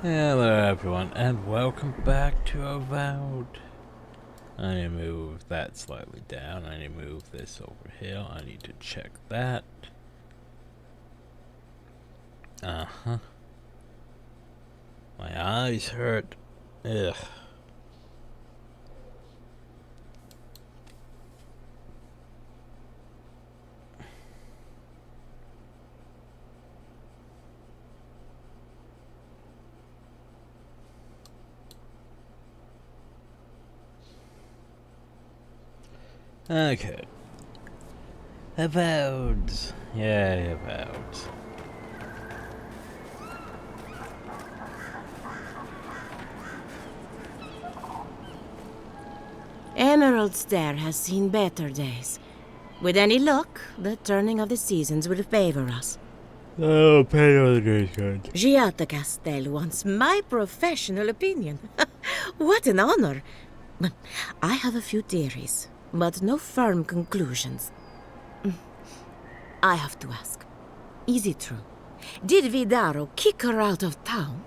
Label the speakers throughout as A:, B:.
A: Hello everyone, and welcome back to Avowed. I need to move that slightly down. I need to move this over here. I need to check that. My eyes hurt. Ugh. Okay. Avowed. Yay, Avowed.
B: Emerald Stair has seen better days. With any luck, the turning of the seasons will favor us.
A: Oh, Pedro the Great God.
B: Giata Castel wants my professional opinion. What an honor! I have a few theories, but no firm conclusions. I have to ask, is it true? Did Vidaro kick her out of town?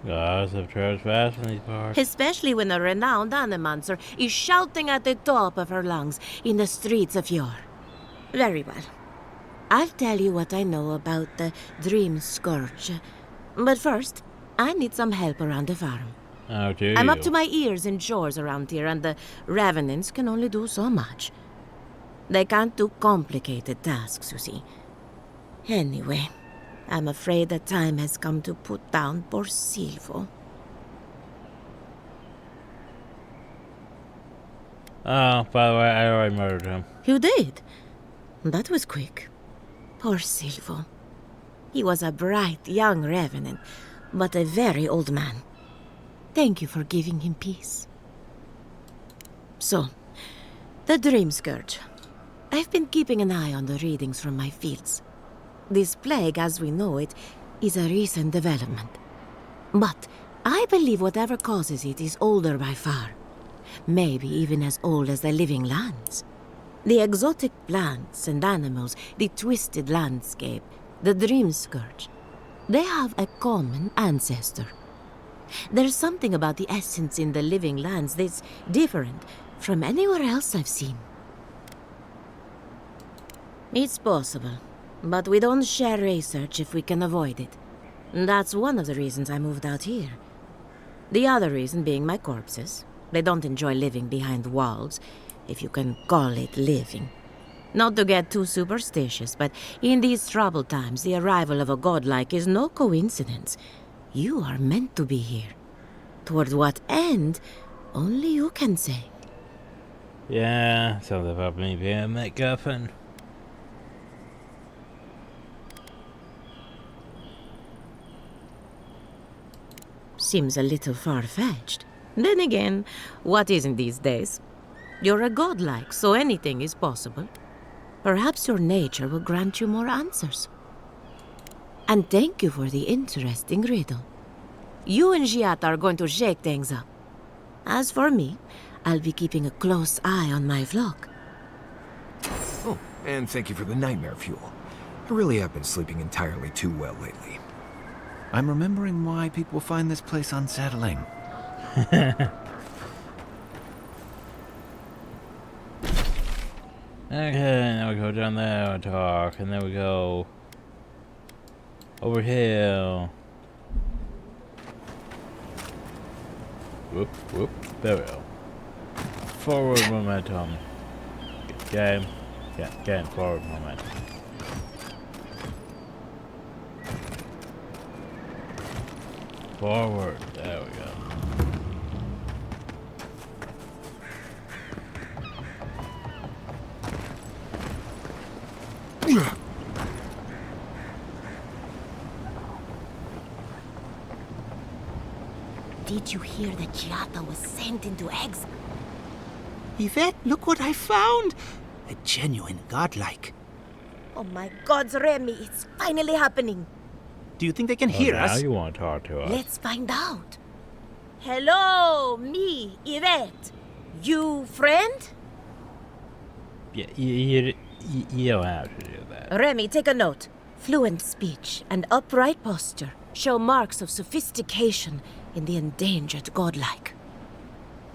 A: Gods have trespassed in these parts.
B: Especially when a renowned animancer is shouting at the top of her lungs in the streets of yore. Very well. I'll tell you what I know about the Dream Scourge. But first, I need some help around the farm.
A: Oh, do
B: I'm
A: you?
B: up to my ears in chores around here, and the Revenants can only do so much. They can't do complicated tasks, you see. Anyway, I'm afraid the time has come to put down poor Silvo.
A: Oh, by the way, I already murdered him.
B: You did? That was quick. Poor Silvo. He was a bright young revenant, but a very old man. Thank you for giving him peace. So, the Dream Scourge. I've been keeping an eye on the readings from my fields. This plague, as we know it, is a recent development. But I believe whatever causes it is older by far. Maybe even as old as the living lands. The exotic plants and animals, the twisted landscape, the Dream Scourge. They have a common ancestor. There's something about the essence in the living lands that's different from anywhere else I've seen. It's possible, but we don't share research if we can avoid it. That's one of the reasons I moved out here. The other reason being my corpses. They don't enjoy living behind walls, if you can call it living. Not to get too superstitious, but in these troubled times, the arrival of a godlike is no coincidence. You are meant to be here. Toward what end, only you can say.
A: Yeah, something about me being a MacGuffin.
B: Seems a little far-fetched. Then again, what isn't these days? You're a godlike, so anything is possible. Perhaps your nature will grant you more answers. And thank you for the interesting riddle. You and Giata are going to shake things up. As for me, I'll be keeping a close eye on my flock.
C: Oh, and thank you for the nightmare fuel. I really have been sleeping entirely too well lately.
D: I'm remembering why people find this place unsettling.
A: Okay, now we go down there and talk, and then we go over here. Whoop, whoop, there we go. Forward momentum. Game. Yeah, game, forward momentum. Forward, there we go.
B: Did you hear that Giata was sent into exile?
E: Yvette, look what I found! A genuine godlike.
B: Oh my gods, Remy, it's finally happening.
E: Do you think they can hear
A: now
E: us?
A: you want to talk to us.
B: Let's find out. Hello, me, Yvette. You friend?
A: Yeah, you don't have to do that.
B: Remy, take a note. Fluent speech and upright posture show marks of sophistication in the endangered godlike.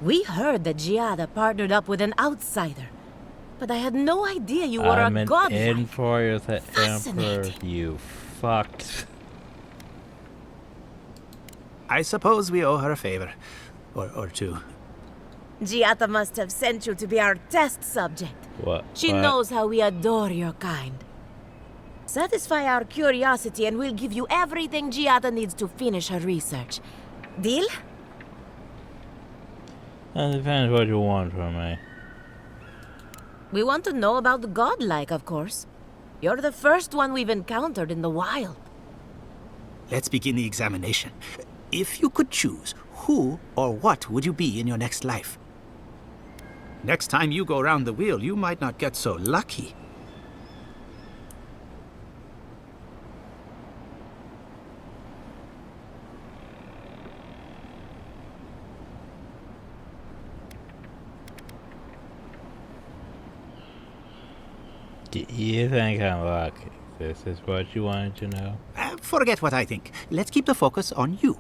B: We heard that Giada partnered up with an outsider, but I had no idea you were
A: I'm
B: a
A: an
B: godlike.
A: envoy of the Emperor,
B: Fascinating.
A: you fucks.
E: I suppose we owe her a favor. Or two.
B: Giada must have sent you to be our test subject.
A: What?
B: She
A: What?
B: knows how we adore your kind. Satisfy our curiosity and we'll give you everything Giada needs to finish her research. Deal?
A: That depends what you want from me.
B: We want to know about the godlike, of course. You're the first one we've encountered in the wild.
E: Let's begin the examination. If you could choose, who or what would you be in your next life? Next time you go round the wheel, you might not get so lucky.
A: Do you think I'm lucky? This is what you wanted to know?
E: Forget what I think. Let's keep the focus on you.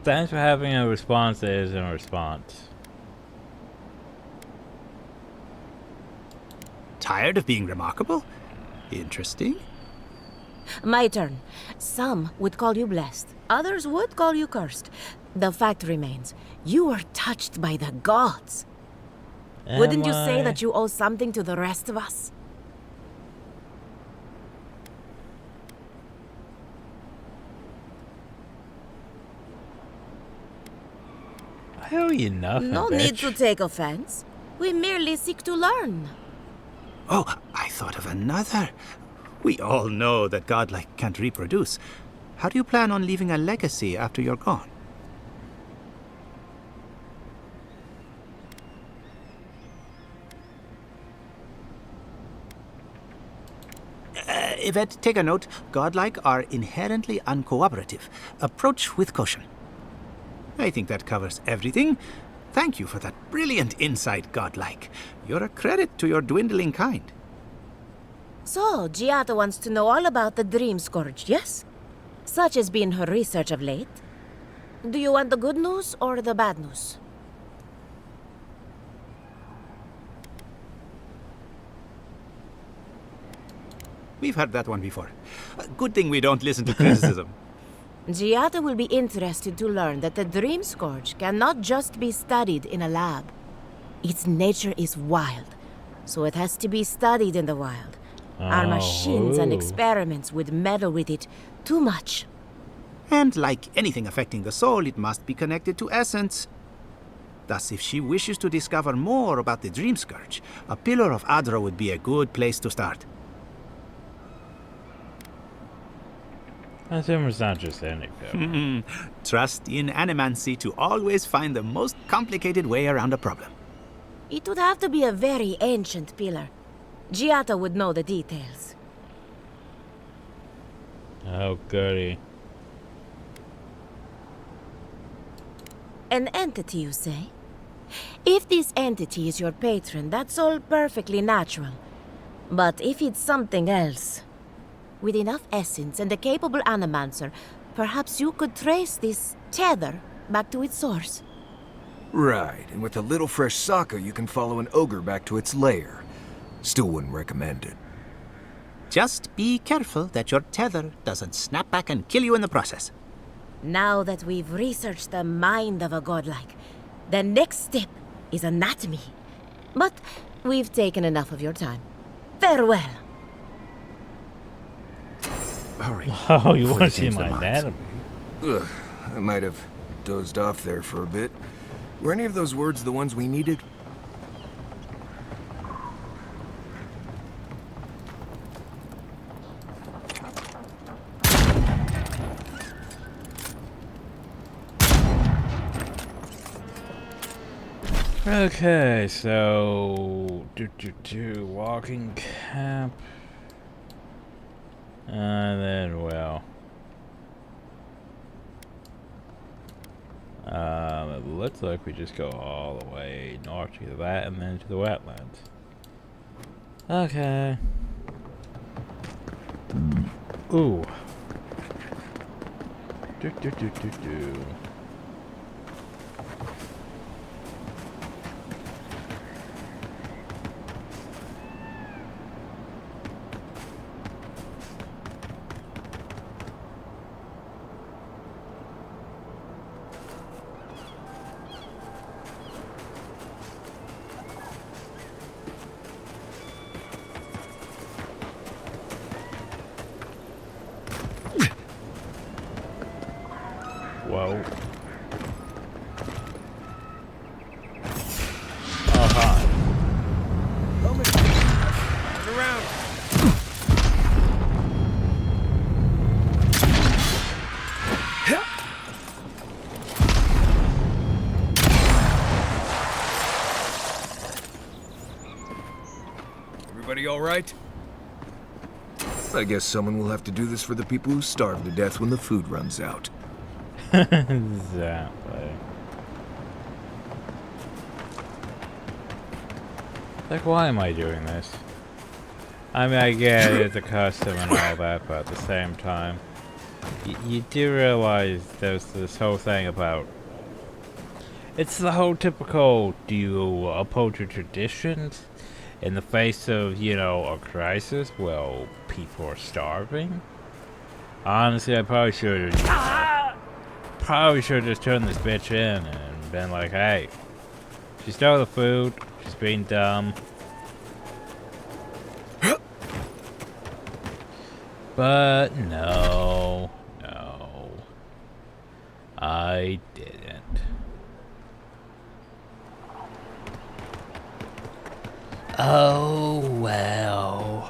A: Thanks for having a response that isn't a response.
E: Tired of being remarkable? Interesting.
B: My turn. Some would call you blessed. Others would call you cursed. The fact remains, you were touched by the gods. Wouldn't you say that you owe something to the rest of us?
A: I owe you nothing,
B: No
A: bitch.
B: need to take offense. We merely seek to learn.
E: Oh, I thought of another. We all know that godlike can't reproduce. How do you plan on leaving a legacy after you're gone? Yvette, take a note. Godlike are inherently uncooperative. Approach with caution. I think that covers everything. Thank you for that brilliant insight, Godlike. You're a credit to your dwindling kind.
B: So, Giada wants to know all about the Dream Scourge, yes? Such has been her research of late. Do you want the good news or the bad news?
E: We've heard that one before. Good thing we don't listen to criticism.
B: Giada will be interested to learn that the Dream Scourge cannot just be studied in a lab. Its nature is wild, so it has to be studied in the wild. Our machines and experiments would meddle with it too much.
E: And like anything affecting the soul, it must be connected to essence. Thus, if she wishes to discover more about the Dream Scourge, a Pillar of Adra would be a good place to start.
A: Assume it's not just any pillar.
E: Trust in animancy to always find the most complicated way around a problem.
B: It would have to be a very ancient pillar. Giada would know the details.
A: Oh, goody.
B: An entity, you say? If this entity is your patron, that's all perfectly natural. But if it's something else, with enough essence and a capable animancer, perhaps you could trace this tether back to its source.
C: Right, and with a little fresh soccer, you can follow an ogre back to its lair. Still wouldn't recommend it.
E: Just be careful that your tether doesn't snap back and kill you in the process.
B: Now that we've researched the mind of a godlike, the next step is anatomy. But we've taken enough of your time. Farewell.
E: Hurry.
A: Oh, you want to
E: Before
A: see
E: change
A: my
E: their minds.
A: anatomy?
C: Ugh, I might have dozed off there for a bit. Were any of those words the ones we needed?
A: Okay, so walking cap, and then it looks like we just go all the way north to that, and then to the wetlands. Okay. Ooh. Do. Whoa. Oh, hi.
C: Turn around. Everybody all right? I guess someone will have to do this for the people who starve to death when the food runs out.
A: Exactly. Like, why am I doing this? I mean, I get it's a custom and all that, but at the same time, you do realize there's this whole thing about... It's the whole typical, do you uphold your traditions in the face of, you know, a crisis? Well, people are starving. Honestly, I probably should have just turned this bitch in and been like, hey, she stole the food, she's being dumb. But no, I didn't. Oh well.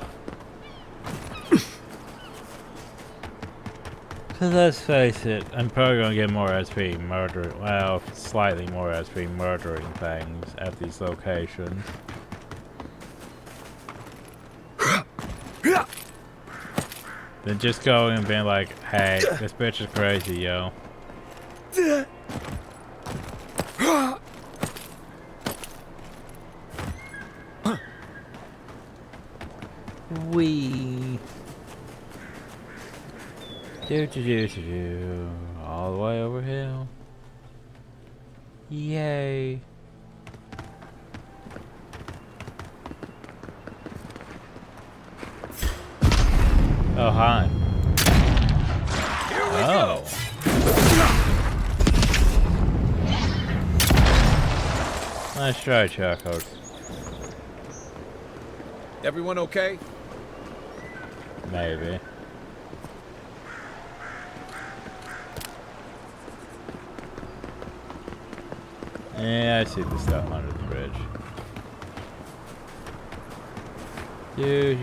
A: Cause let's face it, I'm probably gonna get more SP murdering, well, slightly more SP murdering things at these locations. Than just going and being like, hey, this bitch is crazy, yo. Wee. Do. All the way over here. Yay. Oh, hi. Oh. Nice try, Chuckles.
C: Everyone okay?
A: Maybe. Yeah, I see the stuff under the bridge. Do.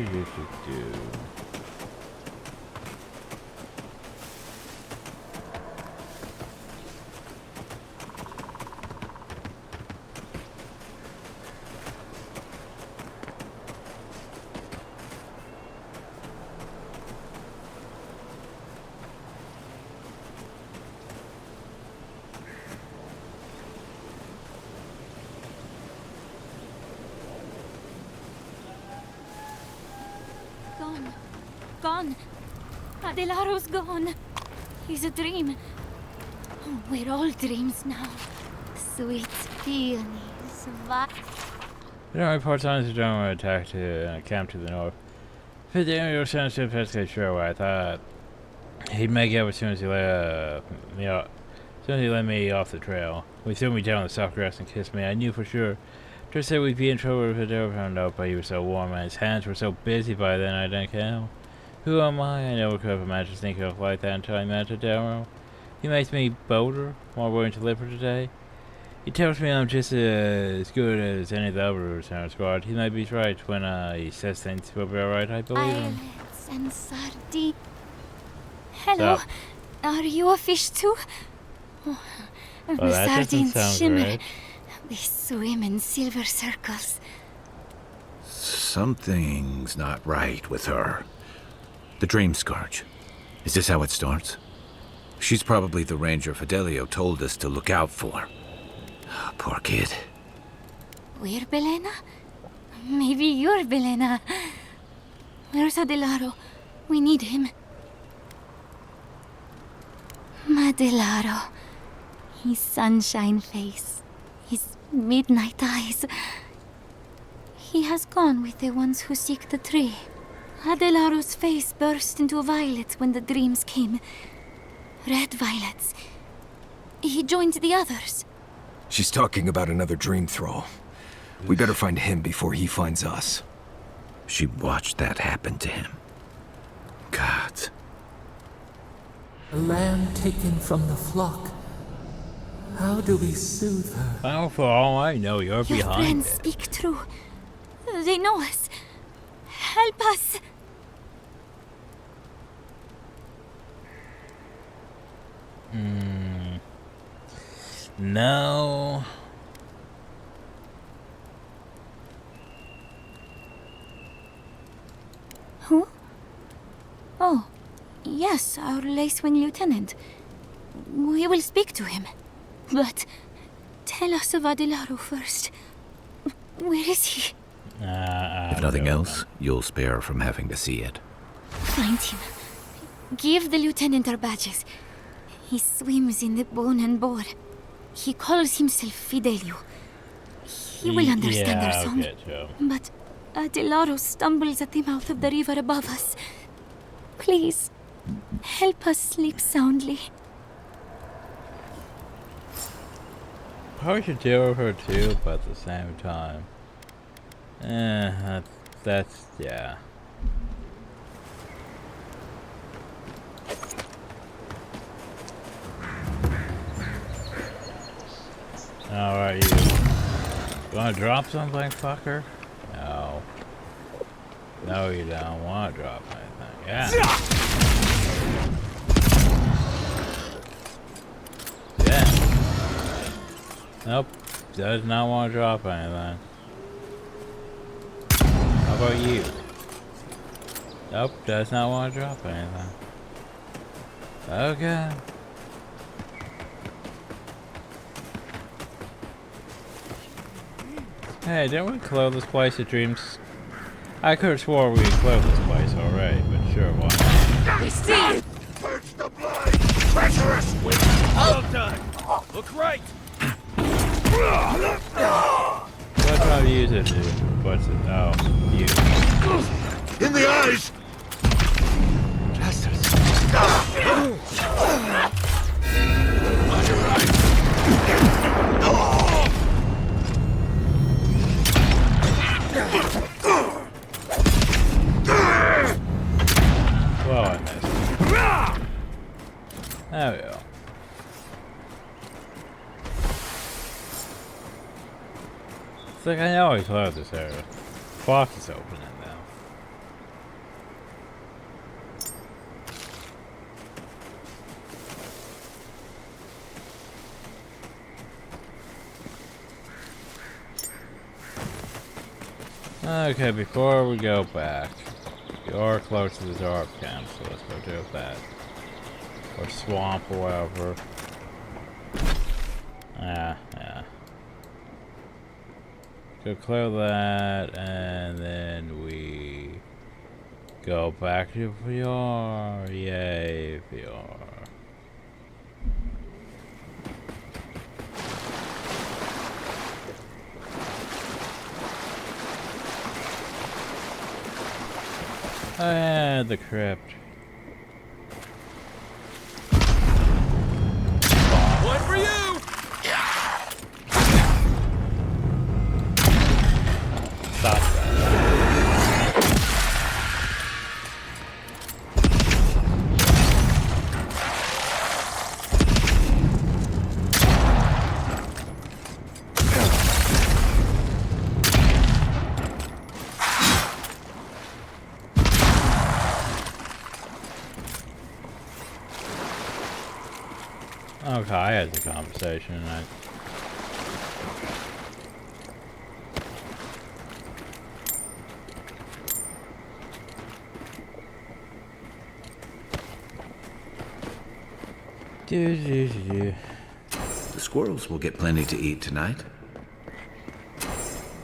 F: Gone. Adelaro's gone. He's a dream. Oh, we're all dreams now. Sweet peonies.
A: There are reports on the drone attack to a camp to the north. 50 your sent to investigate sure what I thought. He'd make it up as soon as he let me off the trail. We threw me down on the soft grass and kissed me. I knew for sure. Just said we'd be in trouble if it ever found out, but he was so warm and his hands were so busy by then I didn't care. Who am I? I never could have imagined sneaking off like that until I met Darrow. He makes me bolder, more willing to live for today. He tells me I'm just as good as any of the others in our squad. He might be right when he says things will be alright. I believe him.
F: Islets and sardines. Hello.
A: Stop.
F: Are you a fish too? Oh,
A: Well, that doesn't
F: sardines
A: sound
F: shimmer.
A: great.
F: They swim in silver circles.
D: Something's not right with her. The dream scourge. Is this how it starts? She's probably the ranger Fidelio told us to look out for. Poor kid.
F: Where, Belena? Maybe you're Belena. Where's Adelaro? We need him. Adelaro. His sunshine face. His midnight eyes. He has gone with the ones who seek the tree. Adelaro's face burst into violets when the dreams came. Red violets. He joined the others.
C: She's talking about another dream thrall. We better find him before he finds us.
D: She watched that happen to him. God.
G: A lamb taken from the flock. How do we soothe her?
A: Oh, for all I know, you're
F: Your
A: behind
F: friends
A: it.
F: speak true. They know us. Help us.
A: No.
F: Who? Oh, yes, our Lacewing lieutenant. We will speak to him. But tell us of Adelaro first. Where is he?
D: If nothing else, you'll spare her from having to see it.
F: Find him. Give the lieutenant our badges. He swims in the bone and boar. He calls himself Fidelio. He will understand our song. But Adelaro stumbles at the mouth of the river above us. Please, help us sleep soundly.
A: Probably should deal with her too, but at the same time. That's yeah. Alright, you wanna drop something, fucker? No. No, you don't wanna drop anything. Yeah. Yeah. Nope. Does not want to drop anything. How about you? Nope. Does not want to drop anything. Okay. Hey, didn't we close this place at Dreams? I could have swore we closed this place already, but sure, why not?
H: We see you! Purge the blood! Treacherous! Well done! Look right!
A: What do I use it to? What's it? Oh, use.
H: In the eyes!
G: Bastards.
H: On your right!
A: Well, I missed. There we go. It's like I know I closed this area. Box is opening now. Okay, before we go back, you're close to the dark camp, so let's go do that. Or swamp or whatever. Yeah. Go clear that, and then we go back to VR. Yay, VR. And the crypt.
H: One for you!
A: Stop that. Okay, I had the conversation and I...
D: The squirrels will get plenty to eat tonight.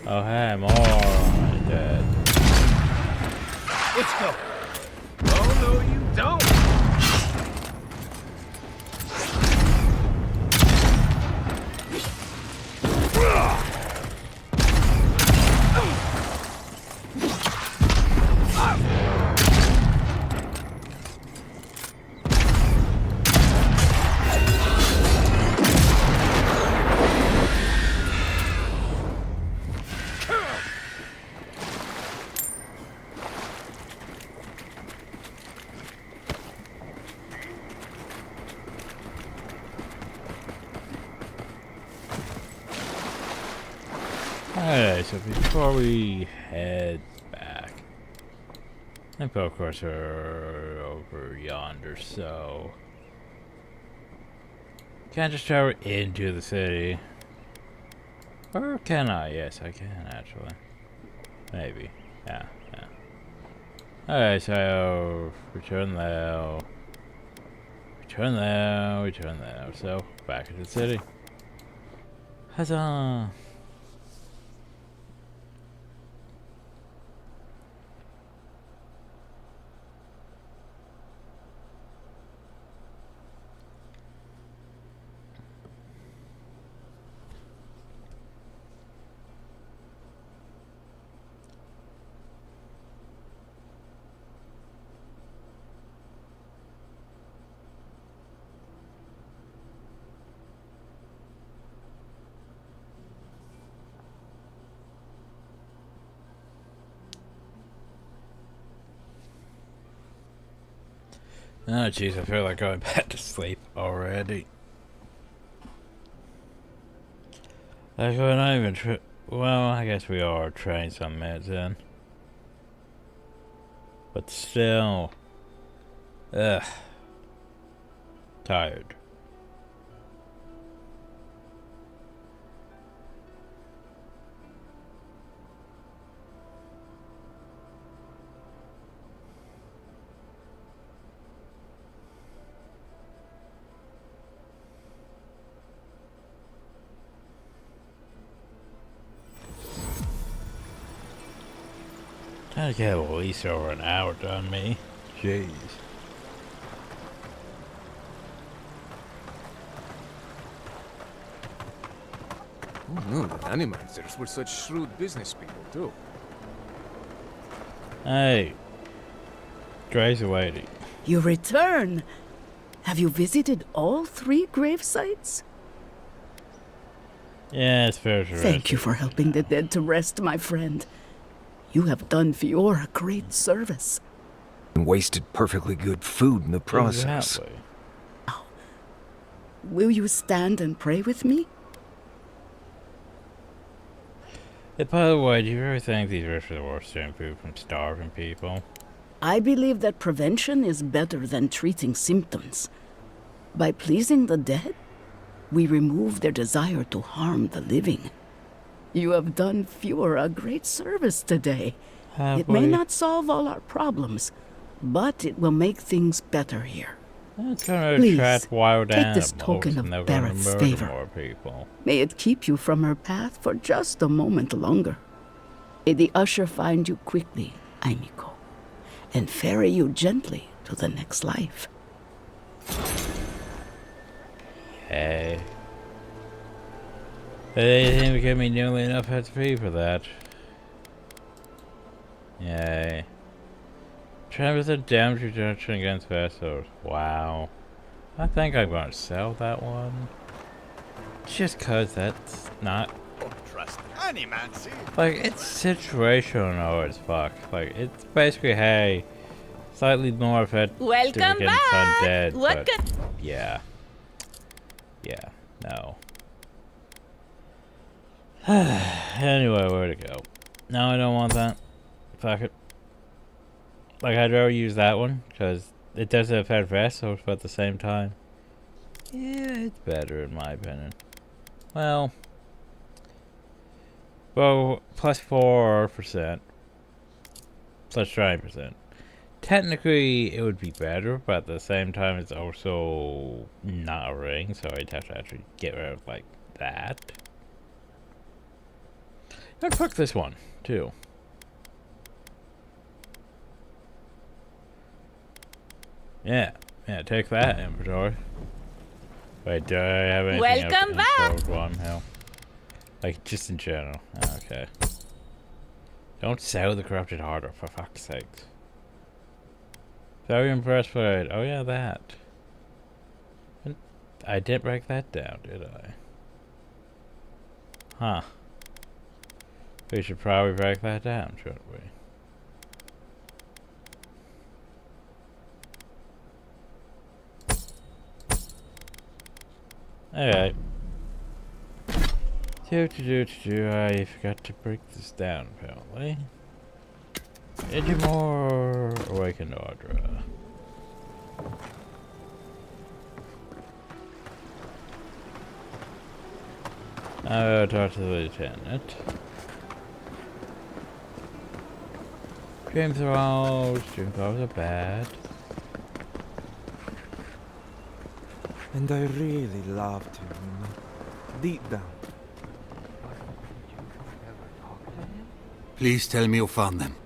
A: Oh, hey, more already dead.
H: Let's go. Oh, no, you don't.
A: Alright, so before we head back, I think of course are over yonder, so can't just travel into the city. Or can I? Yes, I can actually. Maybe. Yeah, yeah. Alright, so return there. Return there, return there. So back into the city. Huzzah! Oh jeez, I feel like going back to sleep already. Like we're not even well, I guess we are trying some meds in. But still. Ugh. Tired. Trying to get at least over an hour done me. Jeez.
C: Oh no, the animators were such shrewd business people too.
A: Hey. Crazy lady.
I: You return. Have you visited all 3 grave sites?
A: Yeah, it's fair to
I: Thank you for helping the dead to rest, my friend. You have done Fiora a great service.
C: And wasted perfectly good food in the process.
A: Exactly.
I: Will you stand and pray with me?
A: Hey, by the way, do you really think these rituals are worth stealing food from starving people?
I: I believe that prevention is better than treating symptoms. By pleasing the dead, we remove their desire to harm the living. You have done Fiora a great service today. It may not solve all our problems, but it will make things better here.
A: It's gonna
I: Please,
A: attract wild
I: take
A: animals,
I: this token of
A: and they're gonna
I: Barrett's
A: murder
I: favor.
A: more people.
I: May it keep you from her path for just a moment longer. May the usher find you quickly, Aimiko, and ferry you gently to the next life.
A: Hey. They didn't give me nearly enough XP for that. Yay. 10% damage reduction against vessels. Wow. I think I'm gonna sell that one. Just cause that's not...
H: Don't trust any man, see?
A: Like, it's situational as fuck. Like, it's basically, hey, slightly more effective
B: Welcome
A: against
B: back!
A: undead,
B: What
A: but yeah. Yeah, no. Anyway, where to go? No, I don't want that. Fuck it. Like, I'd rather use that one, because it does affect vessels, but at the same time, yeah, it's better in my opinion. Well, plus 4%, plus 9%. Technically, it would be better, but at the same time, it's also not a ring, so I'd have to actually get rid of, like, that. And fuck this one, too. Yeah. Yeah, take that, inventory. Wait, do I have anything
B: Welcome back!
A: One? Hell. Like, just in general. Okay. Don't sell the corrupted harder, for fuck's sake. Very impressed with... Oh, yeah, that. I didn't break that down, did I? Huh. We should probably break that down, shouldn't we? Alright. I forgot to break this down, apparently. More Awakened Audra. I'll talk to the lieutenant. Dream throws are bad.
J: And I really loved him, you know, deep down.
K: Please tell me you found them.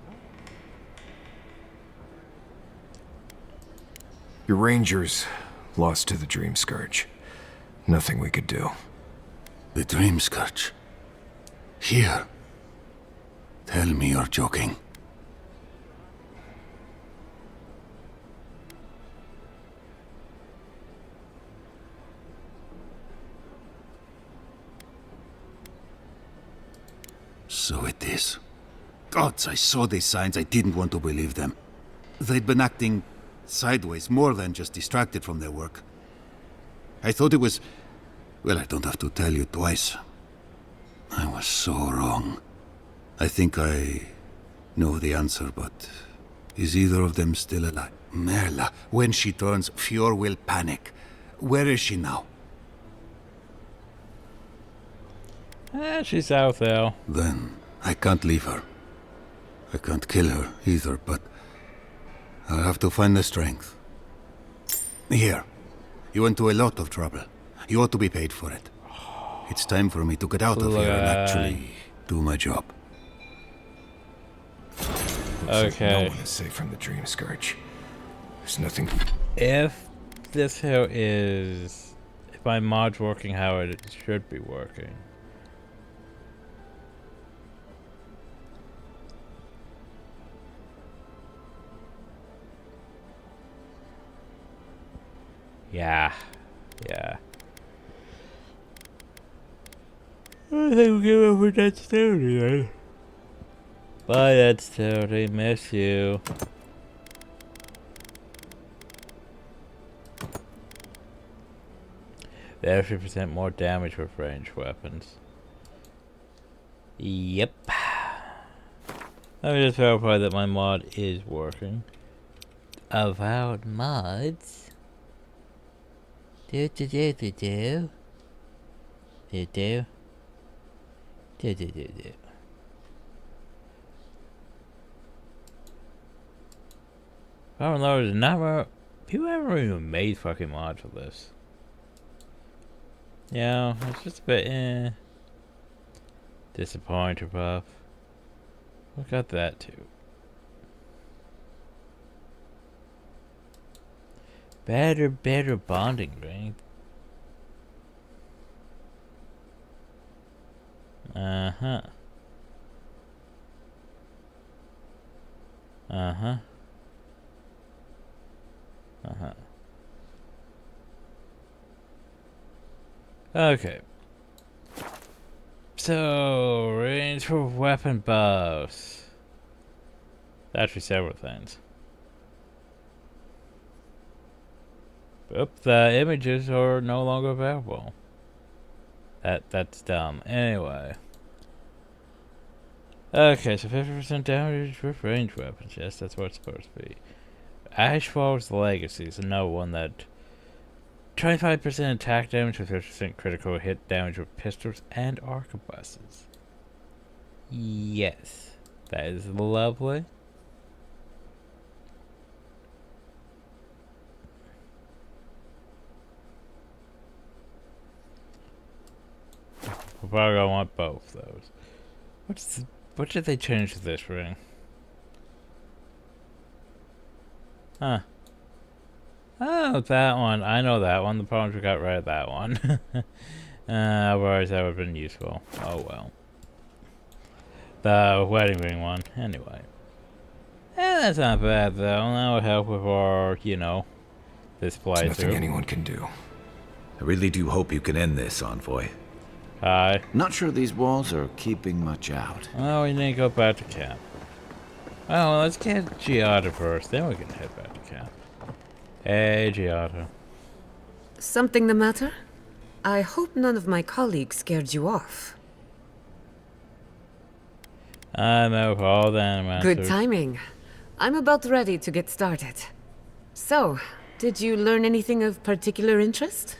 C: Your rangers lost to the Dream Scourge. Nothing we could do.
K: The Dream Scourge? Here? Tell me you're joking. So it is. Gods, I saw these signs. I didn't want to believe them. They'd been acting sideways, more than just distracted from their work. I thought it was... Well, I don't have to tell you twice. I was so wrong. I think I know the answer, but... Is either of them still alive? Merla, when she turns, Fior will panic. Where is she now?
A: She's out there.
K: Then, I can't leave her. I can't kill her either, but... I'll have to find the strength. Here. You went to a lot of trouble. You ought to be paid for it. It's time for me to get out of here and actually do my job.
C: Okay. No one is safe from the Dream Scourge. There's nothing...
A: If this hill is... If my mod's working how it should be working... Yeah. I think we'll give over that story then. Bye, that story. Miss you. There's 50% more damage with ranged weapons. Yep. Let me just verify that my mod is working. Avowed mods. Do. Oh no, there's never... People haven't even made fucking mods for this. Yeah, it's just a bit, Disappointed, buff. We got that too. Better bonding ring. Uh-huh. Okay. So, range for weapon buffs. Actually, several things. Oop, the images are no longer available. That's dumb. Anyway. Okay, so 50% damage with ranged weapons. Yes, that's what it's supposed to be. Ashfall's Legacy is another one that 25% attack damage with 50% critical hit damage with pistols and arquebuses. Yes, that is lovely. We're probably gonna want both those. What did they change to this ring? Huh. Oh, that one. I know that one. The problem is we got rid of that one. Otherwise that would have been useful. Oh well. The wedding ring one. Anyway. That's not bad though. That would help with our, you know, this playthrough.
C: There's nothing anyone can do.
D: I really do hope you can end this, Envoy.
A: Hi.
L: Not sure these walls are keeping much out.
A: Well, we need to go back to camp. Well, let's get Giada first, then we can head back to camp. Hey, Giada.
M: Something the matter? I hope none of my colleagues scared you off.
A: I know all the animals.
M: Good timing. I'm about ready to get started. So, did you learn anything of particular interest?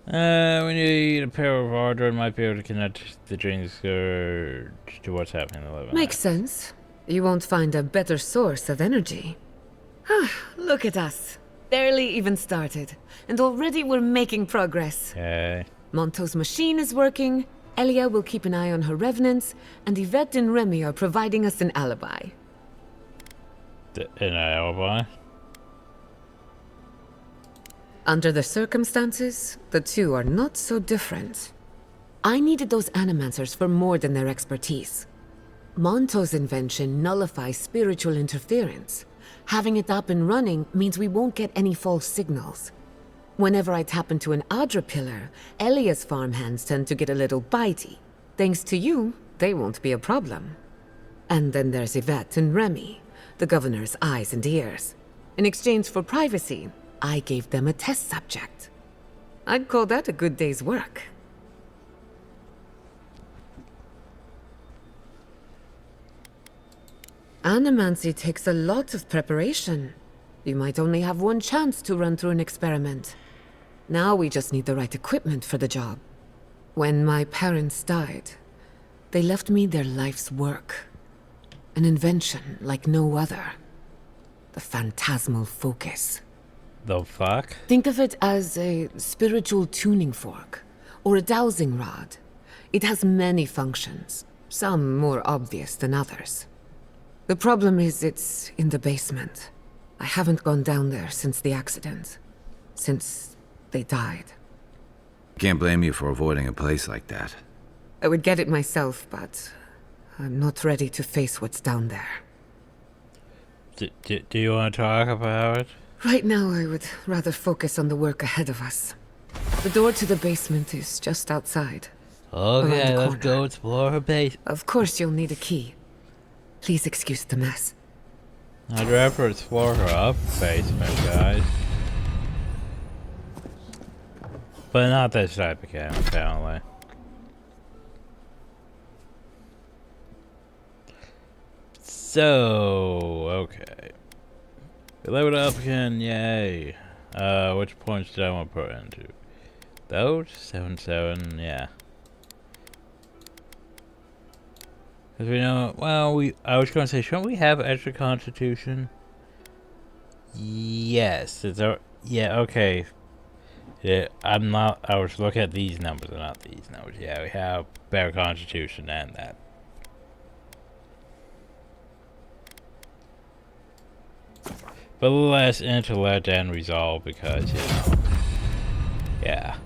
A: We need a pair of hardware might be able to connect the Dream Scourge to what's happening in the living.
M: Makes sense. You won't find a better source of energy. Look at us. Barely even started. And already we're making progress.
A: Okay.
M: Monto's machine is working, Elia will keep an eye on her revenants, and Yvette and Remy are providing us an alibi.
A: An alibi?
M: Under the circumstances, the two are not so different. I needed those animancers for more than their expertise. Monto's invention nullifies spiritual interference. Having it up and running means we won't get any false signals. Whenever I tap into an Adra pillar, Elia's farmhands tend to get a little bitey. Thanks to you, they won't be a problem. And then there's Yvette and Remy, the governor's eyes and ears. In exchange for privacy, I gave them a test subject. I'd call that a good day's work. Animancy takes a lot of preparation. You might only have one chance to run through an experiment. Now we just need the right equipment for the job. When my parents died, they left me their life's work. An invention like no other. The phantasmal focus.
A: The fuck?
M: Think of it as a spiritual tuning fork, or a dowsing rod. It has many functions, some more obvious than others. The problem is it's in the basement. I haven't gone down there since the accident. Since they died.
D: Can't blame you for avoiding a place like that.
M: I would get it myself, but I'm not ready to face what's down there.
A: Do you want to talk about it?
M: Right now, I would rather focus on the work ahead of us. The door to the basement is just outside.
A: Okay, let's go explore her base.
M: Of course you'll need a key. Please excuse the mess.
A: I'd rather explore her up basement, guys. But not this type of game, apparently. So, okay. We leveled up again, yay. Which points did I want to put into? Those? 7, yeah. Because we know, well, I was going to say, shouldn't we have extra constitution? Yes, yeah, okay. Yeah, I was looking at these numbers and not these numbers. Yeah, we have better constitution and that. But less intellect and resolve because, you know, yeah.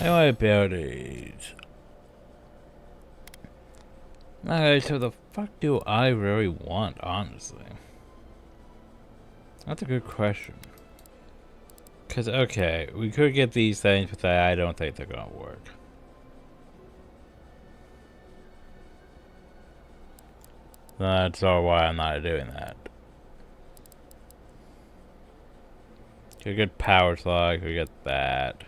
A: Anyway, abilities. Okay, so the fuck do I really want, honestly? That's a good question. Because, okay, we could get these things, but I don't think they're gonna work. That's all why I'm not doing that. Could get power slug, could get that.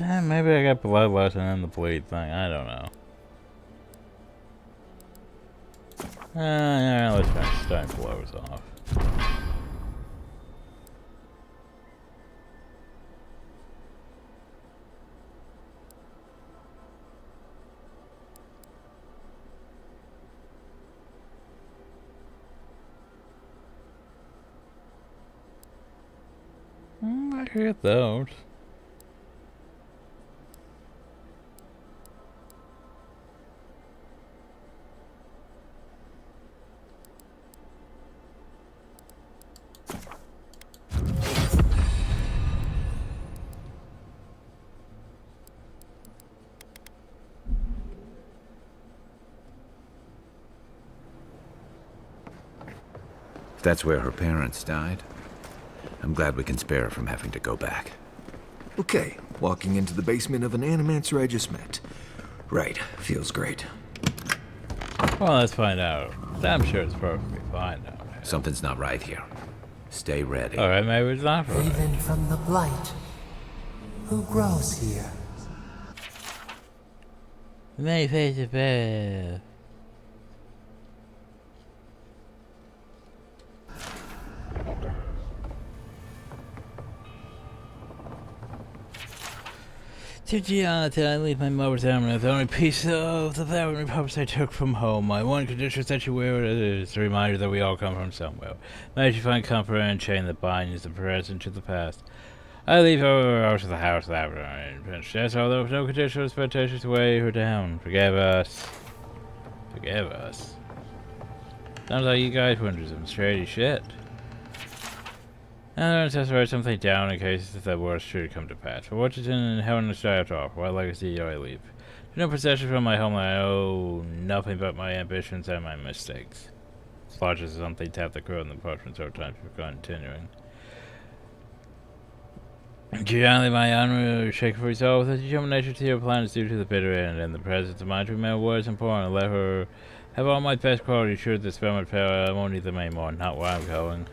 A: Maybe I got bloodlust and then the bleed thing. I don't know. Yeah, let's finish starting blows off. I hit those.
D: If that's where her parents died, I'm glad we can spare her from having to go back.
C: Okay, walking into the basement of an animancer I just met. Right, feels great.
A: Well, let's find out. I'm sure it's perfectly fine now.
D: Something's not right here. Stay ready.
A: Alright, maybe it's not right.
G: Even from the blight, who grows here.
A: Many faces of death. To Gianna, I leave my mother's armament, the only piece of the Avowed Republic I took from home. My one condition is that you wear it as a reminder that we all come from somewhere. May you find comfort in a chain that binds the present to the past. I leave her out of the house laughing and finished. Yes, although no condition or expectation to weigh her down. Forgive us. Forgive us. Sounds like you guys went through some shady shit. And then to write something down in case the worst should come to pass. For what is in heaven and start off, what legacy do I leave? No possession from my homeland, I owe nothing but my ambitions and my mistakes. Splotches something tap the crow in the parchment so time for continuing. Gianni, my honor, shake for resolve with the determination to your plan is due to the bitter end, and the presence of mind to remember what is important. Let her have all my best qualities, sure this spell would fail, I won't need them anymore, not where I'm going.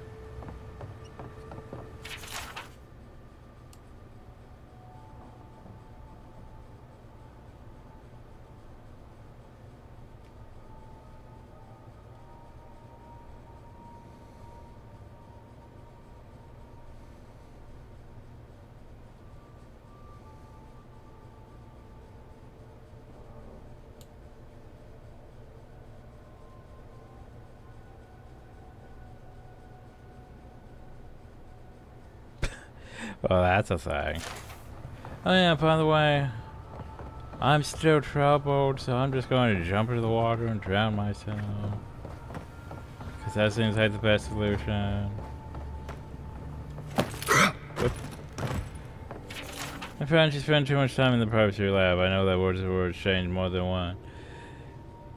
A: Well, that's a thing. Oh yeah, by the way, I'm still troubled, so I'm just going to jump into the water and drown myself. Because that seems like the best solution. My friend, you spend too much time in the privacy lab. I know that words change more than one.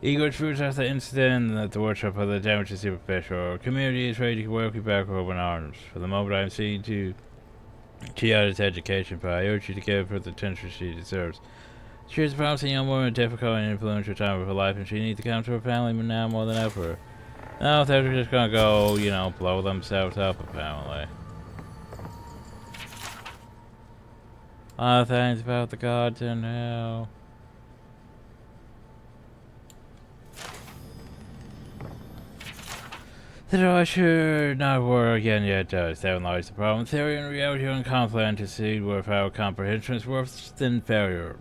A: Ego truths after the incident at the workshop of the damage is superficial. Our community is ready to welcome you back with open arms. For the moment, I'm seeing to Giada's education, but I urge you to give her the attention she deserves. She is a promising young woman, difficult and influential time of her life, and she needs to come to her family now more than ever. Now they're just gonna go, you know, blow themselves up, apparently. Things about the gods in hell. That I should not work again yet does. Therein lies the problem. Theory and reality are in conflict, to see without comprehension is worse than failure.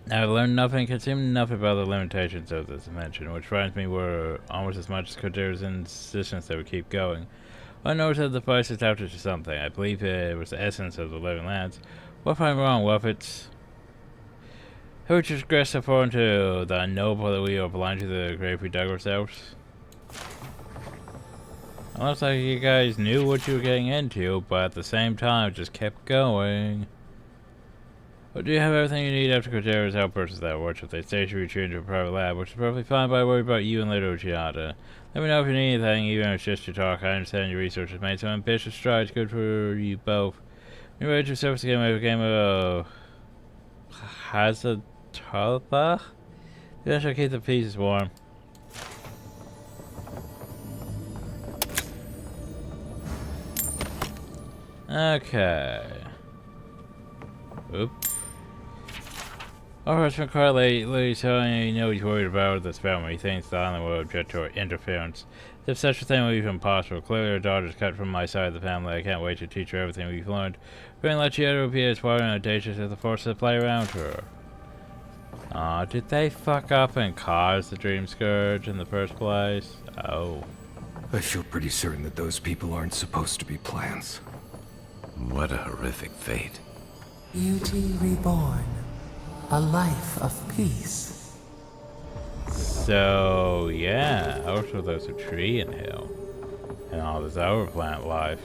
A: I learned nothing, consumed nothing about the limitations of this dimension, which frightens me were almost as much as Coder's insistence that we keep going. I noticed that the device is adapted to something. I believe it was the essence of the living lands. What if I'm wrong? What if it's... Who would transgress so far into the unknowable that we are blind to the grave we dug ourselves? Looks like you guys knew what you were getting into, but at the same time, just kept going. But do you have everything you need after Cordera's outbursts that workshop? They say she retreated to a private lab, which is perfectly fine, but I worry about you and little Giada. Let me know if you need anything, even if it's just your talk. I understand your research has made some ambitious strides, good for you both. When you ready to surface again, we have a game of Hazatulpa? I should keep the pieces warm. Okay. Oop. Oh, it's been quite lately, so you know he's worried about this family. He thinks the island will object to our interference. If such a thing will be impossible, clearly our daughter's cut from my side of the family. I can't wait to teach her everything we've learned. Bring Luciano be as wild and audacious as the forces that play around her. Aw, did they fuck up and cause the Dream Scourge in the first place? Oh.
C: I feel pretty certain that those people aren't supposed to be plants.
D: What a horrific fate.
G: Beauty reborn. A life of peace.
A: So, yeah. Also, there's a tree in hell. And all this other plant life.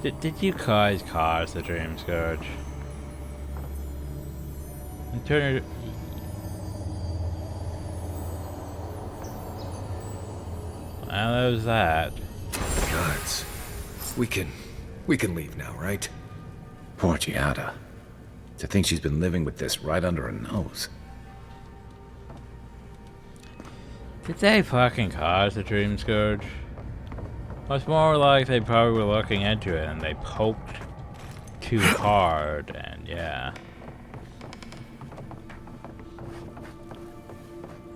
A: Did you guys cause the Dream Scourge? And turn it. Well, that was that.
C: Gods. We can leave now, right?
D: Poor Giada. To think she's been living with this right under her nose.
A: Did they fucking cause the Dream Scourge? It's more like they probably were looking into it and they poked too hard, and yeah.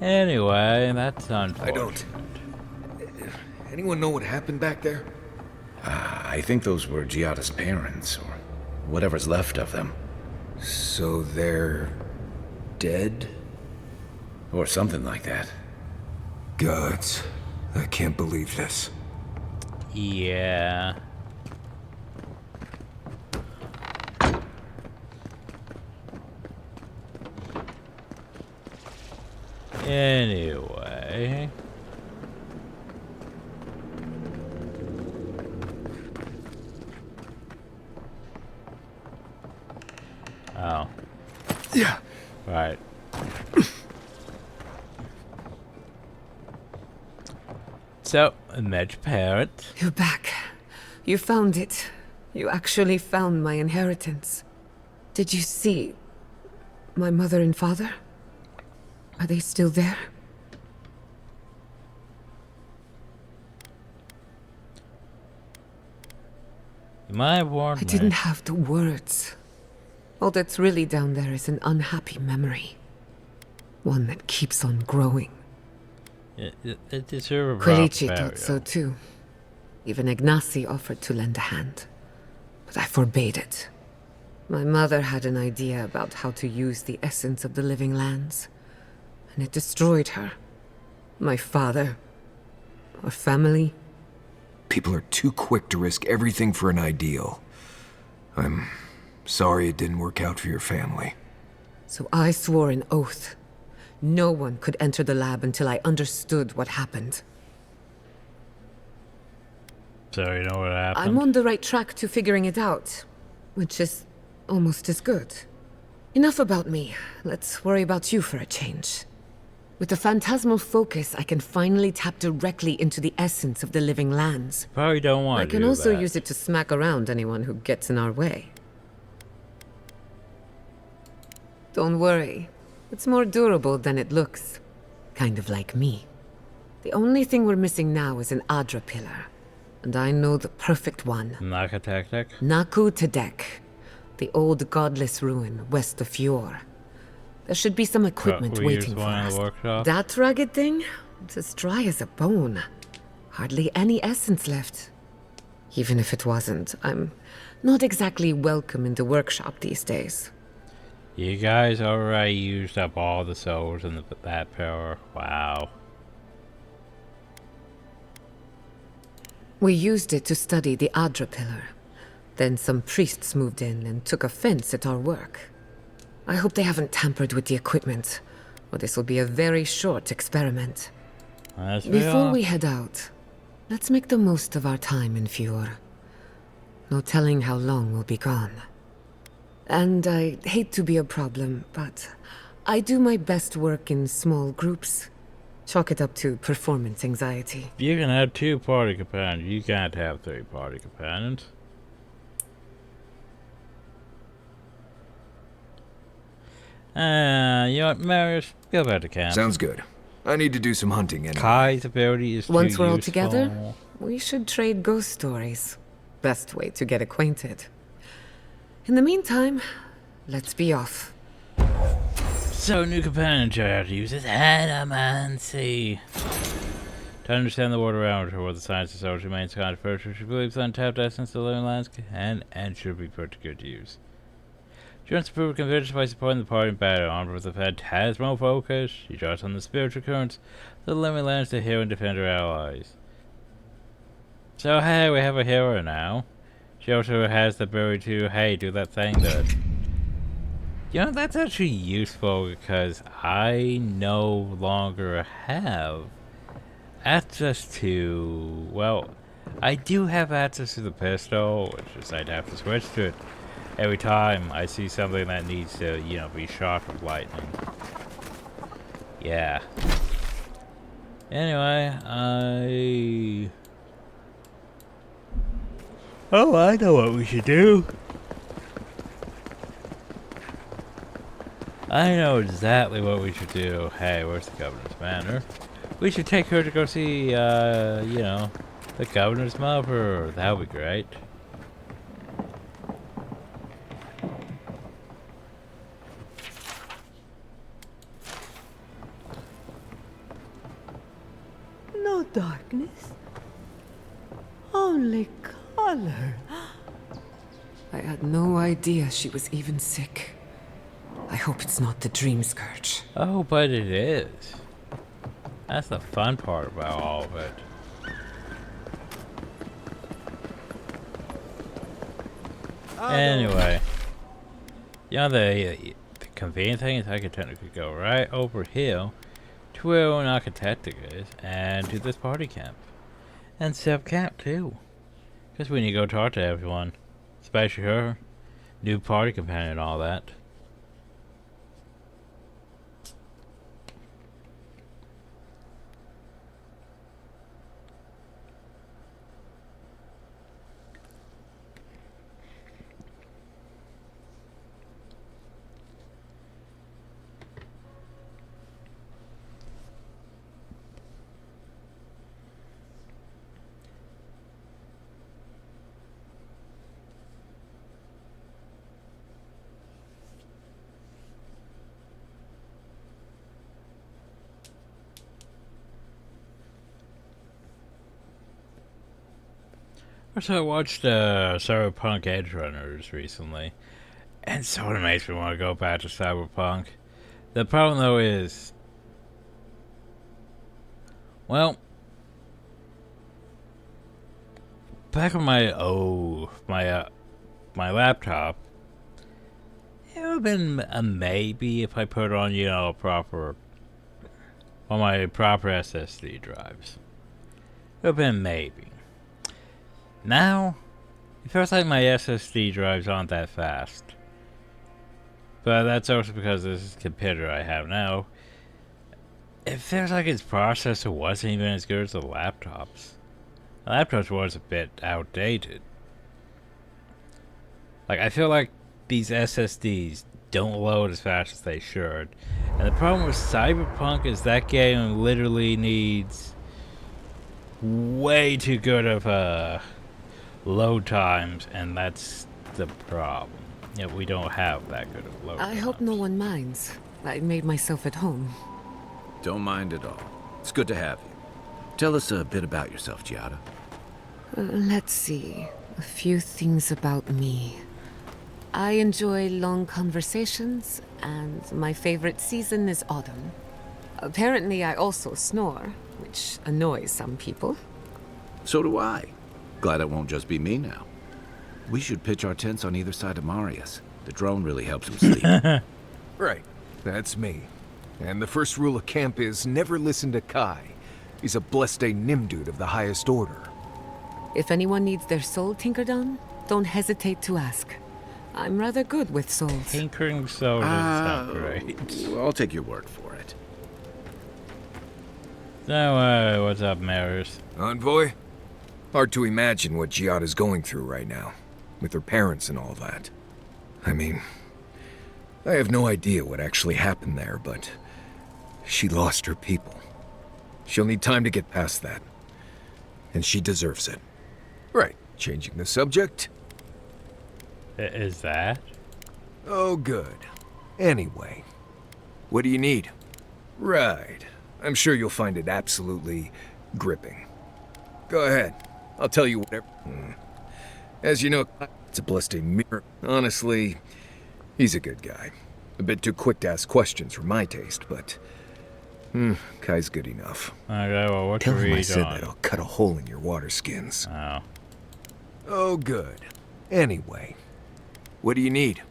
A: Anyway, that's unfortunate.
C: I don't. Anyone know what happened back there?
D: I think those were Giada's parents, or whatever's left of them.
C: So they're dead?
D: Or something like that.
C: Gods, I can't believe this.
A: Yeah. Anyway. Oh.
C: Yeah.
A: Right. So, Medj parent.
M: You're back. You found it. You actually found my inheritance. Did you see my mother and father? Are they still there?
A: My word.
M: I didn't have the words. All that's really down there is an unhappy memory. One that keeps on growing.
A: It deserves a
M: Quilici
A: rough
M: thought so
A: burial.
M: too. Even Ignacy offered to lend a hand. But I forbade it. My mother had an idea about how to use the essence of the living lands. And it destroyed her. My father. Our family.
C: People are too quick to risk everything for an ideal. I'm sorry it didn't work out for your family.
M: So I swore an oath. No one could enter the lab until I understood what happened.
A: So you know what happened?
M: I'm on the right track to figuring it out, which is almost as good. Enough about me. Let's worry about you for a change. With the phantasmal focus, I can finally tap directly into the essence of the living lands.
A: Probably don't want
M: I
A: to
M: can
A: do
M: also
A: that.
M: use it to smack around anyone who gets in our way. Don't worry. It's more durable than it looks. Kind of like me. The only thing we're missing now is an Adra pillar. And I know the perfect one.
A: Nakatektek?
M: Naku Tedek. The old godless ruin west of Fjord. There should be some equipment
A: we
M: waiting
A: used
M: for
A: one in
M: us.
A: the workshop?
M: That rugged thing? It's as dry as a bone. Hardly any essence left. Even if it wasn't, I'm not exactly welcome in the workshop these days.
A: You guys already used up all the souls in that power. Wow.
M: We used it to study the Adra pillar. Then some priests moved in and took offense at our work. I hope they haven't tampered with the equipment, or this will be a very short experiment. Before we head out, let's make the most of our time in Fjord. No telling how long we'll be gone. And I hate to be a problem, but I do my best work in small groups. Chalk it up to performance anxiety.
A: You can have 2 party companions. You can't have 3 party companions. You know what, Marius? Go back to camp.
C: Sounds good. I need to do some hunting anyway.
A: Kai's ability is
M: Once
A: too
M: we're all
A: useful.
M: together, we should trade ghost stories. Best way to get acquainted. In the meantime, let's be off.
A: So, new companion child uses animancy to understand the world around her. What the science of soul remains controversial. She believes untapped essence of the living lands can and should be put to good use. She wants to prove her conviction by supporting the party in battle. Armed with a phantasmal focus, she draws on the spiritual currents of the living lands to heal and defend her allies. So, hey, we have a hero now. She also has the ability to, hey, do that thing that... You know, that's actually useful because I no longer have access to... Well, I do have access to the pistol, which is I'd have to switch to it every time I see something that needs to, you know, be shot with lightning. Yeah. Anyway, Oh, I know what we should do. I know exactly what we should do. Hey, where's the governor's manor? We should take her to go see, you know, the governor's mother. That would be great.
N: No darkness. Only color.
M: I had no idea she was even sick. I hope it's not the dream scourge.
A: Oh, but it is. That's the fun part about all of it. Anyway, you know, the convenient thing is I could technically go right over here to where Architectic is and to this party camp. And set up camp too. Because we need to go talk to everyone. Especially her. New party companion and all that. So I watched Cyberpunk Edge Runners recently, and so it makes me want to go back to Cyberpunk. The problem though is, well, back on my my laptop, it would have been a maybe if I put on, you know, my proper SSD drives. It would have been maybe. Now, it feels like my SSD drives aren't that fast. But that's also because this is the computer I have now. It feels like its processor wasn't even as good as the laptops. The laptops was a bit outdated. Like, I feel like these SSDs don't load as fast as they should. And the problem with Cyberpunk is that game literally needs way too good of load times, and that's the problem. Yeah, we don't have that good of load
M: I
A: times.
M: hope no one minds. I made myself at home.
D: Don't mind at all. It's good to have you. Tell us a bit about yourself, Giada.
M: Let's see. A few things about me. I enjoy long conversations, and my favorite season is autumn. Apparently, I also snore, which annoys some people.
D: So do I. Glad it won't just be me now. We should pitch our tents on either side of Marius. The drone really helps him sleep.
C: Right. That's me. And the first rule of camp is never listen to Kai. He's a blessed Nimdude of the highest order.
M: If anyone needs their soul tinkered on, don't hesitate to ask. I'm rather good with souls.
A: Tinkering soul doesn't sound great.
D: Well, I'll take your word for it.
A: So, what's up, Maris?
C: Envoy? Hard to imagine what Giada's going through right now, with her parents and all that. I mean, I have no idea what actually happened there, but she lost her people. She'll need time to get past that. And she deserves it. Right, changing the subject.
A: Is that?
C: Oh, good. Anyway, what do you need? Right. I'm sure you'll find it absolutely gripping. Go ahead. I'll tell you whatever. As you know, it's a blessed mirror. Honestly, he's a good guy. A bit too quick to ask questions for my taste, but Kai's good enough.
A: Okay, well, what
C: Tell
A: should
C: him I
A: we
C: said
A: do?
C: that I'll cut a hole in your water skins.
A: Oh.
C: Oh, good. Anyway, what do you need?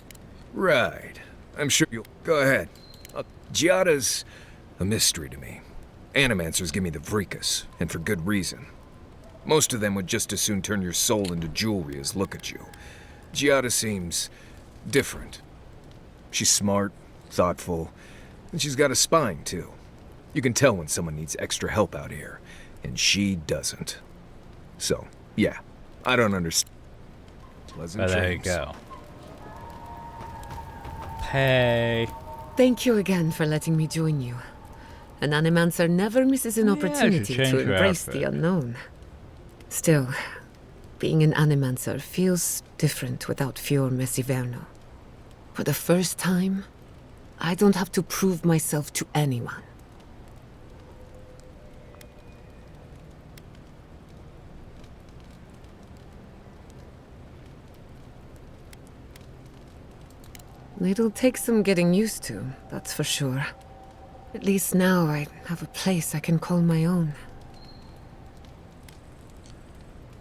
C: Right. I'm sure you'll... Go ahead. Giada's a mystery to me. Animancers give me the vricus, and for good reason. Most of them would just as soon turn your soul into jewelry as look at you. Giada seems different. She's smart, thoughtful, and she's got a spine, too. You can tell when someone needs extra help out here, and she doesn't. So, yeah, I don't understand. Pleasant
A: But there you
C: dreams.
A: go. Hey.
M: Thank you again for letting me join you. An Animancer never misses an opportunity to embrace the unknown. Still, being an Animancer feels different without Fior Messiverno. For the first time, I don't have to prove myself to anyone. It'll take some getting used to, that's for sure. At least now I have a place I can call my own.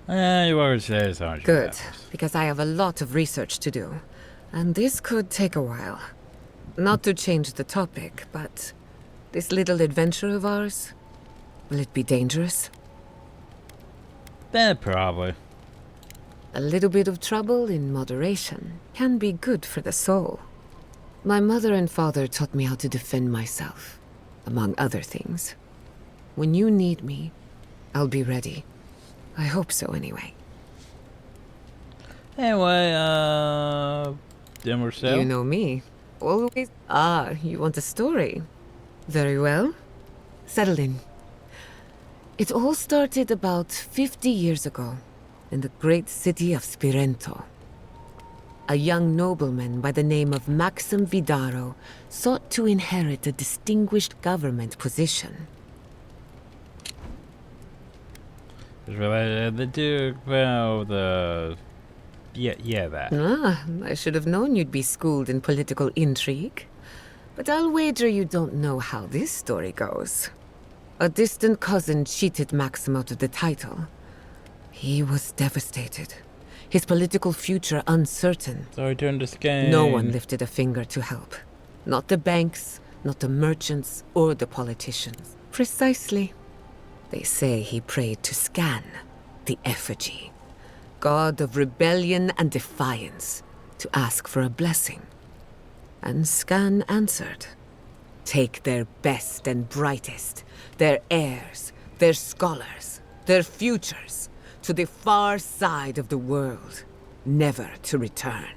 A: You always say it's on.
M: Good, because I have a lot of research to do, and this could take a while. Not to change the topic, but this little adventure of ours, will it be dangerous?
A: Probably.
M: A little bit of trouble in moderation can be good for the soul. My mother and father taught me how to defend myself, among other things. When you need me, I'll be ready. I hope so, anyway.
A: Anyway, dinner sale?
M: You know me. Always. Ah, you want a story? Very well. Settle in. It all started about 50 years ago, in the great city of Spirento. A young nobleman by the name of Maxim Vidaro sought to inherit a distinguished government position.
A: The Duke, well, the... Yeah, that.
M: Ah, I should have known you'd be schooled in political intrigue. But I'll wager you don't know how this story goes. A distant cousin cheated Maxim out of the title. He was devastated. His political future uncertain.
A: So he turned this game.
M: No one lifted a finger to help. Not the banks, not the merchants, or the politicians. Precisely. They say he prayed to Scan, the effigy, god of rebellion and defiance, to ask for a blessing. And Scan answered. Take their best and brightest, their heirs, their scholars, their futures, to the far side of the world, never to return.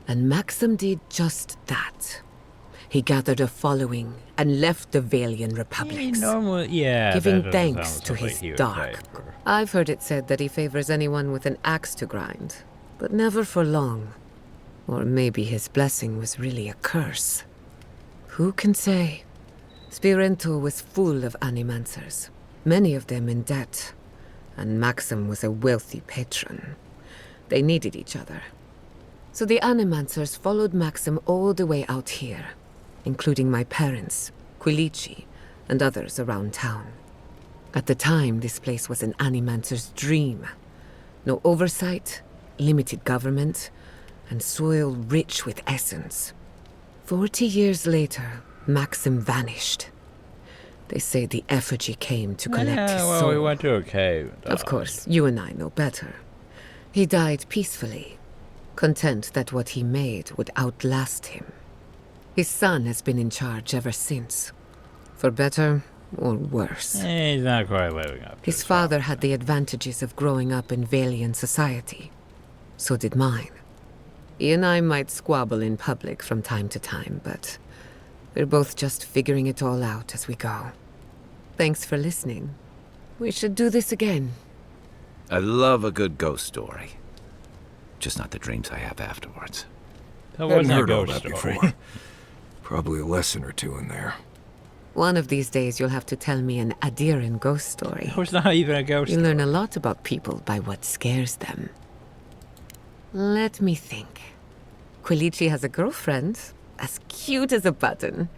M: And Maxim did just that. He gathered a following and left the Valian republics, giving thanks to his dark. I've heard it said that he favors anyone with an axe to grind, but never for long. Or maybe his blessing was really a curse. Who can say? Spirento was full of animancers, many of them in debt, and Maxim was a wealthy patron. They needed each other. So the animancers followed Maxim all the way out here, including my parents, Quilici, and others around town. At the time, this place was an animancer's dream. No oversight, limited government, and soil rich with essence. 40 years later, Maxim vanished. They say the effigy came to collect his soul.
A: We went to a cave.
M: Of course, you and I know better. He died peacefully, content that what he made would outlast him. His son has been in charge ever since, for better or worse.
A: He's not quite living up to
M: his father had the advantages of growing up in Valian society. So did mine. He and I might squabble in public from time to time, but we're both just figuring it all out as we go. Thanks for listening. We should do this again.
D: I love a good ghost story. just not the dreams I have afterwards.
A: That
C: Hadn't
A: wasn't a
C: heard all
A: ghost
C: that
A: story.
C: before. Probably a lesson or two in there.
M: One of these days you'll have to tell me an Adiran ghost story.
A: It was not even a ghost
M: You
A: story.
M: learn a lot about people by what scares them. Let me think. Quilici has a girlfriend, as cute as a button,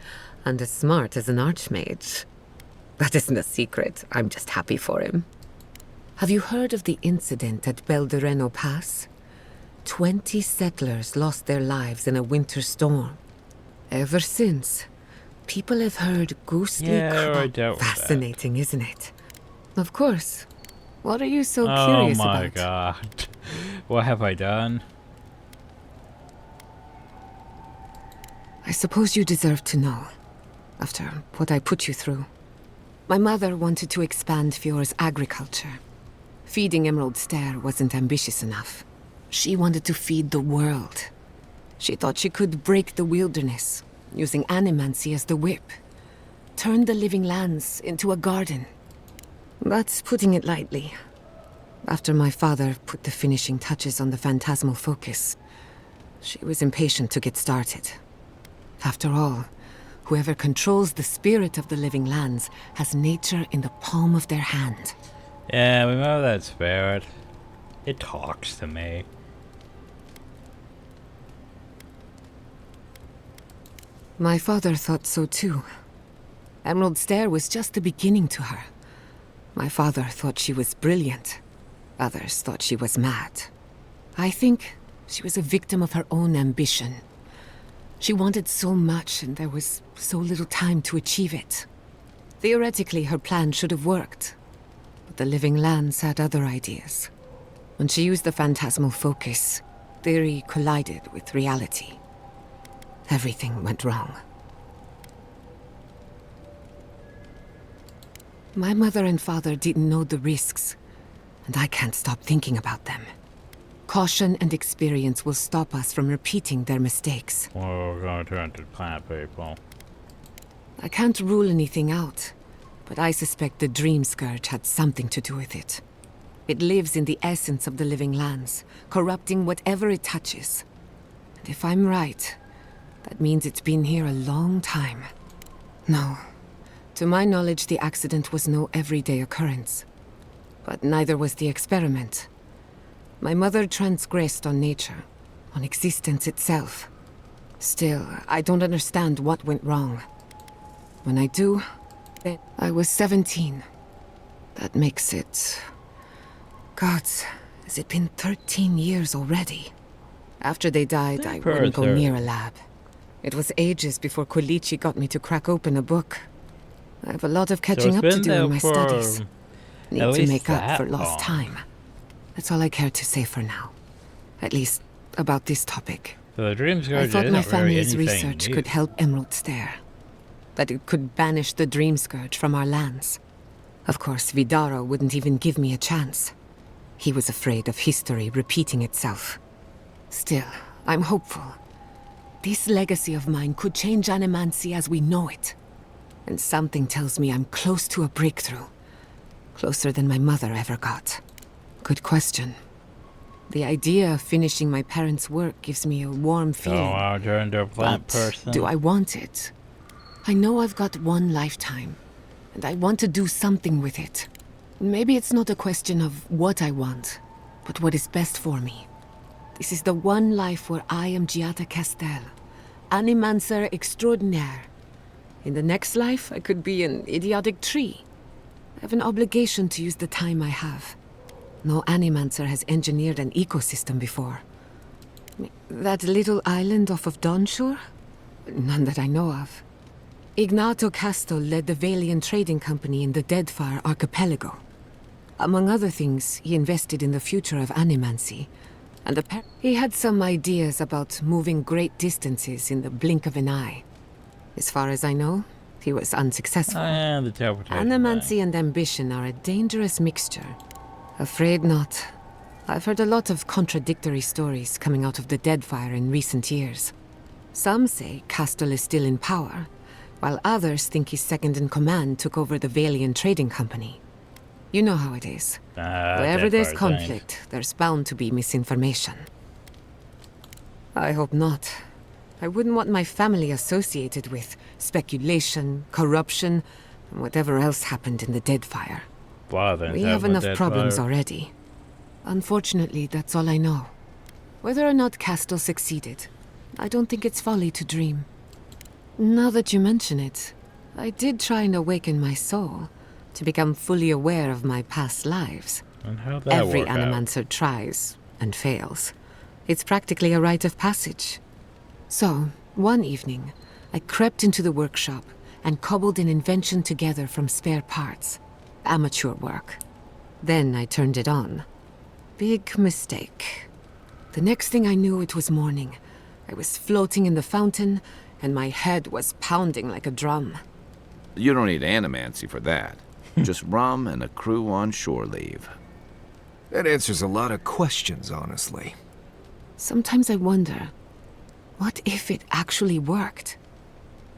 M: and as smart as an archmage. That isn't a secret. I'm just happy for him. Have you heard of the incident at Beldereno Pass? 20 settlers lost their lives in a winter storm. Ever since, people have heard ghostly
A: I dealt with
M: Fascinating, isn't it? Of course. What are you so
A: Oh
M: curious
A: my
M: about?
A: god. What have I done?
M: I suppose you deserve to know, after what I put you through. My mother wanted to expand Fiore's agriculture. Feeding Emerald Stair wasn't ambitious enough. She wanted to feed the world. She thought she could break the wilderness, using animancy as the whip. Turn the living lands into a garden. That's putting it lightly. After my father put the finishing touches on the phantasmal focus, she was impatient to get started. After all, whoever controls the spirit of the living lands has nature in the palm of their hand.
A: Yeah, we know that spirit. It talks to me.
M: My father thought so too. Emerald Stair was just the beginning to her. My father thought she was brilliant. Others thought she was mad. I think she was a victim of her own ambition. She wanted so much, and there was so little time to achieve it. Theoretically, her plan should have worked. But the living lands had other ideas. When she used the phantasmal focus, theory collided with reality. Everything went wrong. My mother and father didn't know the risks, and I can't stop thinking about them. Caution and experience will stop us from repeating their mistakes.
A: We're going to turn to plant people.
M: I can't rule anything out, but I suspect the Dream Scourge had something to do with it. It lives in the essence of the living lands, corrupting whatever it touches. And if I'm right, that means it's been here a long time. No. To my knowledge, the accident was no everyday occurrence. But neither was the experiment. My mother transgressed on nature, on existence itself. Still, I don't understand what went wrong. When I do, then I was 17. That makes it... Gods, has it been 13 years already? After they died, I wouldn't go near a lab. It was ages before Quilici got me to crack open a book. I have a lot of catching up to do in my studies. Need to make up for lost time. That's all I care to say for now. At least, about this topic.
A: So the Dream Scourge
M: I thought my
A: isn't really
M: family's
A: anything
M: research
A: new.
M: could help Emerald Stair. That it could banish the Dream Scourge from our lands. Of course, Vidaro wouldn't even give me a chance. He was afraid of history repeating itself. Still, I'm hopeful. This legacy of mine could change Animancy as we know it. And something tells me I'm close to a breakthrough. Closer than my mother ever got. Good question. The idea of finishing my parents' work gives me a warm feeling.
A: So I'll turn to a plant
M: But
A: person.
M: do I want it? I know I've got one lifetime, and I want to do something with it. Maybe it's not a question of what I want, but what is best for me. This is the one life where I am Giada Castel, Animancer extraordinaire. In the next life, I could be an idiotic tree. I have an obligation to use the time I have. No Animancer has engineered an ecosystem before. That little island off of Dawnshore? None that I know of. Ignato Casto led the Valian trading company in the Deadfire Archipelago. Among other things, he invested in the future of Animancy, and he had some ideas about moving great distances in the blink of an eye. As far as I know, he was unsuccessful.
A: The teleportation
M: Animancy and ambition are a dangerous mixture. Afraid not. I've heard a lot of contradictory stories coming out of the Deadfire in recent years. Some say Castle is still in power, while others think his second-in-command took over the Valian trading company. You know how it is. Wherever there's
A: Deadfire,
M: conflict, there's bound to be misinformation. I hope not. I wouldn't want my family associated with speculation, corruption, and whatever else happened in the Deadfire. We have enough problems already. Unfortunately, that's all I know. Whether or not Castle succeeded, I don't think it's folly to dream. Now that you mention it, I did try and awaken my soul to become fully aware of my past lives.
A: And how'd that
M: Every
A: work out?
M: Animancer tries and fails. It's practically a rite of passage. So, one evening, I crept into the workshop and cobbled an invention together from spare parts. Amateur work. Then I turned it on. Big mistake. The next thing I knew, it was morning. I was floating in the fountain, and my head was pounding like a drum.
L: You don't need animancy for that. Just rum and a crew on shore leave.
C: That answers a lot of questions, honestly.
M: Sometimes I wonder, what if it actually worked?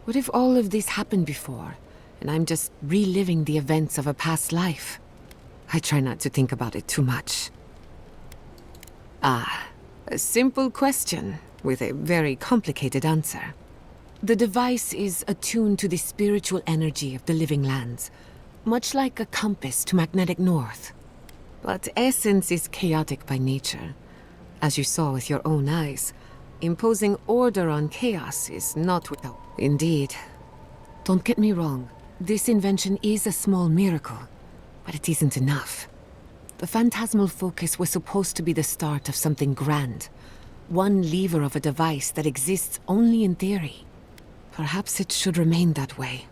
M: What if all of this happened before, and I'm just reliving the events of a past life? I try not to think about it too much. Ah, a simple question with a very complicated answer. The device is attuned to the spiritual energy of the living lands, much like a compass to magnetic north. But essence is chaotic by nature. As you saw with your own eyes, imposing order on chaos is not without... Indeed. Don't get me wrong, this invention is a small miracle, but it isn't enough. The phantasmal focus was supposed to be the start of something grand. One lever of a device that exists only in theory. Perhaps it should remain that way.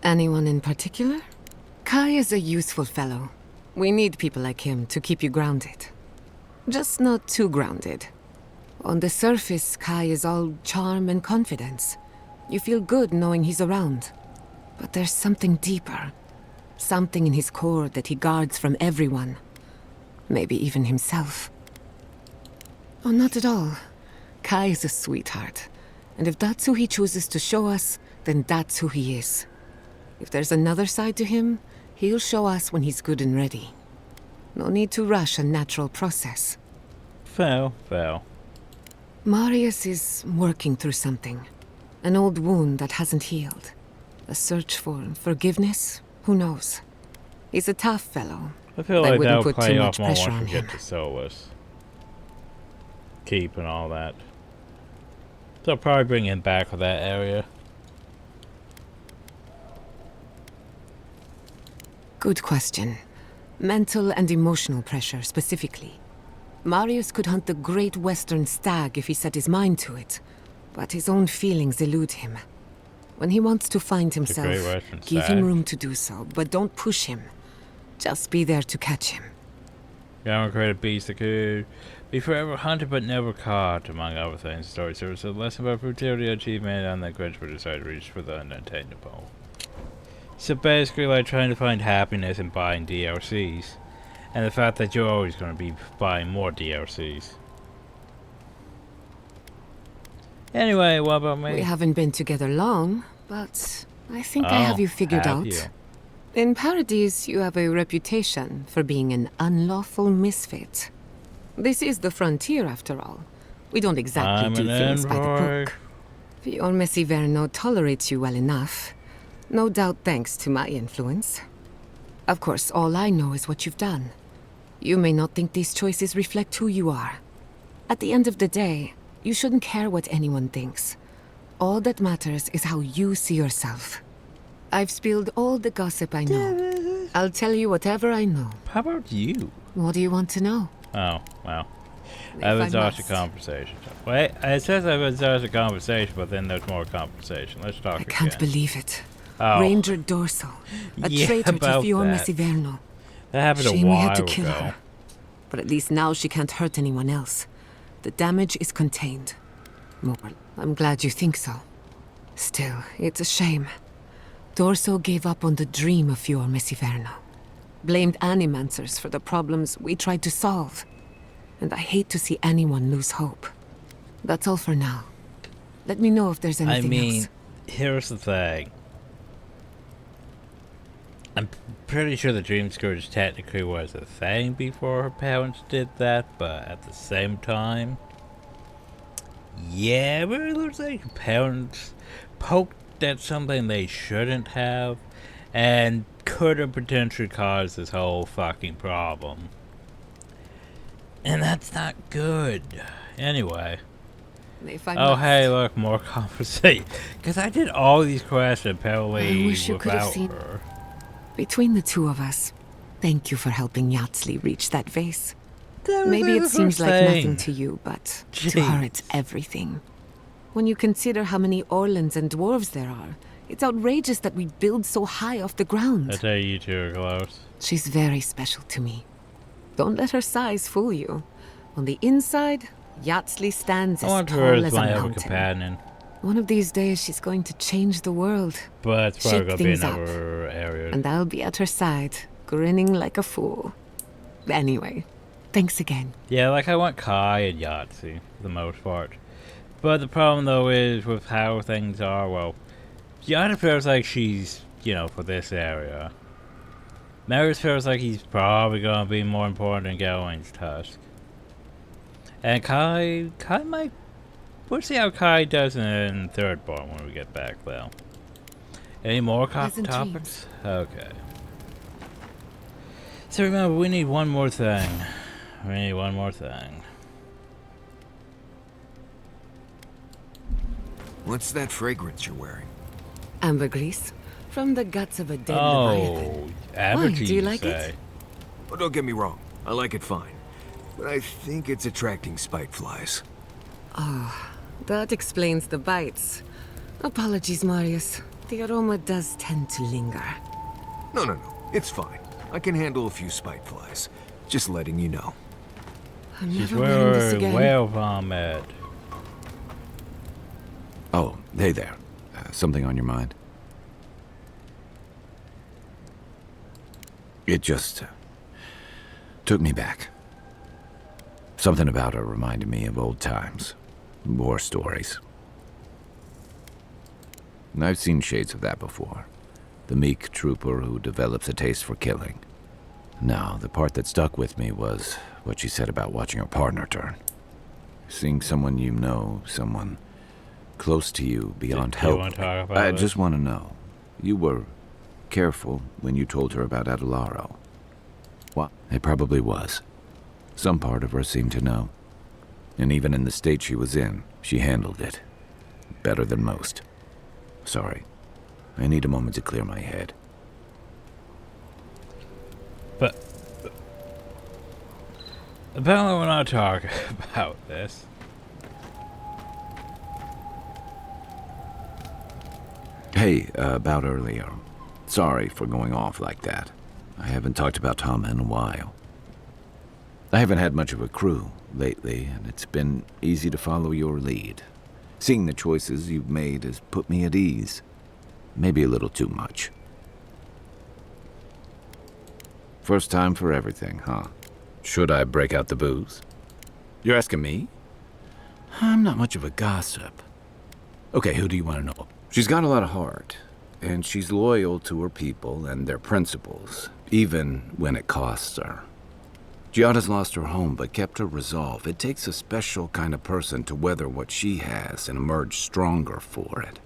M: Anyone in particular? Kai is a useful fellow. We need people like him to keep you grounded. Just not too grounded. On the surface, Kai is all charm and confidence. You feel good knowing he's around. But there's something deeper. Something in his core that he guards from everyone. Maybe even himself. Oh, not at all. Kai is a sweetheart. And if that's who he chooses to show us, then that's who he is. If there's another side to him, he'll show us when he's good and ready. No need to rush a natural process.
A: Fail.
M: Marius is working through something. An old wound that hasn't healed. A search for forgiveness? Who knows? He's a tough fellow.
A: I feel
M: but
A: like
M: wouldn't
A: that'll
M: put
A: play
M: too
A: off
M: much
A: more
M: pressure
A: once
M: on
A: we
M: him.
A: get to Solus. Keep and all that. So I'll probably bring him back for that area.
M: Good question. Mental and emotional pressure, specifically. Marius could hunt the great western stag if he set his mind to it, but his own feelings elude him. When he wants to find himself,
A: great western
M: give
A: stag?
M: him room to do so, but don't push him. Just be there to catch him.
A: Young create a beast that could be forever hunted but never caught, among other things. The story serves a lesson about futility, achievement, and the quench for desire to reach for the unattainable. So basically like trying to find happiness in buying DLCs. And the fact that you're always going to be buying more DLCs. Anyway, what about me?
M: We haven't been together long, but I think I have you figured
A: have
M: out.
A: you?
M: In Paradise, you have a reputation for being an unlawful misfit. This is the frontier, after all. We don't exactly
A: I'm
M: do
A: an
M: things by the
A: envoy.
M: book. Fior Messiverno tolerates you well enough. No doubt thanks to my influence. Of course, all I know is what you've done. You may not think these choices reflect who you are. At the end of the day, you shouldn't care what anyone thinks. All that matters is how you see yourself. I've spilled all the gossip I know. I'll tell you whatever I know.
A: How about you?
M: What do you want to know?
A: Oh, well.
M: If
A: I've
M: I
A: exhausted
M: must.
A: conversation. Wait, it says I've exhausted conversation, but then there's more conversation. Let's talk
M: I can't
A: again.
M: believe it.
A: Oh.
M: Ranger Dorso, a
A: Yeah,
M: traitor to
A: about
M: Fior
A: that.
M: Messiverno.
A: That happened
M: Shame
A: a
M: we
A: while
M: had to kill
A: ago.
M: her. But at least now she can't hurt anyone else. The damage is contained. More. I'm glad you think so. Still, it's a shame. Dorso gave up on the dream of Fior Messiverno. Blamed animancers for the problems we tried to solve. And I hate to see anyone lose hope. That's all for now. Let me know if there's anything
A: I mean,
M: else.
A: here's the thing. I'm pretty sure the Dream Scourge technically was a thing before her parents did that, but at the same time, yeah, but it looks like her parents poked at something they shouldn't have, and could have potentially caused this whole fucking problem. And that's not good. Anyway. Oh, hey, look, more conversation. Because I did all these quests apparently without her.
M: Between the two of us, thank you for helping Yatsli reach that vase. Maybe it seems like nothing to you, but to her it's everything. When you consider how many Orlans and dwarves there are, it's outrageous that we build so high off the ground.
A: I tell you two are close.
M: She's very special to me. Don't let her size fool you. On the inside, Yatsli stands as tall as a mountain.
A: Companion.
M: One of these days, she's going to change the world.
A: But it's probably going to be another area.
M: And I'll be at her side, grinning like a fool. Anyway, thanks again.
A: Yeah, like I want Kai and Yahtzee for the most part. But the problem, though, is with how things are, well, Gianna feels like she's, you know, for this area. Marius feels like he's probably going to be more important than Gawain's Tusk. And Kai might... We'll see how Kai does in Thirdborn when we get back, though. Any more topics? Okay. So remember, we need one more thing. We need one more thing.
C: What's that fragrance you're wearing?
M: Ambergris, from the guts of a dead leviathan.
A: Why,
M: do you like it?
C: Oh, don't get me wrong. I like it fine. But I think it's attracting spiteflies.
M: Oh, that explains the bites. Apologies, Marius. The aroma does tend to linger.
C: No. It's fine. I can handle a few spiteflies. Just letting you know.
M: I'm never wearing this again.
A: Whale vomit.
D: Oh, hey there. Something on your mind? It just took me back. Something about her reminded me of old times. War stories. And I've seen shades of that before. The meek trooper who develops a taste for killing. Now, the part that stuck with me was what she said about watching her partner turn. Seeing someone you know, someone close to you beyond help. I just want to know. You were careful when you told her about Adelaro. What? It probably was. Some part of her seemed to know. And even in the state she was in, she handled it. Better than most. Sorry. I need a moment to clear my head.
A: But apparently we're not talking about this.
D: Hey, about earlier. Sorry for going off like that. I haven't talked about Tom in a while. I haven't had much of a crew lately, and it's been easy to follow your lead. Seeing the choices you've made has put me at ease. Maybe a little too much. First time for everything, huh? Should I break out the booze? You're asking me? I'm not much of a gossip. Okay, who do you want to know? She's got a lot of heart, and she's loyal to her people and their principles, even when it costs her. Giada's lost her home, but kept her resolve. It takes a special kind of person to weather what she has and emerge stronger for it.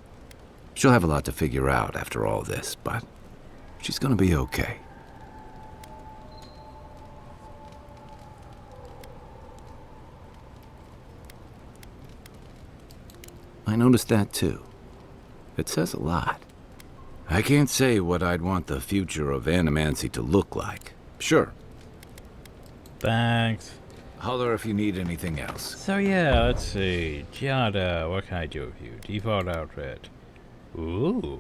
D: She'll have a lot to figure out after all this, but she's gonna be okay. I noticed that too. It says a lot. I can't say what I'd want the future of Animancy to look like. Sure.
A: Thanks.
D: Holler if you need anything else.
A: So yeah, let's see. Giada, what can I do with you? Default outfit. Ooh.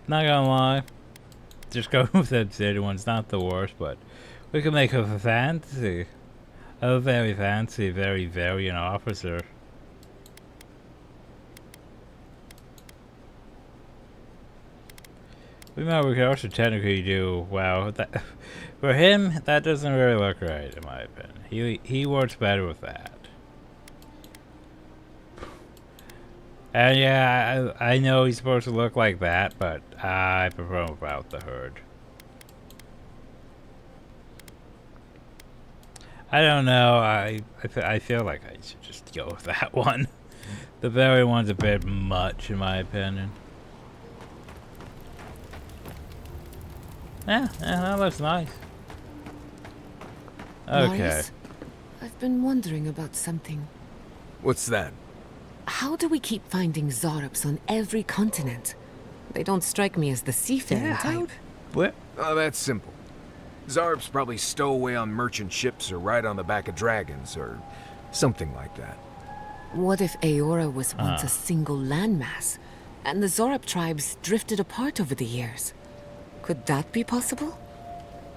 A: Not gonna lie. Just going with the Obsidian one's not the worst, but we can make a fancy. A very fancy, very variant officer. Remember, we can also technically do, wow, that, for him, that doesn't really look right, in my opinion. He works better with that. And yeah, I know he's supposed to look like that, but I prefer him without the hood. I don't know. I feel like I should just go with that one. The berry one's a bit much, in my opinion. Yeah, that looks nice. Okay.
M: Marius, I've been wondering about something.
C: What's that?
M: How do we keep finding Zarops on every continent? They don't strike me as the seafaring type.
A: What?
C: Oh, that's simple. Zarops probably stow away on merchant ships or ride on the back of dragons or something like that.
M: What if Aora was once a single landmass, and the Zorop tribes drifted apart over the years? Could that be possible?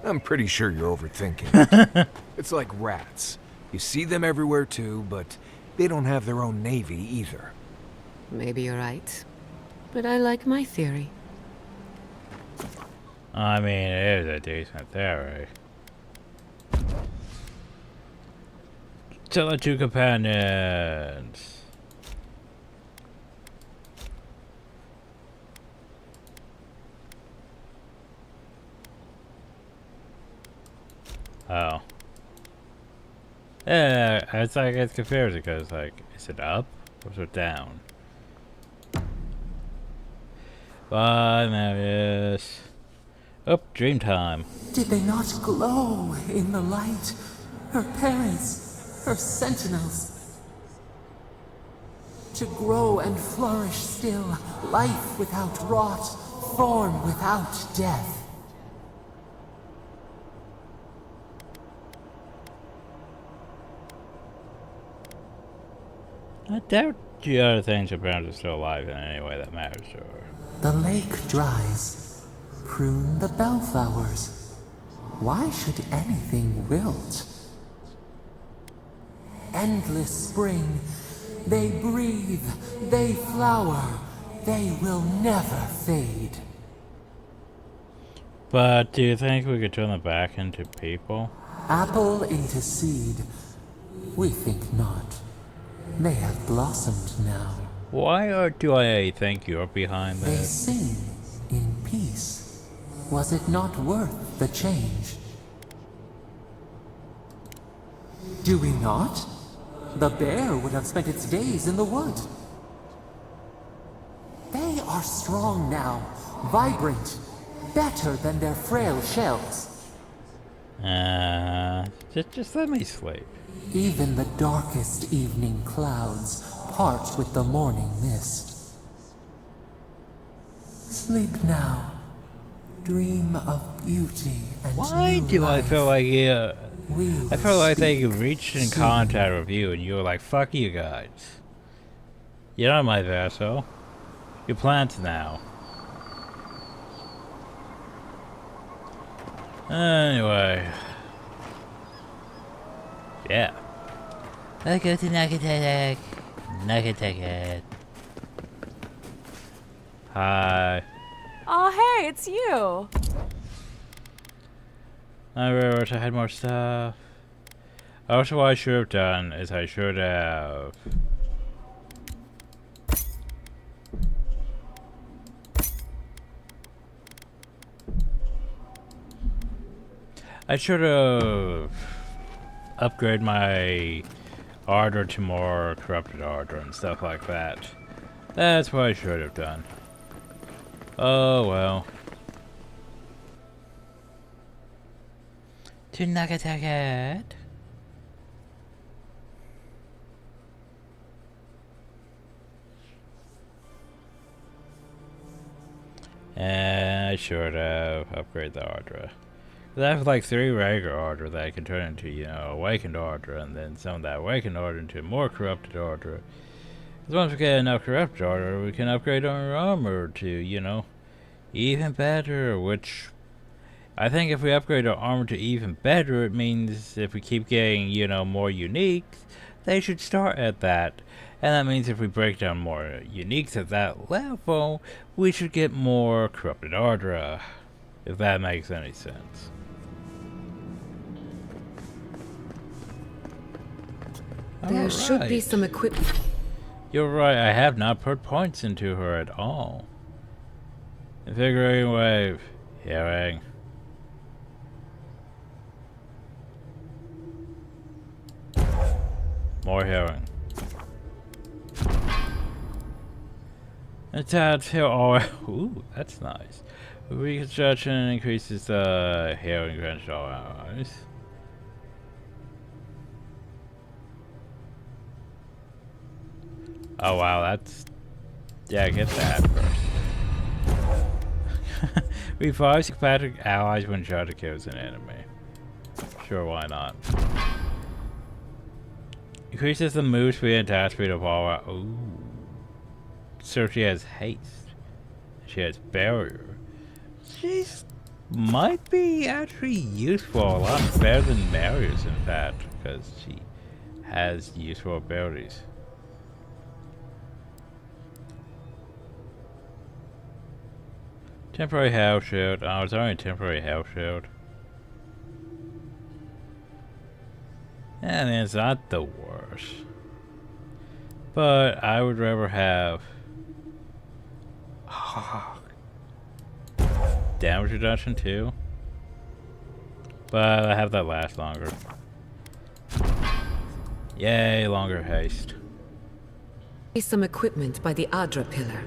C: I'm pretty sure you're overthinking. It's like rats. You see them everywhere too, but they don't have their own navy either.
M: Maybe you're right. But I like my theory.
A: I mean, it is a decent theory. Tell the two companions. Oh. Yeah, it's like it's confusing because, like, is it up or is it down? Bye, Marius. Oh, dream time.
G: Did they not glow in the light? Her parents, her sentinels. To grow and flourish still, life without rot, form without death.
A: I doubt the other things your parents are still alive in any way that matters to her.
G: The lake dries. Prune the bellflowers. Why should anything wilt? Endless spring. They breathe. They flower. They will never fade.
A: But do you think we could turn them back into people?
G: Apple into seed. We think not. They have blossomed now.
A: Why do I think you're behind
G: They
A: this?
G: sing in peace. Was it not worth the change? Do we not? The bear would have spent its days in the wood. They are strong now, vibrant, better than their frail shells.
A: Just let me sleep.
G: Even the darkest evening clouds part with the morning mist. Sleep now. Dream of beauty and
A: Why do I feel like I feel like they reached in contact with you and you were like, fuck you guys. You're not my vessel. You're plants now. Anyway. Yeah. Let's go to Nagatek. Nagatek. Hi.
O: Oh, hey, it's you.
A: I really wish I had more stuff. Also, what I should have done is I should have... upgrade my ardor to more corrupted ardor and stuff like that. That's what I should have done. Oh well. To Nagatek. And I should have upgraded the ardor. I have like 3 regular ardor that I can turn into, you know, awakened ardor, and then some of that awakened ardor into more corrupted ardor. Because once we get enough corrupted ardor, we can upgrade our armor to, you know, even better, which I think if we upgrade our armor to even better, it means if we keep getting, you know, more uniques, they should start at that. And that means if we break down more uniques at that level, we should get more corrupted ardor, if that makes any sense.
M: There should be some equipment.
A: You're right, I have not put points into her at all. Invigorating wave. Hearing. More hearing. Attach heal all. Ooh, that's nice. Reconstruction increases the healing range of all allies. Oh wow, that's... Yeah, get that first. Revives sympathetic allies when Shadow kills an enemy. Sure, why not? Increases the move speed and attack speed of all... Ooh. So she has haste. She has barrier. She's... might be actually useful. A lot better than Marius, in fact. Because she has useful abilities. Temporary health shield. Oh, it's only a temporary health shield. And it's not the worst. But I would rather have damage reduction too. But I have that last longer. Yay, longer haste.
M: Some equipment by the Adra pillar.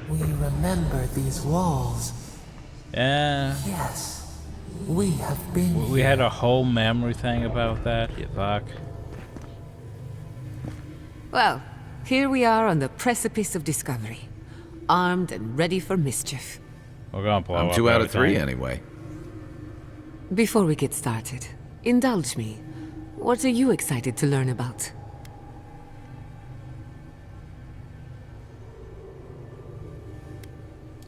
G: We remember these walls.
A: Yeah.
G: Yes, we have been.
A: We had a whole memory thing about that. You fuck.
M: Well, here we are on the precipice of discovery, armed and ready for mischief.
A: We're gonna blow
D: I'm
A: up
D: 2 out of 3
A: everything.
D: anyway.
M: Before we get started, indulge me. What are you excited to learn about?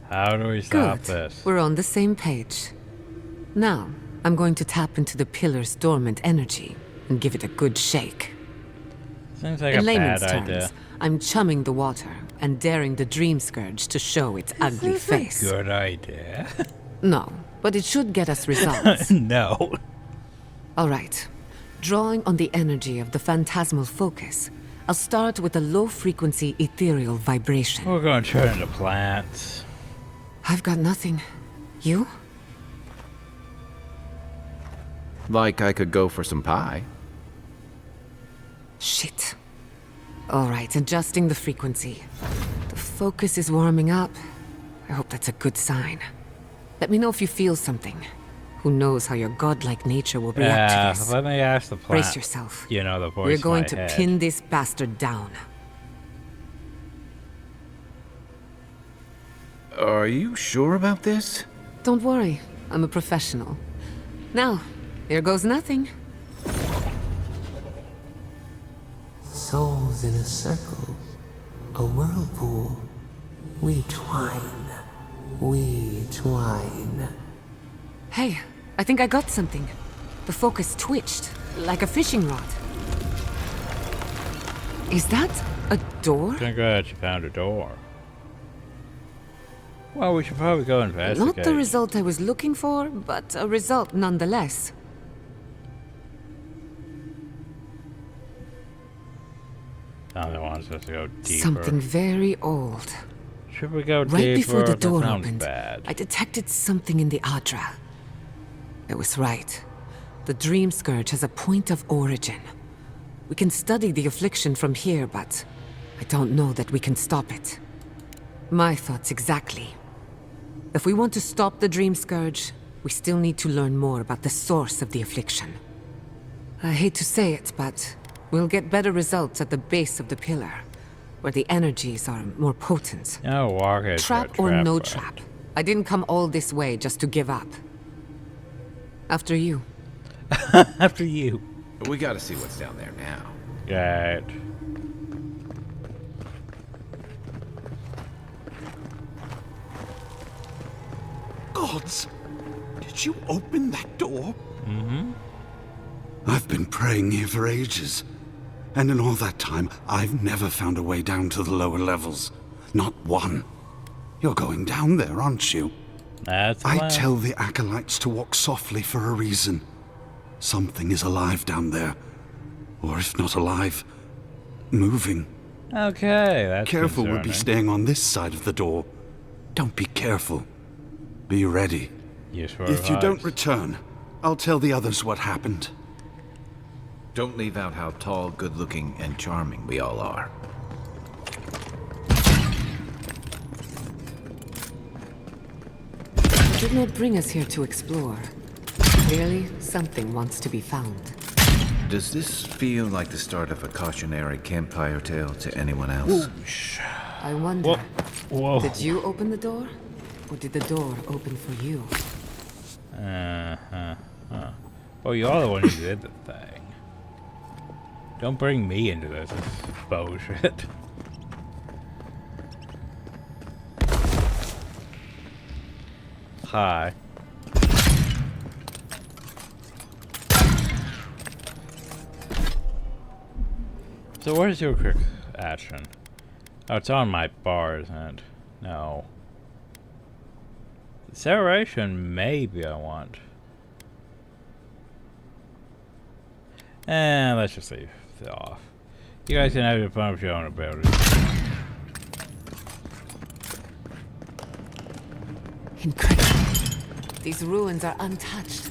A: How do we stop
M: Good.
A: this?
M: We're on the same page. Now, I'm going to tap into the pillar's dormant energy and give it a good shake.
A: Seems like
M: In
A: a
M: layman's
A: bad
M: terms,
A: idea.
M: I'm chumming the water and daring the dream scourge to show its ugly face.
A: Good idea.
M: No, but it should get us results.
A: No.
M: All right. Drawing on the energy of the phantasmal focus, I'll start with a low-frequency ethereal vibration.
A: We're gonna turn into plants.
M: I've got nothing. You?
D: Like I could go for some pie.
M: Shit. All right, adjusting the frequency. The focus is warming up. I hope that's a good sign. Let me know if you feel something. Who knows how your godlike nature will react to this.
A: Let me ask the plant.
M: Brace yourself.
A: You know the voice
M: We're
A: in
M: going
A: my
M: to
A: head.
M: pin this bastard down.
D: Are you sure about this?
M: Don't worry, I'm a professional. Now, here goes nothing.
G: Souls in a circle, a whirlpool. We twine, we twine.
M: Hey, I think I got something. The focus twitched, like a fishing rod. Is that a door?
A: Congrats, you found a door. Well, we should probably go investigate.
M: Not the result I was looking for, but a result nonetheless.
A: Oh, they want us to go deeper.
M: Something very old.
A: Should we go
M: Right
A: deeper?
M: before the
A: That
M: door
A: sounds
M: opened,
A: bad.
M: I detected something in the Adra. I was right. The Dream Scourge has a point of origin. We can study the affliction from here, but I don't know that we can stop it. My thoughts exactly. If we want to stop the Dream Scourge, we still need to learn more about the source of the affliction. I hate to say it, but we'll get better results at the base of the pillar, where the energies are more potent.
A: No, walk it.
M: Trap or no trap, I didn't come all this way just to give up. After you.
A: After you.
D: We gotta see what's down there now.
A: Right.
K: Gods! Did you open that door?
A: Mm-hmm.
K: I've been praying here for ages. And in all that time, I've never found a way down to the lower levels. Not one. You're going down there, aren't you?
A: That's
K: I
A: fine.
K: tell the acolytes to walk softly for a reason. Something is alive down there. Or if not alive, moving.
A: Okay, that's
K: Careful would be
A: concerning.
K: staying on this side of the door. Don't be careful. Be ready.
A: Yes, for
K: If you
A: advice.
K: don't return, I'll tell the others what happened.
D: Don't leave out how tall, good-looking, and charming we all are.
M: You did not bring us here to explore. Clearly, something wants to be found.
D: Does this feel like the start of a cautionary campfire tale to anyone else?
M: I wonder,
A: Whoa.
M: did you open the door? Or did the door open for you?
A: Oh, you're the one who did the thing. Don't bring me into this. This is bullshit. Hi. So what is your quick action? Oh, it's on my bar, isn't it? No. Acceleration, maybe I want. And let's just leave it off. You guys can have your fun with your own abilities.
M: Incredible. These ruins are untouched.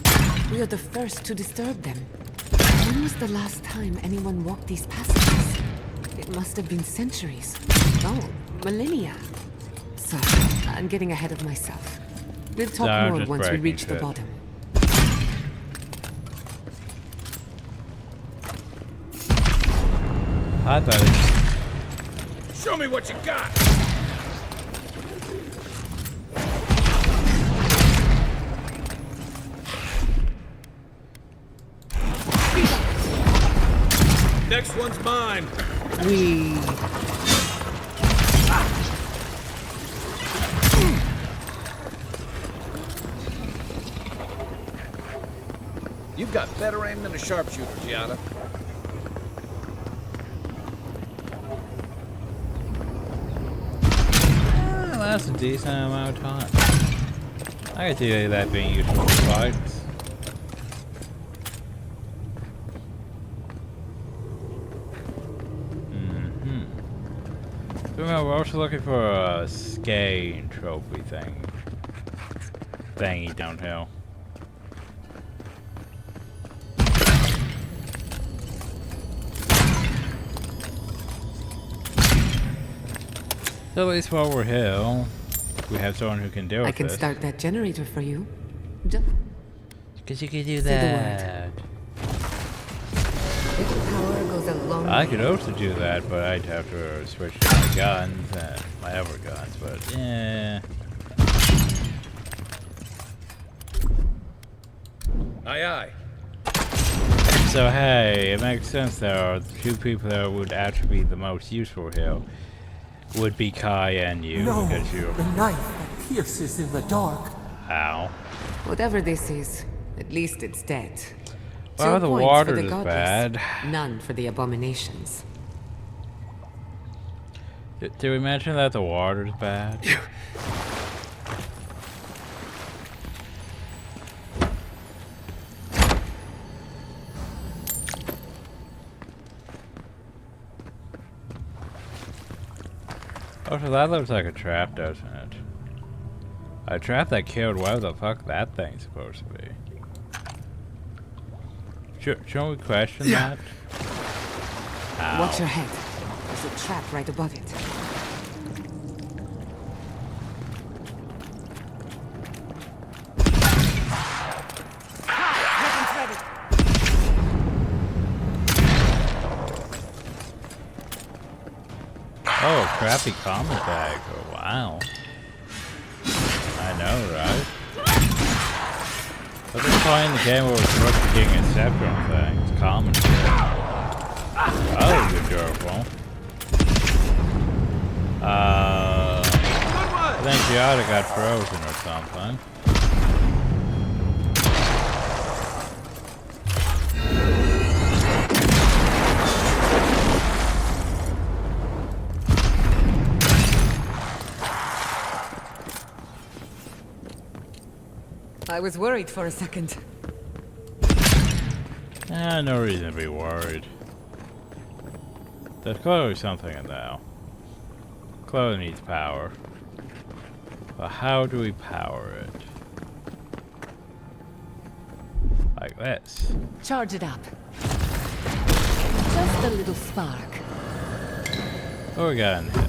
M: We are the first to disturb them. When was the last time anyone walked these passages? It must have been centuries. No, millennia. Sorry, I'm getting ahead of myself. We'll talk more once we reach the bottom.
A: Hi, buddy.
H: Show me what you got! Next one's mine!
L: You've got better aim than a sharpshooter, Giada.
A: That's a decent amount of time. I can see that being useful for fights. Remember, we're also looking for a skein trophy thing. Thingy downhill. So at least while we're here, we have someone who can deal with
M: I can
A: this.
M: start that generator for you.
A: Because you can do that.
M: Power goes a long
A: I
M: way.
A: could also do that, but I'd have to switch to my guns and my other guns, but yeah.
H: Aye, aye.
A: So hey, it makes sense there. The two people that would actually be the most useful here would be Kai and you,
G: No,
A: because you.
G: the knife that pierces in the dark.
A: Ow.
M: Whatever this is, at least it's dead.
A: Well,
M: 2
A: the
M: points
A: water
M: for the
A: is
M: godless,
A: bad.
M: none for the abominations.
A: Did we mention that the water's bad? Oh, so that looks like a trap, doesn't it? A trap that killed whatever the fuck that thing's supposed to be. Shouldn't we question that? Ow.
M: Watch your head. There's a trap right above it.
A: Oh, a crappy common bag. Oh, wow. I know, right? I've been playing the game where we're supposed to be getting exceptional things. Common bag. Oh, you're durable. I think Giada got frozen or something.
M: I was worried for a second.
A: No reason to be worried. There's clearly something in there. Clearly needs power. But how do we power it? Like this.
M: Charge it up. Just a little spark.
A: What we got in here?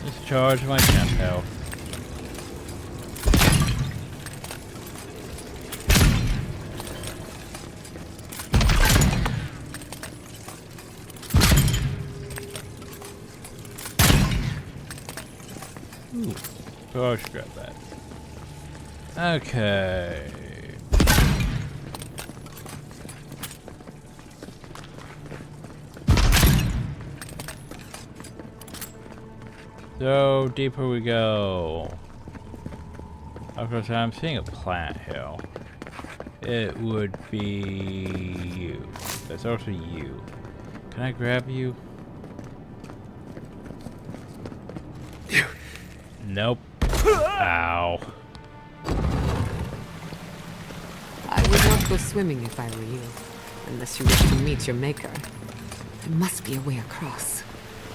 A: Just charge my temp health. Oh, I should grab that. Okay. So deeper we go. Of course, I'm seeing a plant here. It would be you. That's also you. Can I grab you? Nope. Ow.
M: I would not go swimming if I were you, unless you wish to meet your maker. There must be a way across.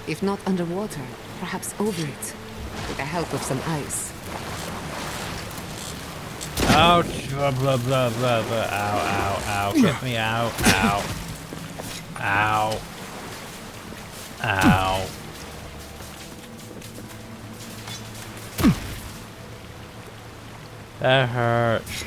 M: If not underwater, perhaps over it, with the help of some ice.
A: Ouch! Blah blah blah blah blah. Ow! Ow! Ow! Get me out! Ow! Ow! Ow! That hurts.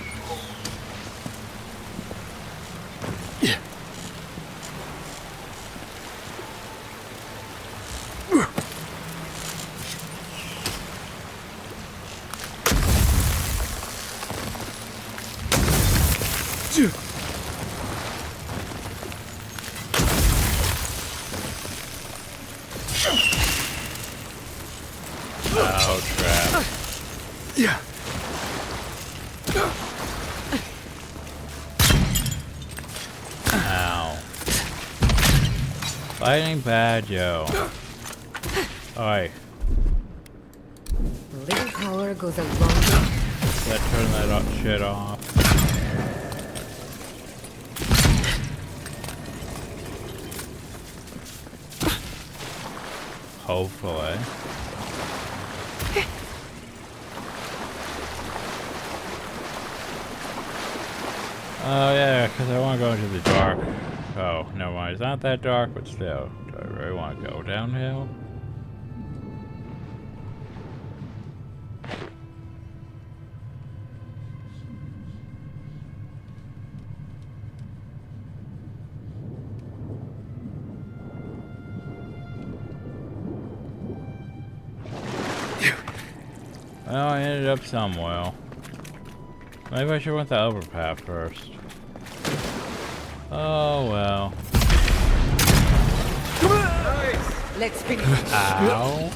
A: Oh, crap.
C: Yeah.
A: Ow. Fighting bad, yo. Oi.
M: Little power goes a long way.
A: Let's turn that shit off. Hopefully. Oh yeah, because I want to go into the dark. Oh, never mind. It's not that dark, but still. Do I really want to go downhill? Well, I ended up somewhere. Maybe I should went the overpath first. Oh well.
M: Let's finish.
A: Ow.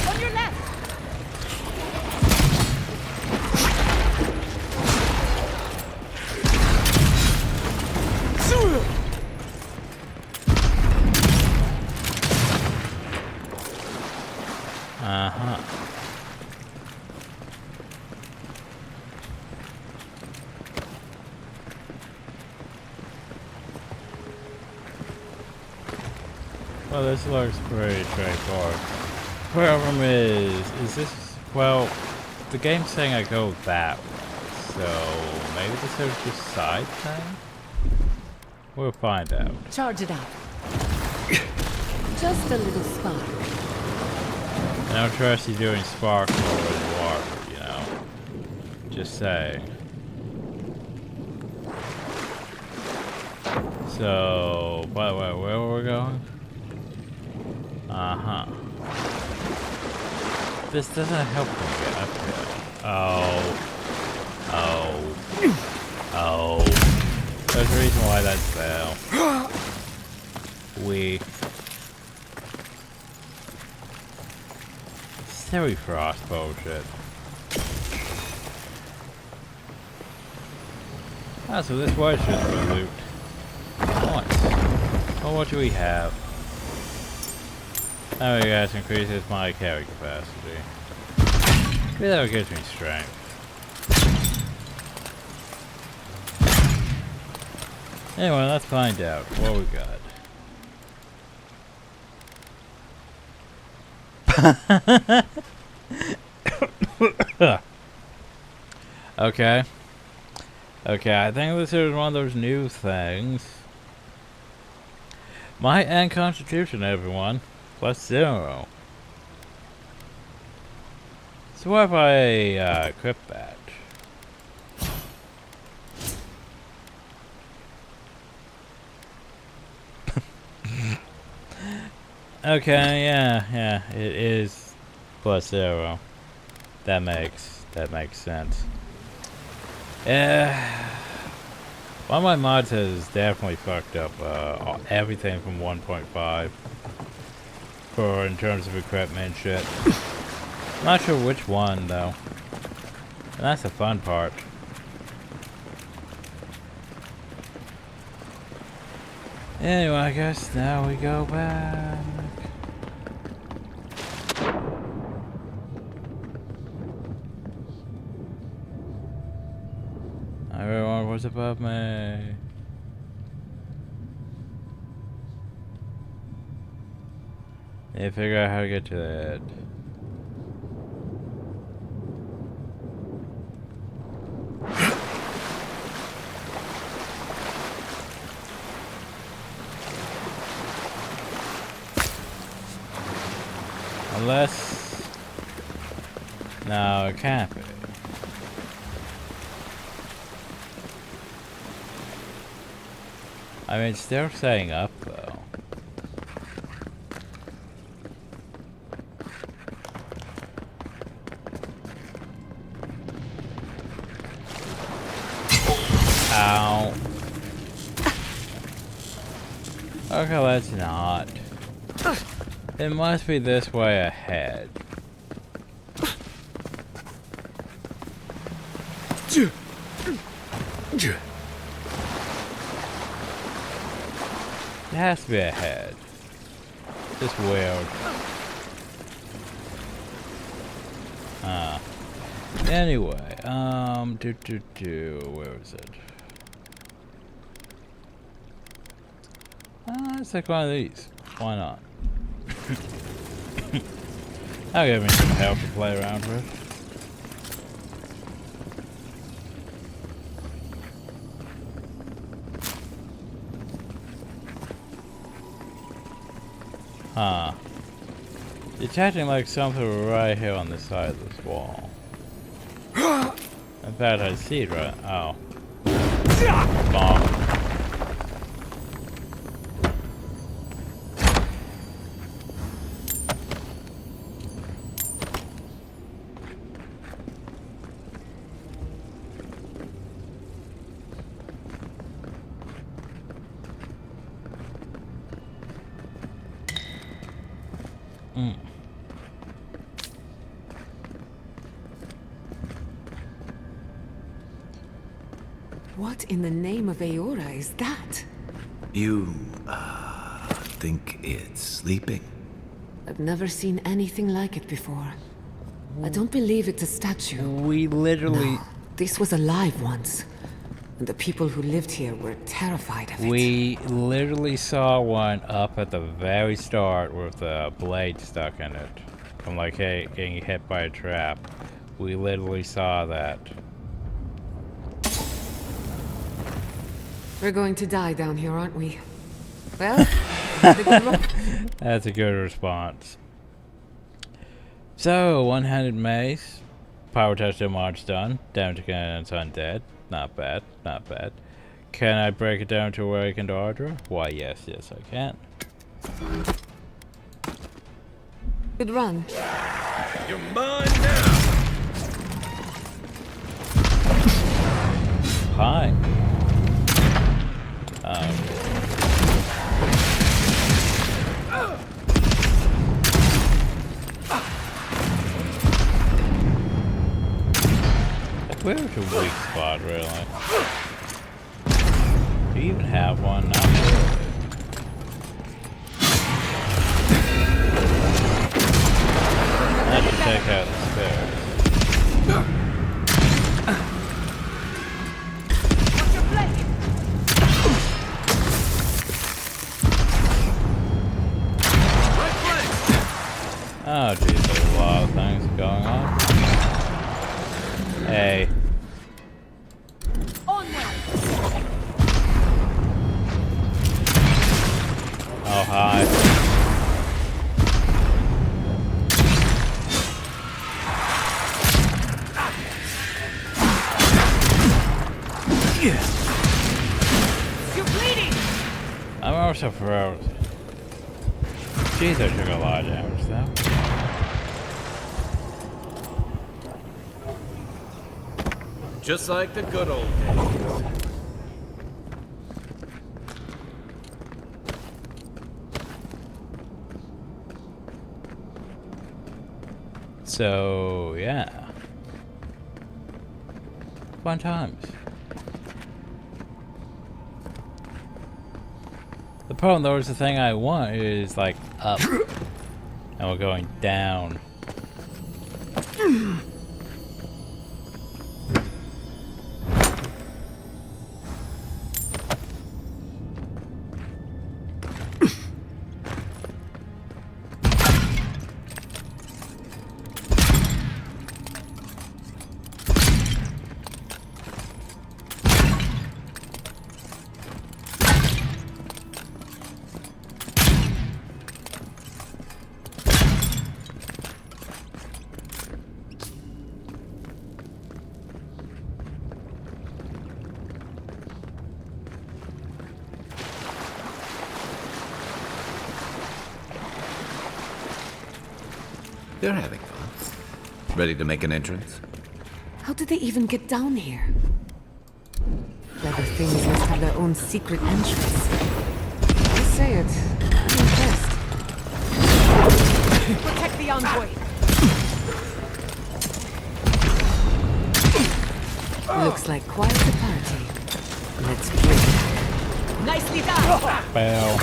F: On your left!
A: Uh-huh. Well, this looks pretty straightforward. Problem is this, well, the game's saying I go that way, so maybe this is just side thing? We'll find out.
M: Charge it up. Just a little spark.
A: I don't trust you doing spark more than water, you know. Just saying. So, by the way, where were we going? Uh-huh. This doesn't help me get up here. Oh. Oh. Oh. There's a reason why that's there. Silly frost bullshit. Ah, so this was just for loot. Nice. Well, what do we have? Oh, you guys increases my carry capacity. Maybe that gives me strength. Anyway, let's find out what we got. Okay. Okay, I think this is one of those new things. Might and Constitution, everyone. +0. So what if I equip that? Okay, yeah, it is +0. That makes sense. One of my mods has definitely fucked up everything from 1.5 for in terms of equipment and shit. Not sure which one though. And that's the fun part. Anyway, I guess now we go back. Everyone was above me. Need to figure out how to get to that. Unless... No, it can't be. I mean, it's still staying up, though. Ow. Okay, let's not. It must be this way ahead. It has to be ahead. Just weird. Anyway, where is it? Let's take one of these. Why not? That'll give me some help to play around with. Huh. Detecting like something right here on the side of this wall. In fact, I see it right. Oh. Bonk.
M: What in the name of Aora is that?
D: You, think it's sleeping?
M: I've never seen anything like it before. I don't believe it's a statue.
A: We literally...
M: No, this was alive once. And the people who lived here were terrified of it.
A: We literally saw one up at the very start with a blade stuck in it. From like getting hit by a trap. We literally saw that.
M: We're going to die down here, aren't we? Well, have a good luck.
A: That's a good response. So, one-handed mace. Power touchdown march done. Damage against undead. Not bad, not bad. Can I break it down to awakened Ardra? Why, yes, I can.
M: Good run.
H: You're mine now.
A: Hi. Where's a weak spot, really? we even have one? No. I should take out the spare. Oh geez, there's a lot of things going on. Hey. Oh, hi.
O: You're bleeding!
A: I'm also frozen. Jeez, I took a lot of damage though.
L: Just like the good old days.
A: So, yeah. Fun times. The problem though is the thing I want is like up. And we're going down.
D: They're having fun. Ready to make an entrance?
M: How did they even get down here? Clever things must have their own secret entrance. I say it. I'm impressed.
O: Protect the envoy.
M: Looks like quite a party. Let's play.
O: Nicely done.
A: Well.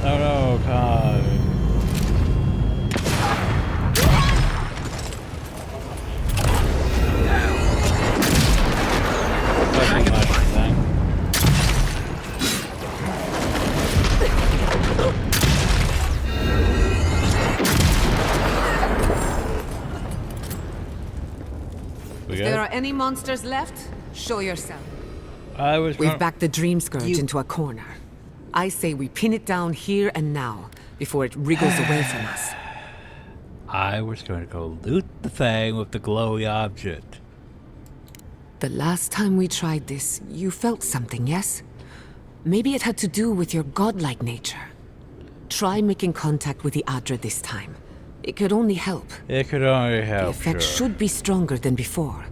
A: Oh no, God.
M: If there are any monsters left, show yourself.
A: We've
M: backed the Dream Scourge into a corner. I say we pin it down here and now, before it wriggles away from us.
A: I was going to go loot the thing with the glowy object.
M: The last time we tried this, you felt something, yes? Maybe it had to do with your godlike nature. Try making contact with the Adra this time. It could only help.
A: It could only
M: The
A: help,
M: effect
A: sure.
M: should be stronger than before.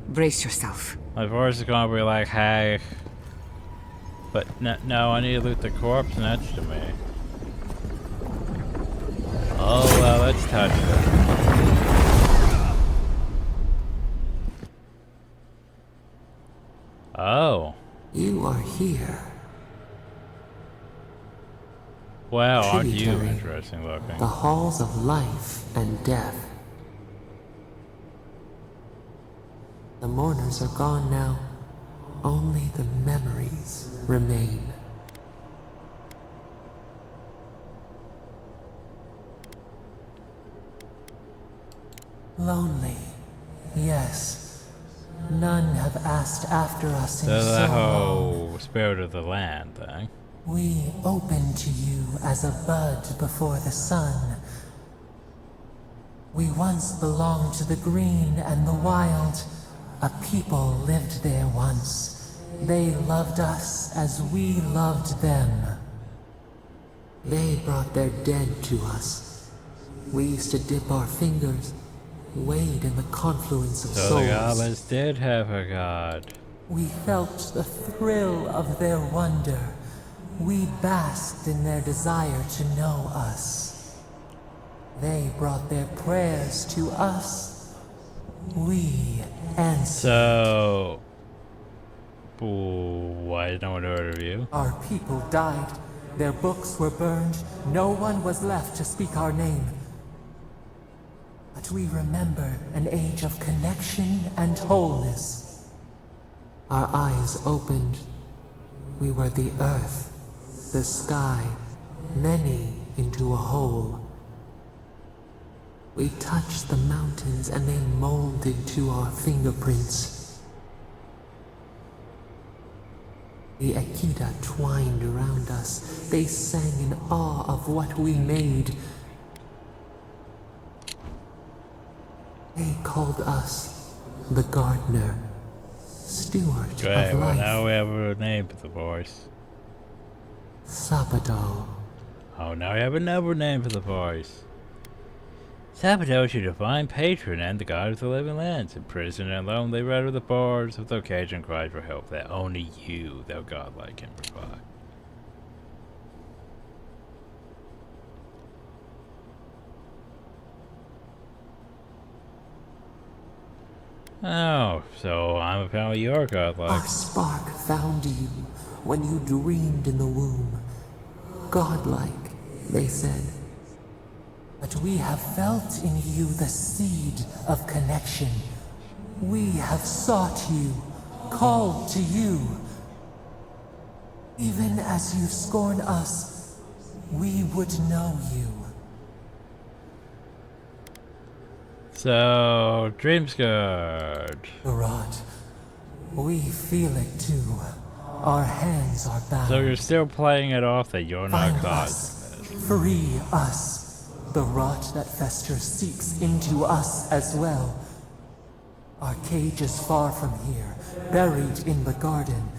M: Brace yourself.
A: My voice is gonna be like, hey. But no, I need to loot the corpse next to me. Oh, well, let's touch it. Oh.
G: You are here.
A: Wow, aren't you
G: Tributary,
A: interesting looking?
G: The halls of life and death. The mourners are gone now. Only the memories remain. Lonely, yes. None have asked after us in
A: So
G: so
A: the
G: long.
A: whole spirit of the land thing.
G: We open to you as a bud before the sun. We once belonged to the green and the wild. A people lived there once. They loved us as we loved them. They brought their dead to us. We used to dip our fingers, wade in the confluence of
A: So
G: souls.
A: the goblins did have a god.
G: We felt the thrill of their wonder. We basked in their desire to know us. They brought their prayers to us. We answer.
A: So, why no one heard of you?
G: Our people died. Their books were burned. No one was left to speak our name. But we remember an age of connection and wholeness. Our eyes opened. We were the earth, the sky, many into a whole. We touched the mountains and they molded to our fingerprints. The Akita twined around us. They sang in awe of what we made. They called us the gardener, steward
A: Great,
G: of
A: well
G: life.
A: now we have a name for the voice.
G: Sabado.
A: Oh, now we have another name for the voice. Sabado is your divine patron and the god of the living lands. Imprisoned and alone, they rattle the bars of the cage and cry for help that only you, thou godlike, can provide. Oh, so I'm apparently your godlike.
G: Our spark found you when you dreamed in the womb. Godlike, they said. But we have felt in you the seed of connection. We have sought you, called to you. Even as you scorn us, we would know you.
A: So, dream's good.
G: Rot, we feel it too. Our hands are bound.
A: So you're still playing it off that you're not
G: Find
A: God.
G: us, free us. The rot that festers seeps into us as well. Our cage is far from here, buried in the garden,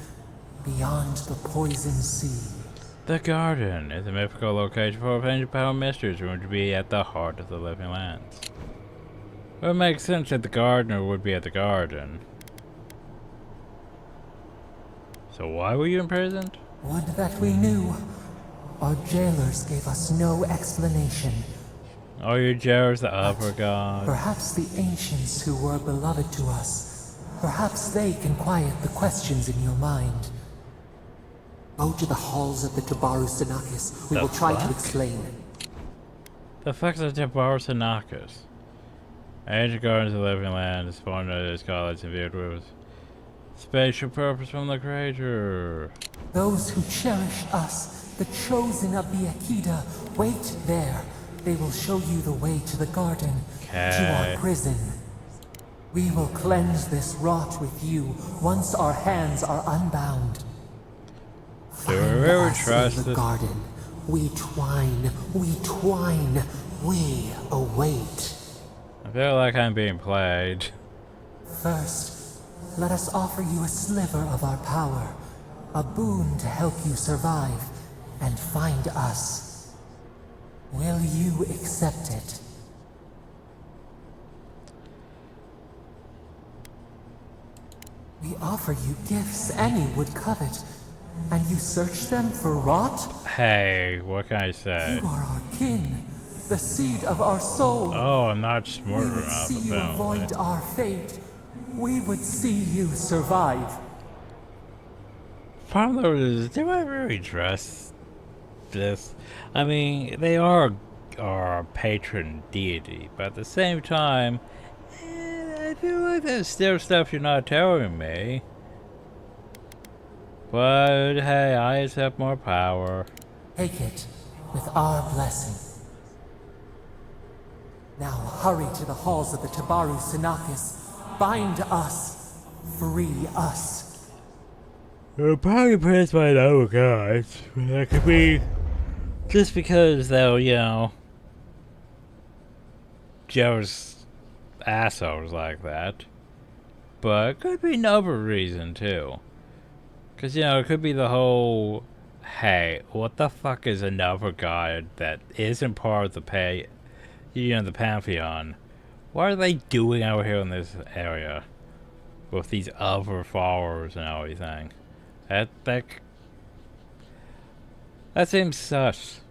G: beyond the poison sea.
A: The garden is a mythical location for a ancient power mysteries rumored to be at the heart of the living lands. Well, it makes sense that the gardener would be at the garden. So why were you imprisoned?
G: Would that we knew. Our jailers gave us no explanation.
A: Oh, your jailers, the upper god.
G: Perhaps the ancients who were beloved to us. Perhaps they can quiet the questions in your mind. Go to the halls of the Tabaru Sanakis. We will try to explain.
A: The fuck's a Tabaru Sanakis? Ancient gardens of the living land, spawned under its college and viewed with spatial purpose from the creator.
G: Those who cherish us, the chosen of the Akita, wait there. They will show you the way to the garden, to our prison. We will cleanse this rot with you once our hands are unbound.
A: Do we really trust
G: the garden. We twine, we await.
A: I feel like I'm being played.
G: First, let us offer you a sliver of our power, a boon to help you survive and find us. Will you accept it? We offer you gifts any would covet, and you search them for rot?
A: Hey, what can I say?
G: You are our kin, the seed of our soul.
A: Oh, I'm not smart enough,
G: We would see you
A: apparently.
G: avoid our fate. We would see you survive.
A: Problem is, do I really trust this? I mean, they are our patron deity, but at the same time, I feel like there's still stuff you're not telling me. But hey, I accept more power.
G: Take it with our blessing. Now hurry to the halls of the Tabaru Sanakis. Bind us. Free us.
A: I'll probably praise my other gods. That could be just because they'll, you know, Joe's assholes like that. But it could be another reason too. Because, you know, it could be the whole, hey, what the fuck is another god that isn't part of the the Pantheon? What are they doing out here in this area with these other followers and everything? That seems sus.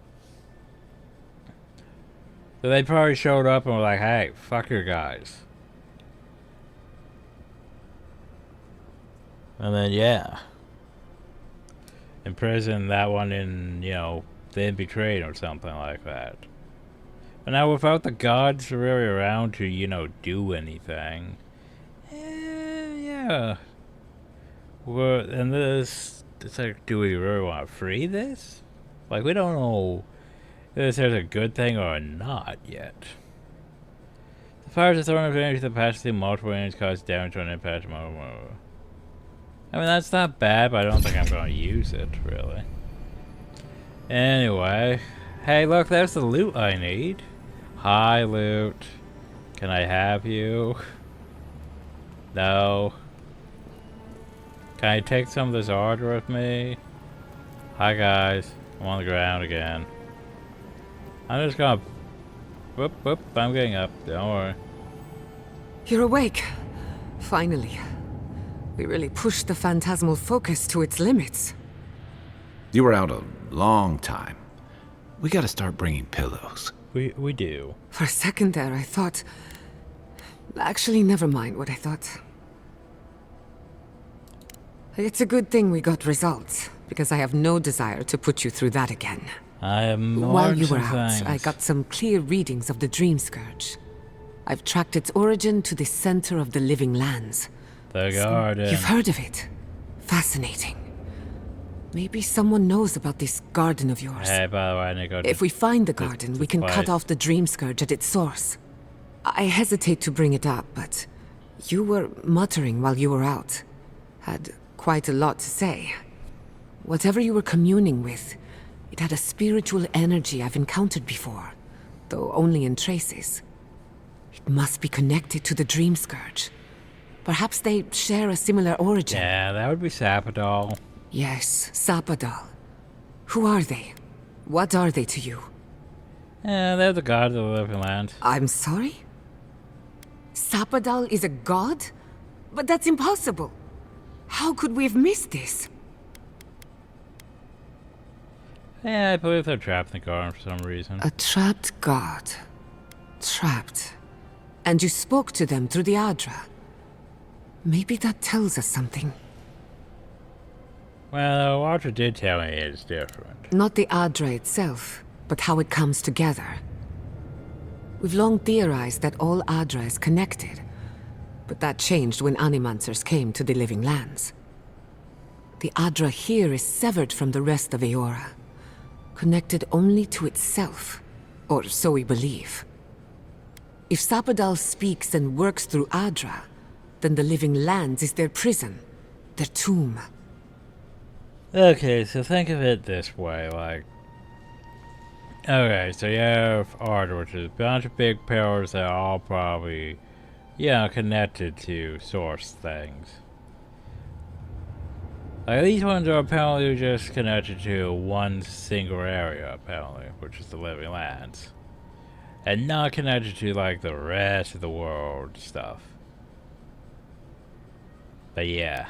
A: So they probably showed up and were like, hey, fuck your guys. And then, yeah. Imprison that one in, you know, then betrayed or something like that. But now without the gods really around to, you know, do anything. Yeah. Well, and this, it's like, do we really want to free this? Like, we don't know if there's a good thing or not yet. The fires of thrown advantage to the capacity multiple enemies cause damage on impact. I mean, that's not bad, but I don't think I'm going to use it, really. Anyway. Hey, look, there's the loot I need. Hi, loot. Can I have you? No. Can I take some of this order with me? Hi, guys. I'm on the ground again. I'm just gonna... Whoop, whoop, I'm getting up. Don't worry.
M: You're awake. Finally. We really pushed the phantasmal focus to its limits.
D: You were out a long time. We gotta start bringing pillows.
A: We do.
M: For a second there, I thought... Actually, never mind what I thought. It's a good thing we got results, because I have no desire to put you through that again.
A: I am more
M: While you were out, I got some clear readings of the Dream Scourge. I've tracked its origin to the center of the living lands.
A: The garden.
M: You've heard of it. Fascinating. Maybe someone knows about this garden of yours.
A: Hey, by the way, I need to go
M: If we find the garden, we can cut off the Dream Scourge at its source. I hesitate to bring it up, but you were muttering while you were out. Had quite a lot to say. Whatever you were communing with, it had a spiritual energy I've encountered before, though only in traces. It must be connected to the Dream Scourge. Perhaps they share a similar origin.
A: Yeah, that would be Sapadal.
M: Yes, Sapadal. Who are they? What are they to you?
A: Yeah, they're the god of the living land.
M: I'm sorry? Sapadal is a god? But that's impossible. How could we have missed this?
A: Yeah, I believe they're trapped in the garden for some reason.
M: A trapped god. Trapped. And you spoke to them through the Adra. Maybe that tells us something.
A: Well, Walter did tell me it's different.
M: Not the Adra itself, but how it comes together. We've long theorized that all Adra is connected, but that changed when Animancers came to the living lands. The Adra here is severed from the rest of Eora, connected only to itself, or so we believe. If Sapadal speaks and works through Adra, then the living lands is their prison, their tomb.
A: Okay, so think of it this way, like... Okay, so you have Art, which is a bunch of big pillars that are all probably, connected to source things. Like, these ones are apparently just connected to one single area, apparently, which is the living lands. And not connected to, like, the rest of the world stuff. But yeah.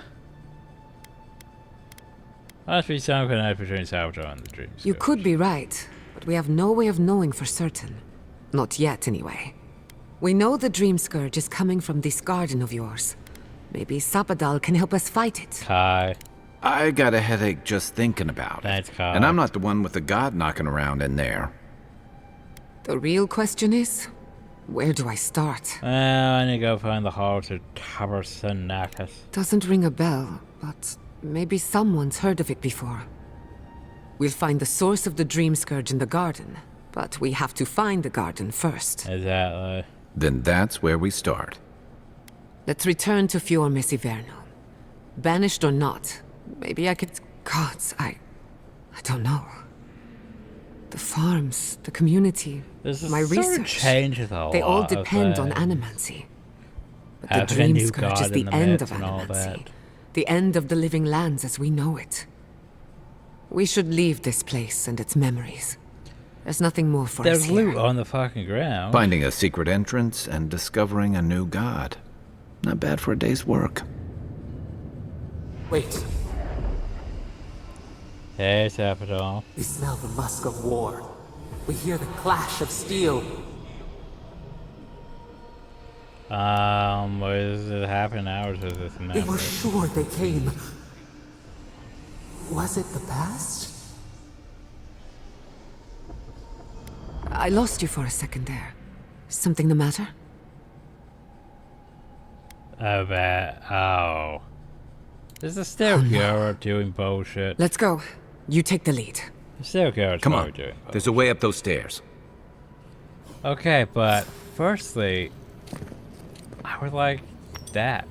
A: Must be some connection between Salvador and the Dream Scourge.
M: You could be right, but we have no way of knowing for certain. Not yet, anyway. We know the Dream Scourge is coming from this garden of yours. Maybe Sapadal can help us fight it.
A: Kai.
D: I got a headache just thinking about it.
A: That's Kai.
D: And I'm not the one with the god knocking around in there.
M: The real question is, where do I start?
A: Well, I need to go find the halls of Tabarsanakas.
M: Doesn't ring a bell, but maybe someone's heard of it before. We'll find the source of the Dream Scourge in the garden, but we have to find the garden first.
A: Exactly.
D: Then that's where we start.
M: Let's return to Fior Mesiverno. Banished or not, maybe I could... Gods, I don't know. The farms, the community, my research,
A: changes a lot.
M: They all depend on animancy. But the Dream Scourge is the end of animancy. The end of the living lands as we know it. We should leave this place and its memories. There's nothing more for us here.
A: There's loot on the fucking ground.
D: Finding a secret entrance and discovering a new god. Not bad for a day's work.
G: Wait.
A: Hey, Sapadal.
G: We smell the musk of war. We hear the clash of steel.
A: Was it half an hour to this
G: We
A: map?
G: were sure they came. Was it the past?
M: I lost you for a second there. Something the matter?
A: Oh. There's a still girl doing bullshit.
M: Let's go. You take the lead.
A: The still girl's
D: Come
A: probably
D: on.
A: doing bullshit.
D: There's a way up those stairs.
A: Okay, but firstly, I would like that.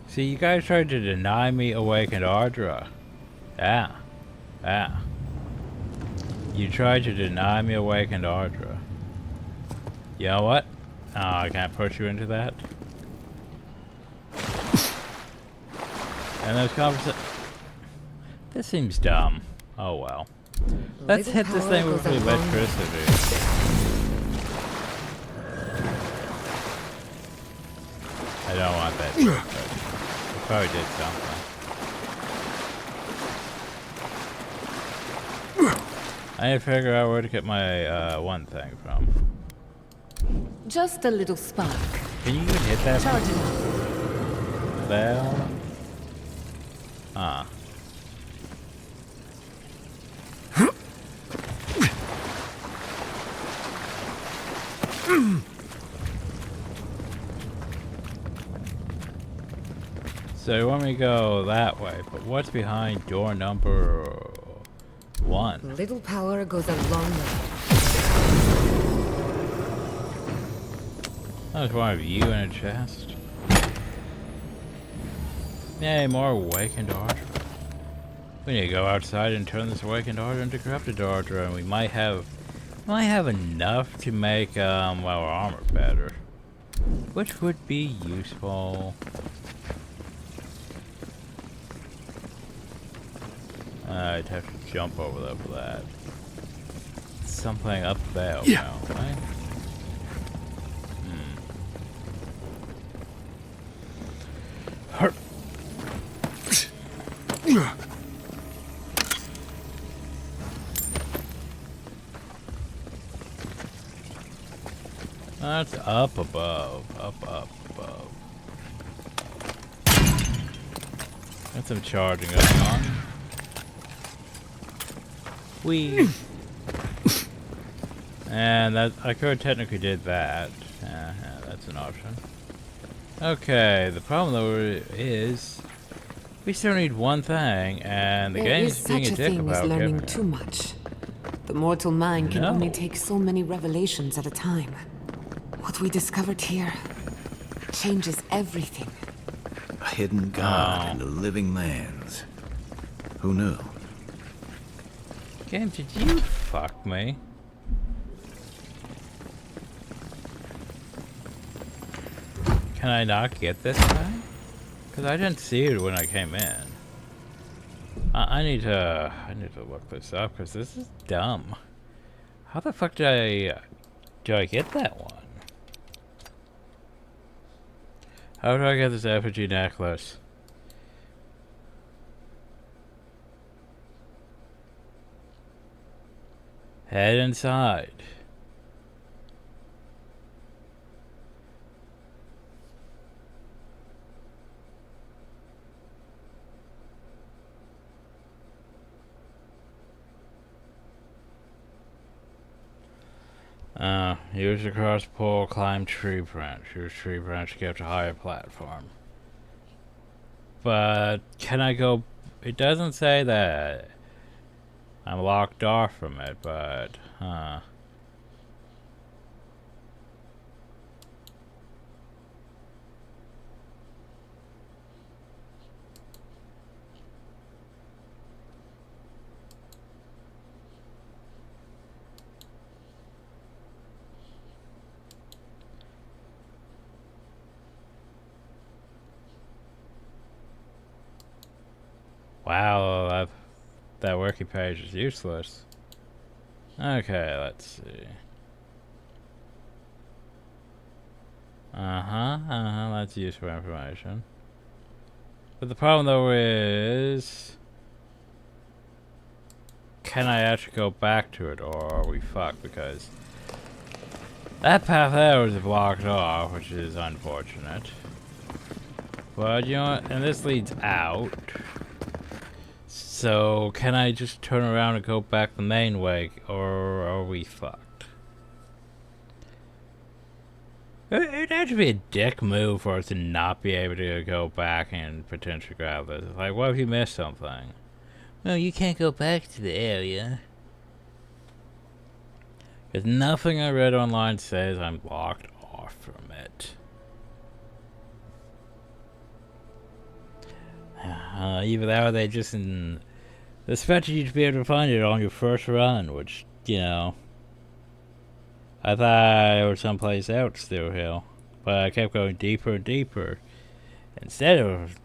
A: See, you guys tried to deny me Awakened Ardra. Yeah. Yeah. You tried to deny me Awakened Ardra. You know what? Oh, I can't push you into that. And those conversations. This seems dumb. Oh well. Let's hit this thing with electricity. I don't want that. It probably did something. I need to figure out where to get my one thing from.
M: Just a little spark.
A: Can you even hit that?
M: Charging.
A: Well. Ah. So you want me to go that way, but what's behind door number 1?
M: Little power goes a long way.
A: There's one of you in a chest. Yay, more Awakened Ardra. We need to go outside and turn this Awakened Ardra into Corrupted Ardra, and we might have enough to make well, our armor better, which would be useful. I'd have to jump over there for that. Something up there now, right? That's up above. Up above. Got some charging going on. Whee! And that I could technically did that. Yeah, that's an option. Okay, the problem though is we still need one thing, and the game's being a dick about
M: learning
A: giving
M: too
A: it.
M: much. The mortal mind can
A: No.
M: only take so many revelations at a time. What we discovered here changes everything.
D: A hidden god in the living lands. Who knew?
A: Game, did you fuck me? Can I not get this thing? Because I didn't see it when I came in. I need to look this up because this is dumb. How the fuck do I get that one? How do I get this effigy necklace? Head inside. Use the cross pole, climb tree branch. Use tree branch to get to higher platform. But can I go? It doesn't say that I'm locked off from it, but wow, that wiki page is useless. Okay, let's see. That's useful information. But the problem though is, can I actually go back to it, or are we fucked? Because That path there was blocked off, which is unfortunate. But you know what? And this leads out. So can I just turn around and go back the main way, or are we fucked? It'd have to be a dick move for us to not be able to go back and potentially grab this. Like, what if you missed something? Well, you can't go back to the area. Because nothing I read online says I'm blocked off from it. Either that or they just expected you to be able to find it on your first run, which, you know, I thought it was someplace else still here. But I kept going deeper and deeper instead of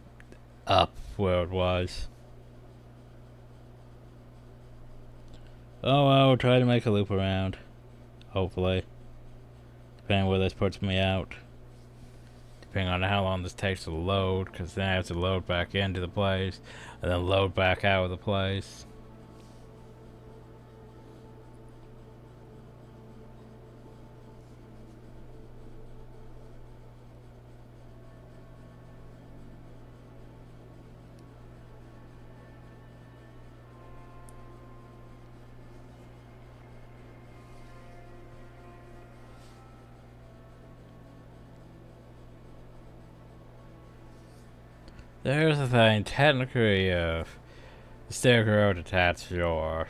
A: up where it was. Oh, I'll try to make a loop around. Hopefully. Depending where this puts me out. Depending on how long this takes to load, because then I have to load back into the place, and then load back out of the place. There's the thing, technically, the staircase attached to yours.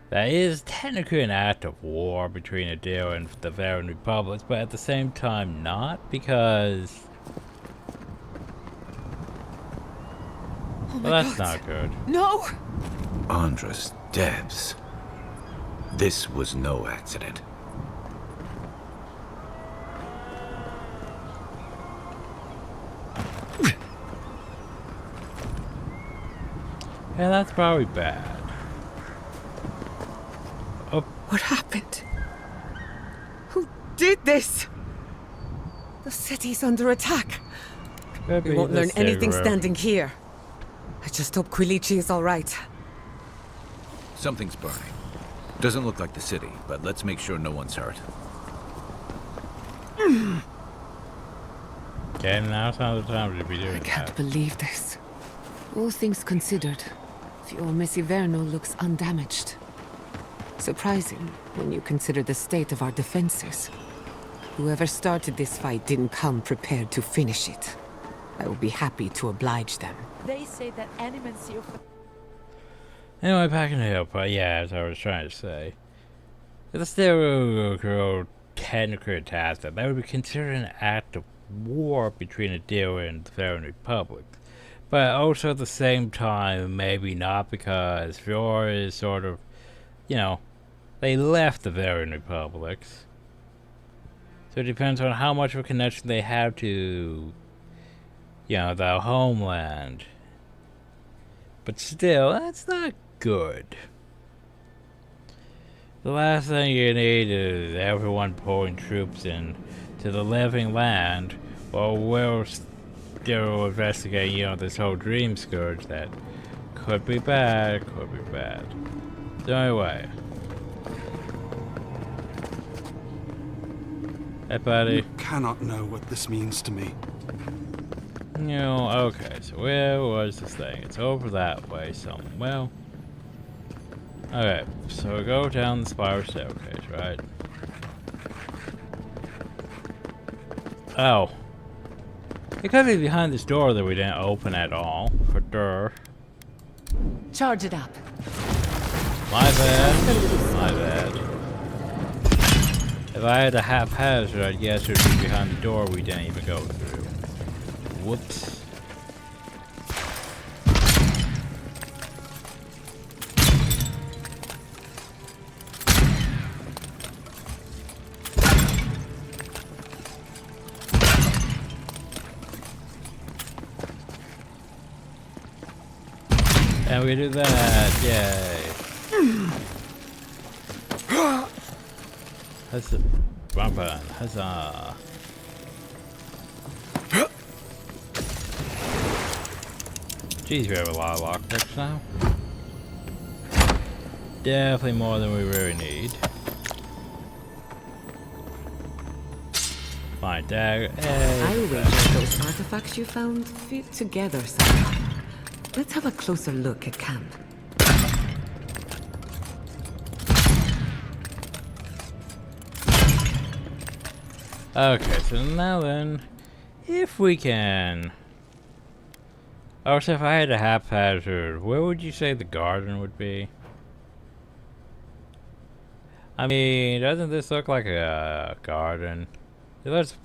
A: That is technically an act of war between Adele and the Avowed Republic, but at the same time not, because...
M: Oh
A: well, that's not good.
M: No!
D: Andres, Debs. This was no accident.
A: Yeah, that's probably bad. Oh.
M: What happened? Who did this? The city's under attack. We won't learn anything standing here. I just hope Quilici is all right.
D: Something's burning. Doesn't look like the city, but let's make sure no one's hurt.
A: Okay, now's not the time to be doing that.
M: I can't believe this. All things considered, Fior Messiverno looks undamaged. Surprising when you consider the state of our defenses. Whoever started this fight didn't come prepared to finish it. I will be happy to oblige them.
N: They say that animals you.
A: Anyway, back in the hill, but yeah, as I was trying to say. If the Stereo technically attacked that would be considered an act of war between Adele and the Avowed Republic. But also at the same time, maybe not, because Fior is sort of, you know, they left the Avowed Republics. So it depends on how much of a connection they have to, you know, the homeland. But still, that's not good. The last thing you need is everyone pulling troops in to the living land, while we're still investigating, you know, this whole dream scourge that could be bad, could be bad. So anyway. Hey, buddy.
P: You cannot know what this means to me.
A: You know, okay, so where was this thing? It's over that way somewhere. Well, okay, so we go down the spiral staircase, right? Oh. It could be behind this door that we didn't open at all, for sure.
M: Charge it up.
A: My bad. My bad. If I had a haphazard, I'd guess it would be behind the door we didn't even go through. Whoops. And we do that, yay. Huzzah. Bumper, huzzah. Jeez, we have a lot of lockpicks now. Definitely more than we really need. My dagger.
M: I wager those artifacts you found fit together somehow. Let's have a closer look at camp.
A: Okay, so now then, if we can. Oh, so if I had a haphazard, where would you say the garden would be? I mean, doesn't this look like a garden? Let's.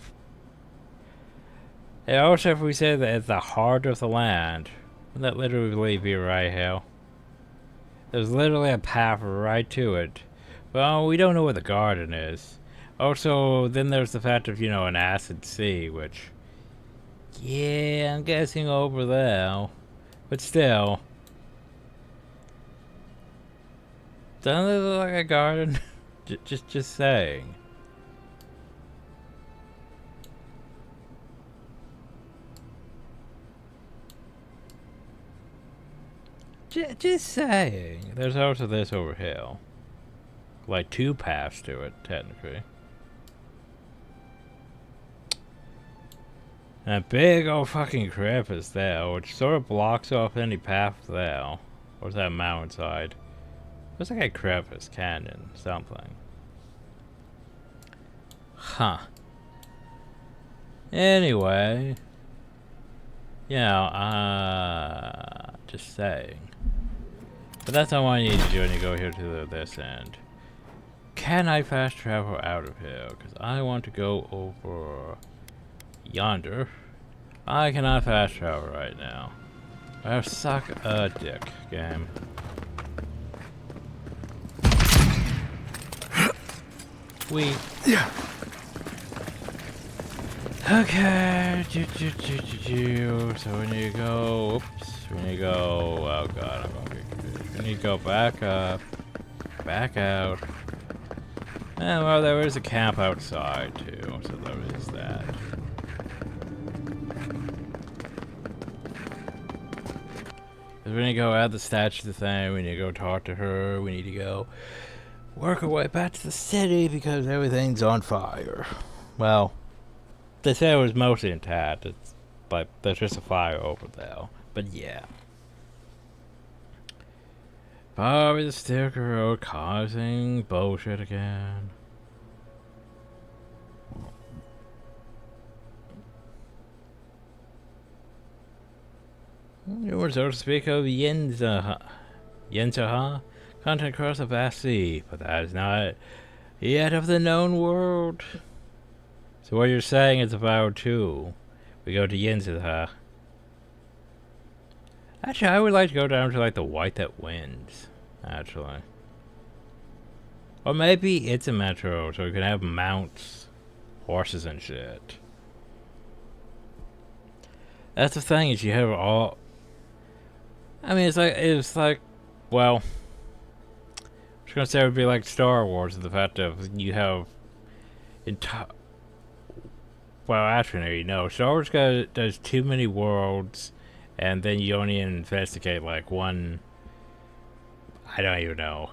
A: And also, if we say that it's the heart of the land, would that literally be right here? There's literally a path right to it. Well, we don't know where the garden is. Also, then there's the fact of, you know, an acid sea, which... Yeah, I'm guessing over there. But still... Doesn't it look like a garden? just saying. Just saying. There's also this over here. Like 2 paths to it, technically. And a big old fucking crevice there, which sort of blocks off any path there. Or is that mountainside? Looks like a crevice, canyon, something. Huh. Anyway. You know, just saying. But that's not what I need to do when you go here to this end. Can I fast travel out of here? Because I want to go over yonder. I cannot fast travel right now. I suck a dick, game. Okay. So when you go, when you go, oh god, I'm gonna get confused. When you go back up, back out. And well, there is a camp outside too, so there is that. Because when you go add the statue to the thing, we need to go talk to her, we need to go work our way back to the city because everything's on fire. Well, they say it was mostly intact, it's like there's just a fire over there. But yeah. Probably the sticker road causing bullshit again. You were so to speak of Yenzaha, content across a vast sea, but that is not yet of the known world. So what you're saying is Avowed 2. We go to Yenzaha. Actually, I would like to go down to like the White That Wins, actually. Or maybe it's a metro, so we can have mounts, horses and shit. That's the thing, is you have all... I mean, it's like, well... I was gonna say it would be like Star Wars, the fact of you have... Well, actually, no. Star Wars does too many worlds... And then you only investigate like one, I don't even know,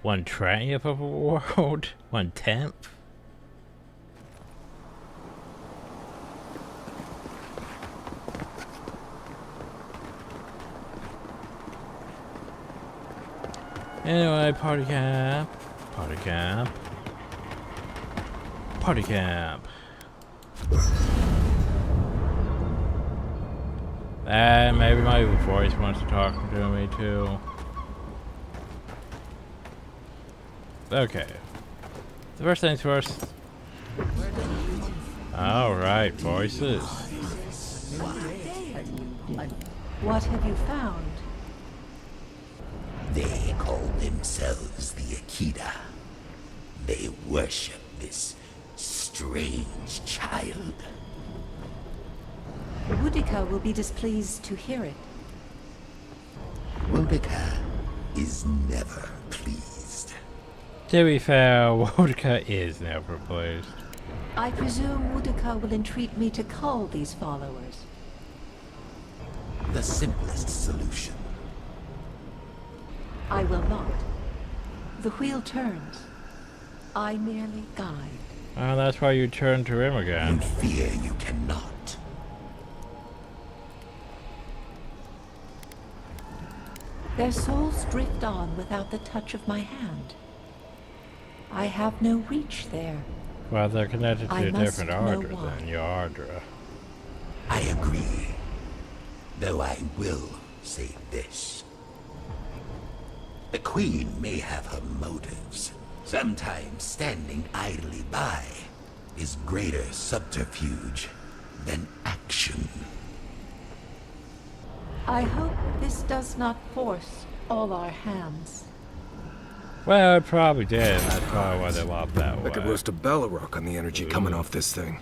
A: 1/20th of a world? 1/10th? Anyway, party camp. Party camp. Party camp. And maybe my voice wants to talk to me too. Okay. The first things first. Alright, voices.
N: What have you found?
Q: They call themselves the Akita. They worship this strange child.
N: Boudica will be displeased to hear it.
Q: Boudica is never pleased.
A: To be fair, Boudica is never pleased.
N: I presume Boudica will entreat me to cull these followers.
Q: The simplest solution.
N: I will not. The wheel turns. I merely guide.
A: Oh, that's why you turned to him
Q: You
A: again.
Q: fear you cannot.
N: Their souls drift on without the touch of my hand. I have no reach there.
A: Well, they're connected to
N: I
A: a
N: must
A: different
N: know
A: Ardra
N: why.
A: than your Ardra.
Q: I agree. Though I will say this. The Queen may have her motives. Sometimes standing idly by is greater subterfuge than action.
N: I hope this does not force all our hands.
A: Well, it probably did, and that's probably why they lopped that way.
C: I could roast a Bellarok on the energy coming off this thing.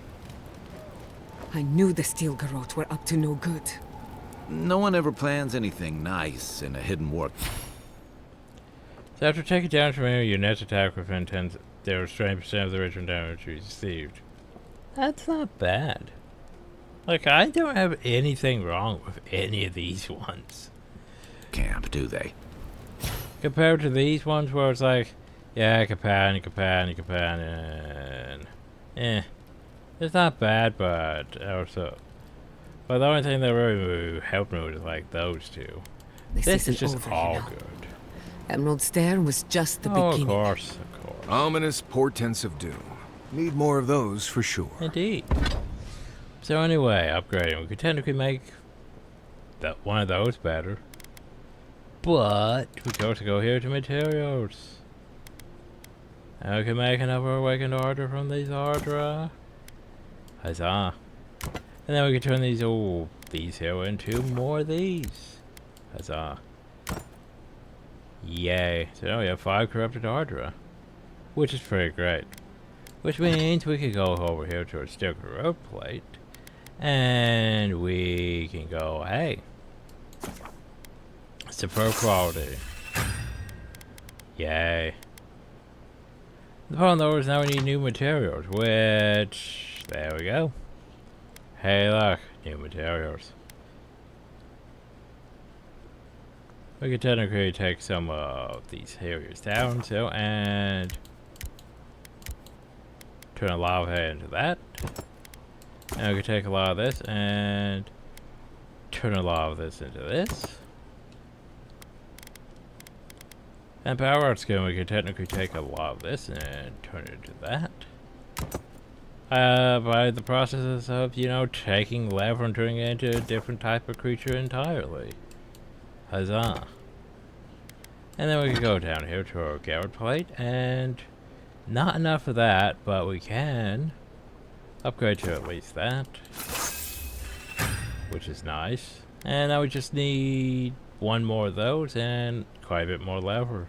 M: I knew the Steel Garrote were up to no good.
D: No one ever plans anything nice in a hidden war.
A: So after taking damage from enemy, your net attack within 10, there was 20% of the original damage you received. That's not bad. Like, I don't have anything wrong with any of these ones.
D: Camp, do they?
A: Compared to these ones where it's like, yeah, companion, and it's not bad, but also, but the only thing that really helped me was like those two. This is
M: isn't
A: just
M: over,
A: all
M: you know.
A: good.
M: Emerald Stair was just the
A: Of
M: beginning.
A: course.
C: Ominous portents of doom. Need more of those for sure.
A: Indeed. So anyway, upgrading. We could technically make one of those better. But we got to go here to materials. And we can make another awakened Ardra from these Ardra. Huzzah. And then we can turn these here into more of these. Huzzah. Yay. So now we have 5 corrupted Ardra. Which is pretty great. Which means we can go over here to our Steel Garrote plate. And we can go, hey. Superb quality. Yay. The problem though is now we need new materials, which, there we go. Hey look, new materials. We could technically take some of these areas down, so, and turn a lava head into that. And we could take a lot of this and turn a lot of this into this. And power art skin, we could technically take a lot of this and turn it into that. By the process of, you know, taking lava and turning it into a different type of creature entirely. Huzzah. And then we can go down here to our Garrote plate, and not enough of that, but we can upgrade to at least that, which is nice. And now we just need one more of those and quite a bit more lava.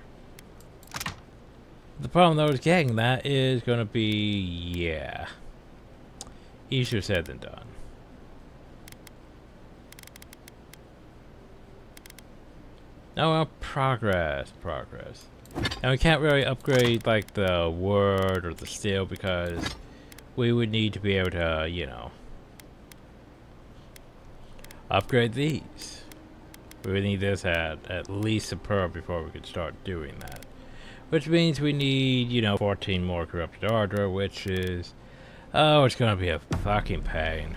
A: The problem though is getting that is going to be, yeah, easier said than done. Oh well, progress. And we can't really upgrade like the word or the steel because we would need to be able to, you know, upgrade these. We would need this at least superb before we could start doing that. Which means we need, you know, 14 more corrupted Ardra, which is, oh, it's gonna be a fucking pain.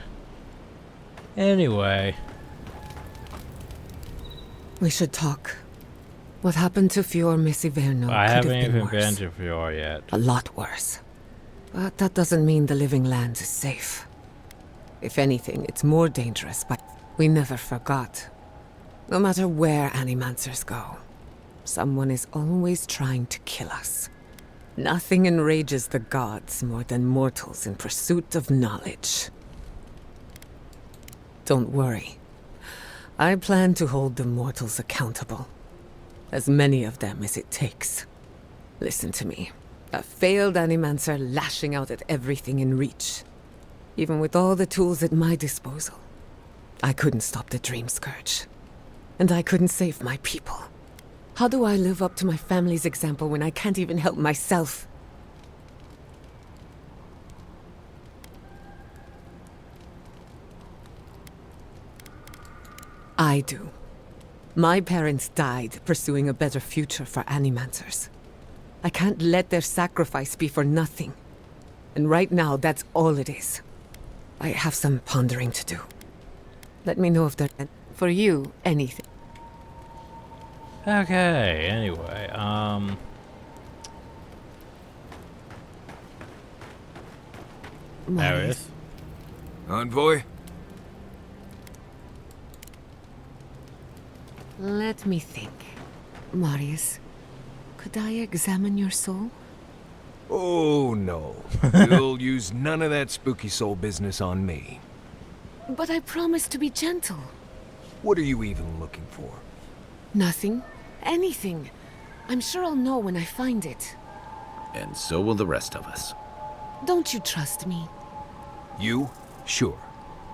A: Anyway.
M: We should talk. What happened to Fior Messiverno
A: I
M: could
A: haven't
M: have been
A: even been
M: worse.
A: to Fior yet.
M: A lot worse. But that doesn't mean the living lands is safe. If anything, it's more dangerous, but we never forgot. No matter where Animancers go, someone is always trying to kill us. Nothing enrages the gods more than mortals in pursuit of knowledge. Don't worry. I plan to hold the mortals accountable. As many of them as it takes. Listen to me. A failed Animancer lashing out at everything in reach. Even with all the tools at my disposal. I couldn't stop the Dream Scourge. And I couldn't save my people. How do I live up to my family's example when I can't even help myself? I do. My parents died pursuing a better future for Animancers. I can't let their sacrifice be for nothing. And right now, that's all it is. I have some pondering to do. Let me know if there's, for you, anything.
A: Okay, anyway, there it is.
C: Envoy?
M: Let me think. Marius, could I examine your soul?
C: Oh, no. You'll use none of that spooky soul business on me.
M: But I promised to be gentle.
C: What are you even looking for?
M: Nothing. Anything. I'm sure I'll know when I find it.
D: And so will the rest of us.
M: Don't you trust me?
C: You? Sure.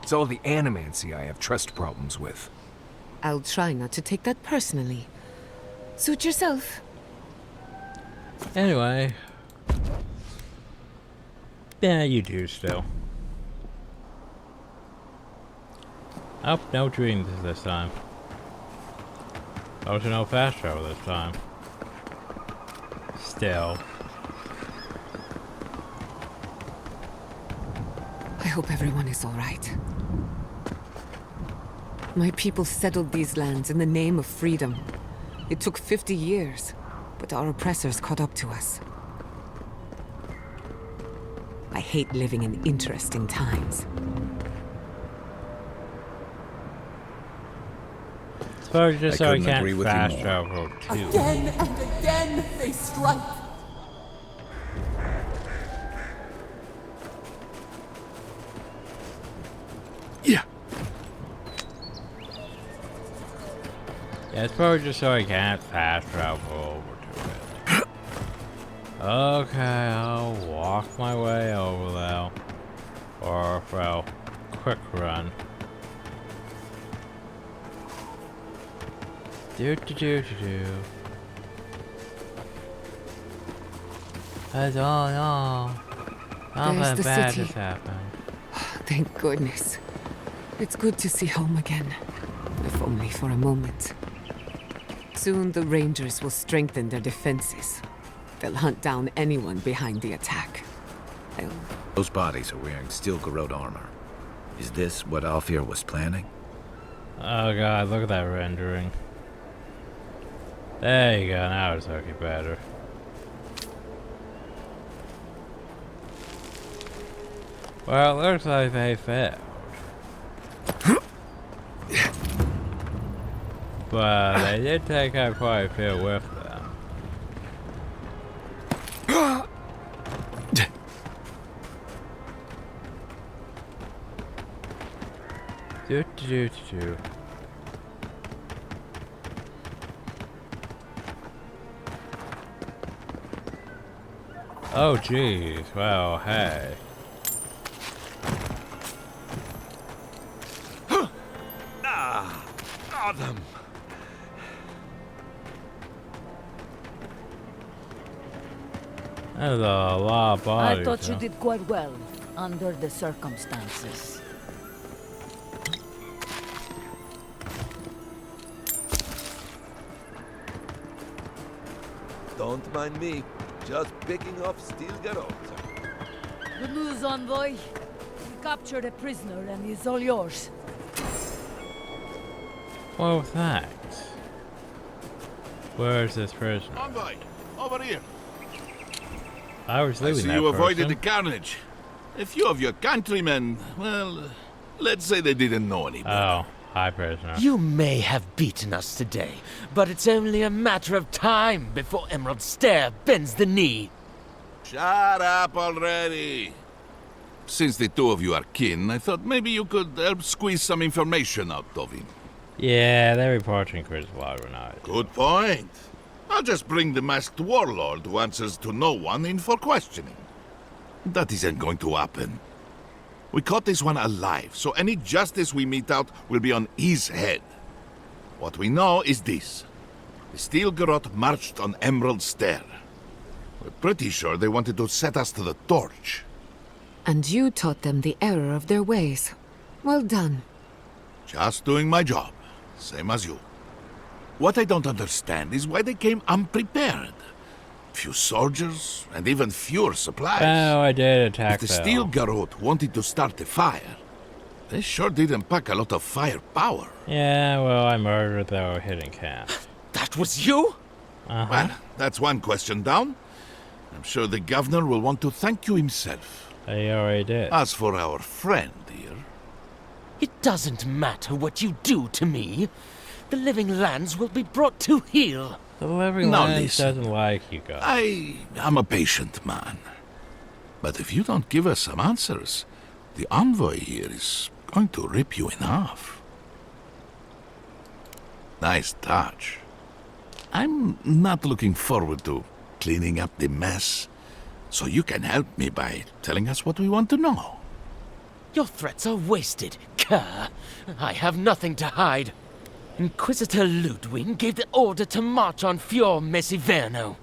C: It's all the animancy I have trust problems with.
M: I'll try not to take that personally. Suit yourself.
A: Anyway. Yeah, you do still. Oh, no dreams this time. Also no fast travel this time. Still.
M: I hope everyone is all right. My people settled these lands in the name of freedom. It took 50 years, but our oppressors caught up to us. I hate living in interesting times.
A: Suppose just so I can't fast travel too.
G: Again and again they strike.
A: Yeah, it's probably just so I can't fast travel over to it. Okay, I'll walk my way over there. Or, well, quick run. I don't know.
M: There's the
A: bad
M: city.
A: has happened.
M: Thank goodness. It's good to see home again, if only for a moment. Soon the Rangers will strengthen their defenses. They'll hunt down anyone behind the attack.
D: Those bodies are wearing steel garrote armor. Is this what Alfir was planning?
A: Oh god, look at that rendering. There you go, now it's looking better. Well, it looks like they failed. But they did take out quite a few with them. Oh jeez, well, hey.
H: Got them.
A: There's a lot of bodies.
R: I thought you did quite well, under the circumstances.
S: Don't mind me. Just picking up steel garrote.
R: Good news, Envoy. We captured a prisoner and he's all yours.
A: Well, thanks. Where's this prisoner?
H: Envoy, over here.
A: I was leaving
H: I see
A: that
H: you avoided
A: person.
H: the carnage. A few of your countrymen, well, let's say they didn't know any better.
A: Oh, hi, prisoner.
T: You may have beaten us today, but it's only a matter of time before Emerald Stair bends the knee.
H: Shut up already. Since the two of you are kin, I thought maybe you could help squeeze some information out of him.
A: Yeah, they're reporting Chris Waternight.
H: Good point. I'll just bring the masked warlord who answers to no one in for questioning. That isn't going to happen. We caught this one alive, so any justice we mete out will be on his head. What we know is this. The Steel Garrote marched on Emerald Stair. We're pretty sure they wanted to set us to the torch.
M: And you taught them the error of their ways. Well done.
H: Just doing my job, same as you. What I don't understand is why they came unprepared. few soldiers, and even fewer supplies.
A: Oh, I did attack
H: If the
A: them.
H: Steel Garrote wanted to start a fire, they sure didn't pack a lot of firepower.
A: Yeah, well, I murdered their hidden camp.
T: That was you?
H: Well, that's one question down. I'm sure the governor will want to thank you himself.
A: He already did.
H: As for our friend here...
T: It doesn't matter what you do to me. The living lands will be brought to heel.
A: The living
H: Now
A: lands
H: listen.
A: doesn't like you guys.
H: I am a patient man. But if you don't give us some answers, the envoy here is going to rip you in half. Nice touch. I'm not looking forward to cleaning up the mess, so you can help me by telling us what we want to know.
T: Your threats are wasted, cur. I have nothing to hide. Inquisitor Ludwig gave the order to march on Fior Mesiverno.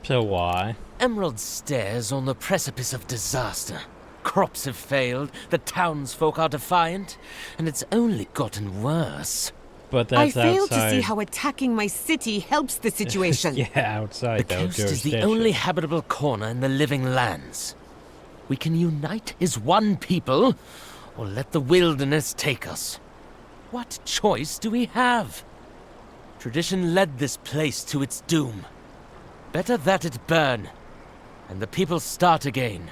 A: So why?
T: Emerald stares on the precipice of disaster. Crops have failed, the townsfolk are defiant, and it's only gotten worse.
A: But
M: I
A: that's
M: fail
A: outside.
M: to see how attacking my city helps the situation.
A: Yeah, outside
T: The
A: though,
T: coast is the
A: jurisdiction.
T: only habitable corner in the living lands. We can unite as one people, or let the wilderness take us. What choice do we have? Tradition led this place to its doom. Better that it burn, and the people start again.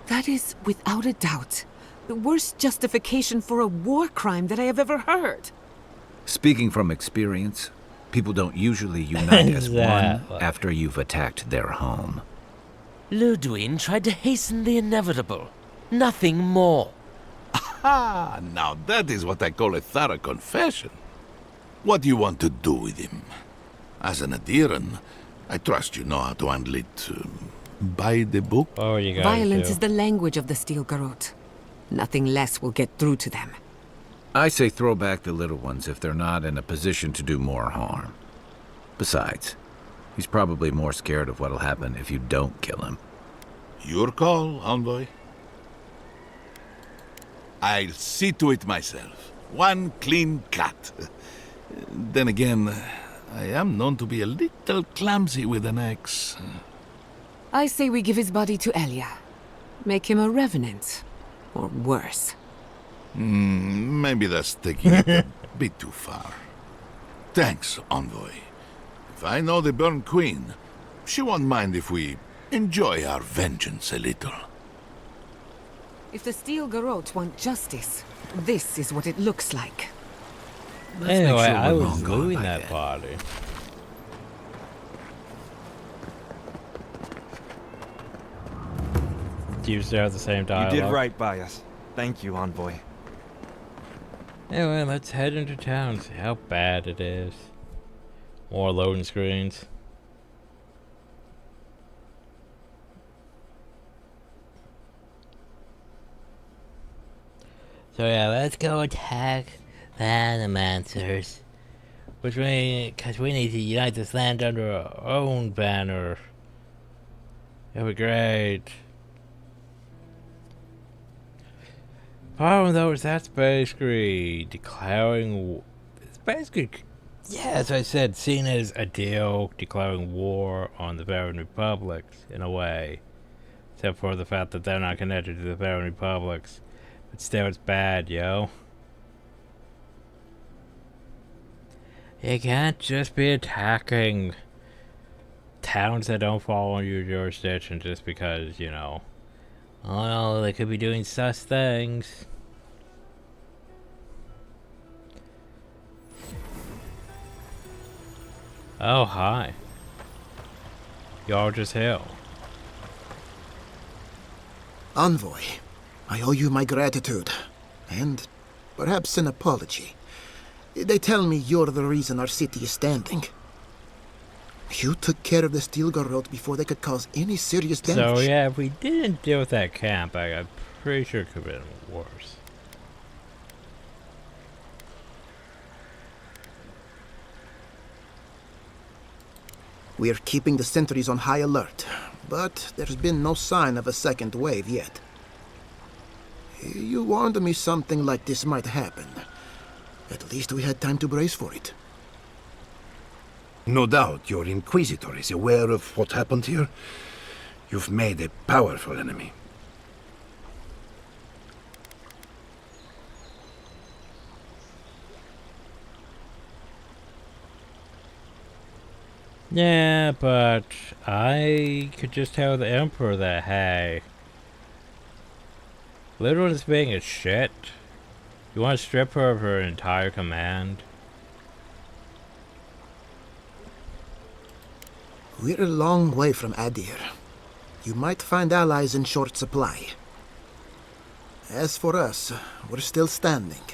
M: That is, without a doubt, the worst justification for a war crime that I have ever heard.
D: Speaking from experience, people don't usually unite as one
A: Exactly.
D: after you've attacked their home.
T: Ludwig tried to hasten the inevitable. Nothing more.
H: Ah, now that is what I call a thorough confession. What do you want to do with him? As an adherent, I trust you know how to handle it by the book.
A: Oh, you guys
M: Violence
A: do.
M: is the language of the Steel Garrote. Nothing less will get through to them.
D: I say throw back the little ones if they're not in a position to do more harm. Besides, he's probably more scared of what'll happen if you don't kill him.
H: Your call, envoy. I'll see to it myself. One clean cut. Then again, I am known to be a little clumsy with an axe.
M: I say we give his body to Elia. Make him a revenant. Or worse.
H: Maybe that's taking it a bit too far. Thanks, envoy. If I know the Burn Queen, she won't mind if we enjoy our vengeance a little.
M: If the Steel Garrote want justice, this is what it looks like.
A: Anyway, I was moving that body. Do you still have the same dialogue?
J: You did right by us. Thank you, envoy.
A: Anyway, let's head into town and see how bad it is. More loading screens. So yeah, let's go attack the Animancers. Because we need to unite this land under our own banner. It'll be great. Problem though is that's basically declaring... It's basically... Yeah, as I said, seen as a deal declaring war on the Barren Republics, in a way. Except for the fact that they're not connected to the Barren Republics. But still, it's bad, yo. You can't just be attacking towns that don't fall under your jurisdiction just because, you know... Oh no, they could be doing sus things. Oh, hi. Y'all just hell.
U: Envoy, I owe you my gratitude, and perhaps an apology. They tell me you're the reason our city is standing. You took care of the Steel Garrote before they could cause any serious damage.
A: So yeah, if we didn't deal with that camp, I'm pretty sure it could have been worse.
U: We are keeping the sentries on high alert, but there's been no sign of a second wave yet. You warned me something like this might happen. At least we had time to brace for it.
K: No doubt your Inquisitor is aware of what happened here. You've made a powerful enemy.
A: Yeah, but I could just tell the Emperor that, hey, Little is being a shit. You want to strip her of her entire command?
U: We're a long way from Adir. You might find allies in short supply. As for us, we're still standing,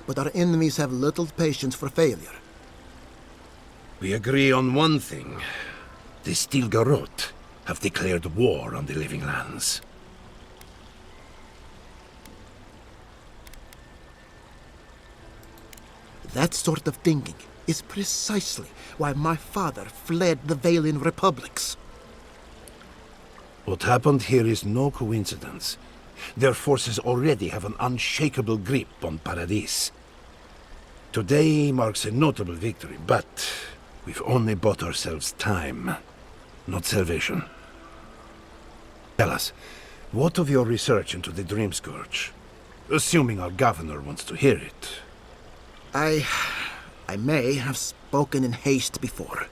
U: but our enemies have little patience for failure.
K: We agree on one thing. The Stilgarot have declared war on the Living Lands.
U: That sort of thinking is precisely why my father fled the Valian republics.
K: What happened here is no coincidence. Their forces already have an unshakable grip on Paradis. Today marks a notable victory, but we've only bought ourselves time, not salvation. Tell us, what of your research into the Dream Scourge? Assuming our governor wants to hear it.
U: I may have spoken in haste before.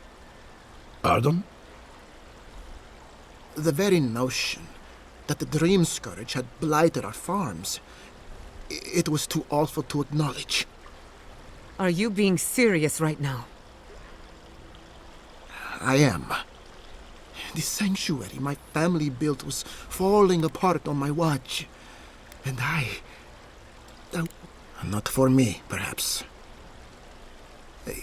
K: Pardon?
U: The very notion that the Dream Scourge had blighted our farms, it was too awful to acknowledge.
M: Are you being serious right now?
U: I am. The sanctuary my family built was falling apart on my watch. And not for me, perhaps.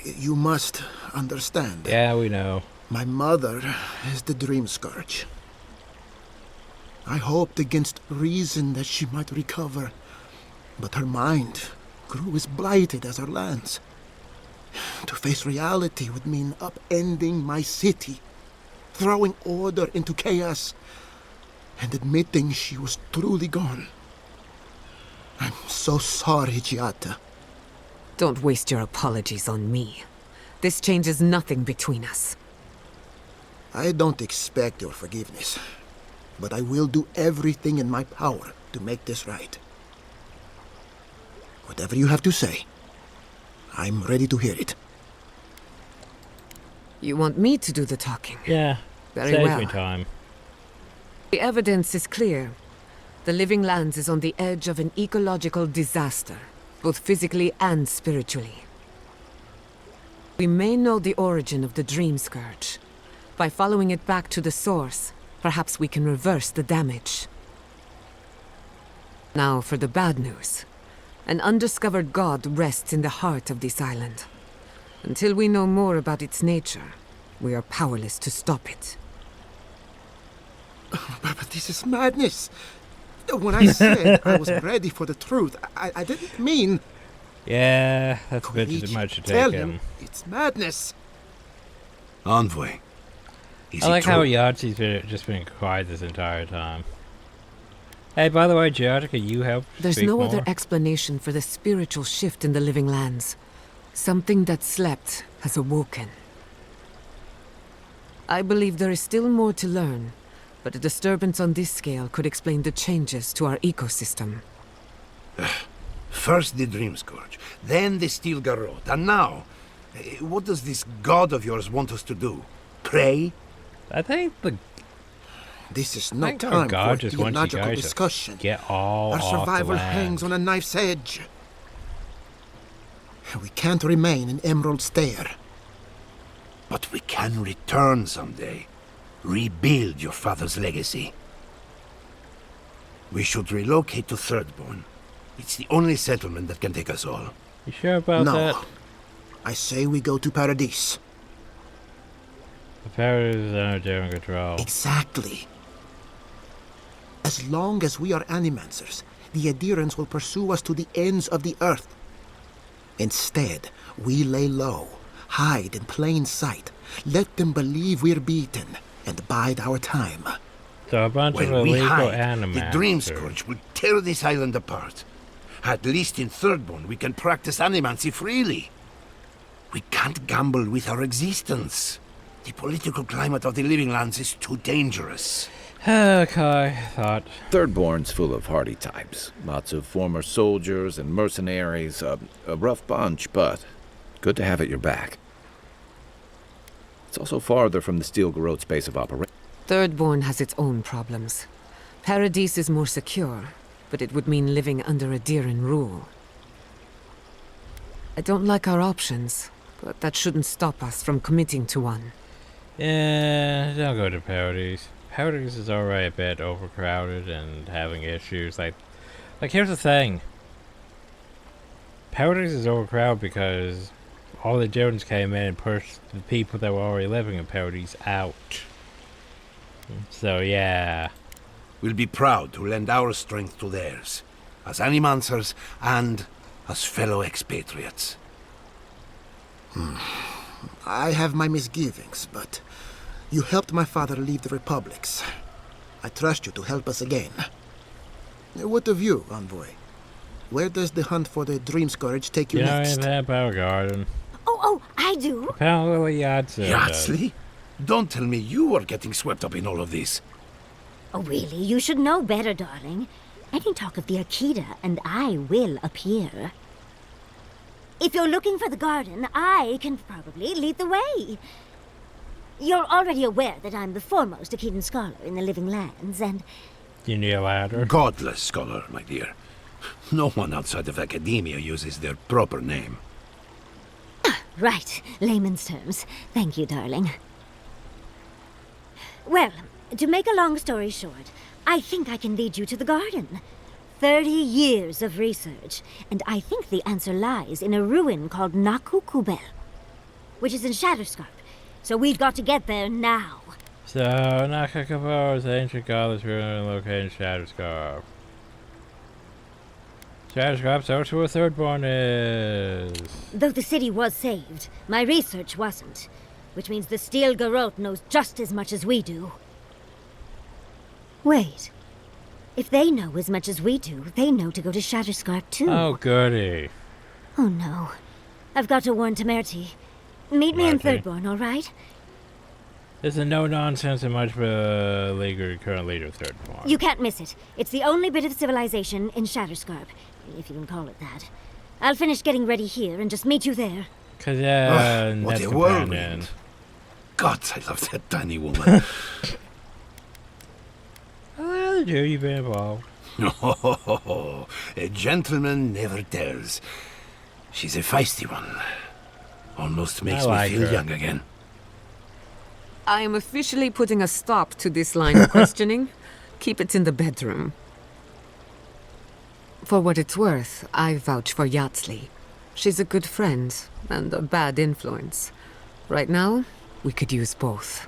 U: You must understand.
A: Yeah, we know.
U: My mother is the Dream Scourge. I hoped against reason that she might recover, but her mind grew as blighted as her lands. To face reality would mean upending my city, throwing order into chaos, and admitting she was truly gone. I'm so sorry, Giata.
M: Don't waste your apologies on me. This changes nothing between us.
U: I don't expect your forgiveness, but I will do everything in my power to make this right. Whatever you have to say, I'm ready to hear it.
M: You want me to do the talking?
A: Yeah,
M: very
A: saves
M: well.
A: me time.
M: The evidence is clear. The Living Lands is on the edge of an ecological disaster, both physically and spiritually. We may know the origin of the Dream Scourge. By following it back to the source, perhaps we can reverse the damage. Now for the bad news. An undiscovered god rests in the heart of this island. Until we know more about its nature, we are powerless to stop it.
U: But this is madness. When I said I was ready for the truth, I didn't mean...
A: Yeah, that's a bit too much to
U: tell
A: take
U: him
A: him.
U: it's madness.
K: Envoy.
A: I like how Yahtzee's just been quiet this entire time. Hey, by the way, Giatica, you help
M: There's
A: speak
M: no
A: more?
M: other explanation for the spiritual shift in the Living Lands. Something that slept has awoken. I believe there is still more to learn, but a disturbance on this scale could explain the changes to our ecosystem.
K: First the Dream Scourge, then the Stilgarot, and now, what does this god of yours want us to do? Pray?
A: I think
U: This is no
A: our
U: time
A: god
U: for
A: just wants you
U: theological
A: guys to
U: discussion.
A: get all
U: Our
A: off the
U: survival
A: land.
U: hangs on a knife's edge. We can't remain in Emerald Stair.
K: But we can return someday. Rebuild your father's legacy. We should relocate to Thirdborn. It's the only settlement that can take us all.
A: You sure about
U: No.
A: that?
U: I say we go to Paradis.
A: The Paradis is under German control.
U: Exactly. As long as we are Animancers, the adherents will pursue us to the ends of the earth. Instead, we lay low, hide in plain sight, let them believe we're beaten, and bide our time.
A: So a bunch
K: When
A: of
K: we
A: illegal
K: hide, the Dream
A: animancers.
K: Scourge will tear this island apart. At least in Thirdborn, we can practice animancy freely.
E: We can't gamble with our existence. The political climate of the Living Lands is too dangerous.
A: Okay, thought.
L: Thirdborn's full of hardy types. Lots of former soldiers and mercenaries. A rough bunch, but good to have at your back. It's also farther from the Steel Garrote's base of operation.
M: Thirdborn has its own problems. Paradise is more secure, but it would mean living under a Diran rule. I don't like our options, but that shouldn't stop us from committing to one.
A: Yeah, don't go to Paradise. Paradise is already a bit overcrowded and having issues. Like here's the thing. Paradise is overcrowded because all the Jones came in and pushed the people that were already living in Paradise out. So yeah.
E: We'll be proud to lend our strength to theirs, as Animancers and as fellow expatriates.
U: I have my misgivings, but you helped my father leave the Republics. I trust you to help us again. What of you, Envoy? Where does the hunt for the Dream Scourge take you next?
A: You know anything about Garden?
F: Oh, I do.
A: Apparently Yahtzee.
E: Yahtzee? Don't tell me you are getting swept up in all of this.
V: Oh, really? You should know better, darling. Any talk of the Akita, and I will appear. If you're looking for the garden, I can probably lead the way. You're already aware that I'm the foremost Akitan scholar in the Living Lands, and...
A: You need a ladder?
E: Godless scholar, my dear. No one outside of academia uses their proper name.
V: Right, layman's terms. Thank you, darling. Well, to make a long story short, I think I can lead you to the garden. 30 years of research, and I think the answer lies in a ruin called Nakukubel, which is in Shatterscarp. So we've got to get there now.
A: So, Nakukubel is the ancient godless ruin located in Shatterscarp. Shatterscarp's also where Thirdborn is.
V: Though the city was saved, my research wasn't. Which means the Steel Garrote knows just as much as we do. Wait. If they know as much as we do, they know to go to Shatterscarp too.
A: Oh, goody.
V: Oh no. I've got to warn Temerity. Meet me in Thirdborn, all right?
A: There's a no-nonsense and much current leader of Thirdborn.
V: You can't miss it. It's the only bit of civilization in Shatterscarp, if you can call it that. I'll finish getting ready here and just meet you there.
A: Cause yeah,
E: what a whirlwind. God, I love that tiny woman.
A: Well, you've been involved.
E: Oh, a gentleman never tells. She's a feisty one. Almost makes me feel young again.
M: I am officially putting a stop to this line of questioning. Keep it in the bedroom. For what it's worth, I vouch for Yahtzee. She's a good friend and a bad influence. Right now, we could use both.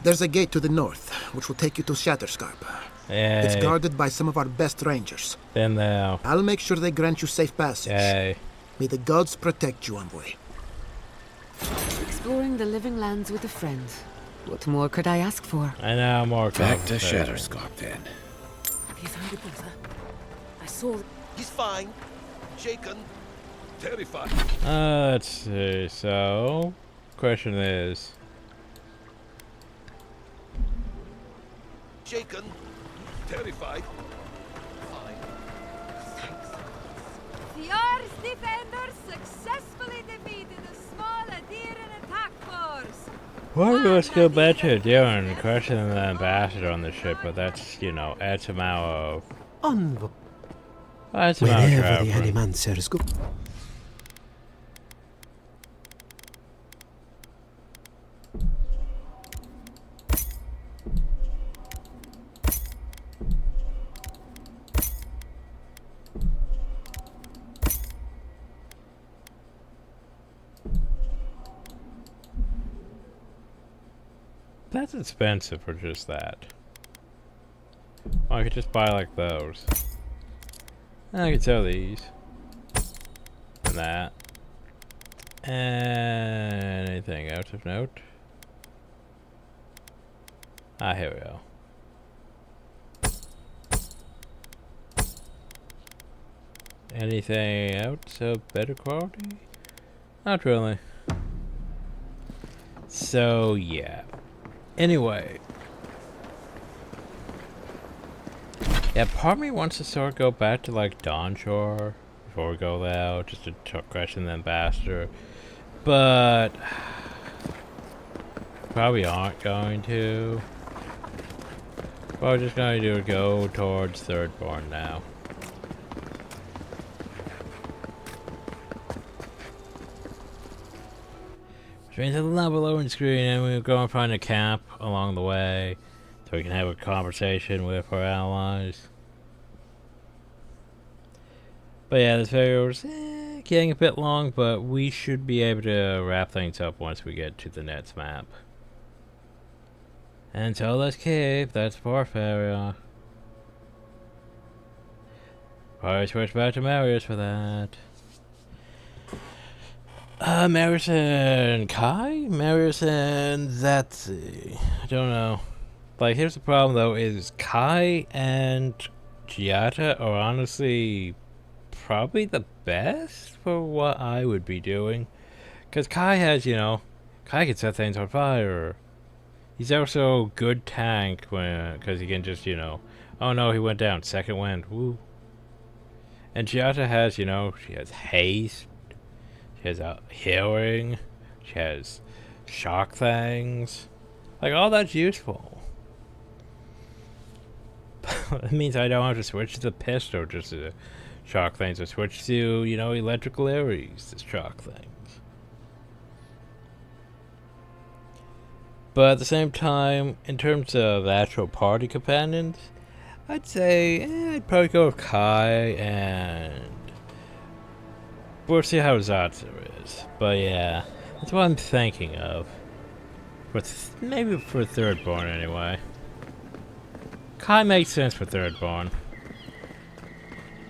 U: There's a gate to the north, which will take you to Shatterscarp.
A: Yay.
U: It's guarded by some of our best rangers.
A: Been there.
U: I'll make sure they grant you safe passage.
A: Yay.
U: May the gods protect you, Envoy.
M: Exploring the Living Lands with a friend. What more could I ask for?
A: I know, more.
L: Back to Shatterscarp, then.
R: I saw...
S: He's fine. Shaken. Terrified.
A: Let's see. So, question is...
S: Shaken. Terrified.
O: The Ars defenders successfully defeated a small Adiran attack force.
A: Well, let's go back to doing questioning the ambassador on the ship, but that's, you know, adds amount of...
J: Envoy.
A: Adds amount of
J: Wherever the
A: traveling.
J: Animancers go.
A: That's expensive for just that. Oh, I could just buy like those. I could sell these. And that. And anything else of note? Ah, here we go. Anything else of better quality? Not really. So, yeah. Anyway. Yeah, part of me wants to sort of go back to, like, Dawnshore before we go there, just to question the ambassador. But probably aren't going to. What we're just going to do is go towards Thirdborn now. Which means there's a level loading screen, and we'll go and find a camp along the way so we can have a conversation with our allies. But yeah, this video is getting a bit long, but we should be able to wrap things up once we get to the next map. And so let's keep that Wharf area. Probably switch back to Marius for that. Marius and Kai? Marius and Zatsy. I don't know. Like, here's the problem though, is Kai and Giata are honestly probably the best for what I would be doing. Because Kai has, you know, Kai can set things on fire. He's also good tank because he can just, you know, oh no, he went down, second wind, woo. And Giata has, you know, she has haste, she has healing, she has shock things. Like, all that's useful. It means I don't have to switch to the pistol just to shock things, or switch to, you know, electrical areas to shock things. But at the same time, in terms of actual party companions, I'd say I'd probably go with Kai, and we'll see how Zatsu is. But yeah, that's what I'm thinking of. Maybe for Thirdborn anyway. Kai makes sense for Thirdborn.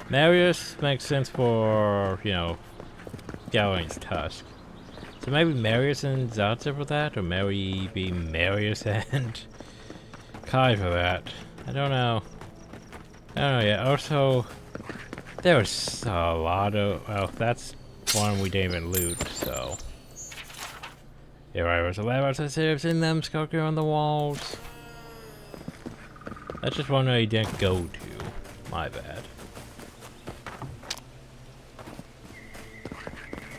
A: Marius makes sense for, you know, Gallowing's Tusk. So maybe Marius and Zatsu for that, or maybe Marius and Kai for that. I don't know. I don't know yet. Also, there was a lot of... Well, that's one we didn't even loot, so... There was a lot of saves in them, skulking on the walls. That's just one I didn't go to. My bad.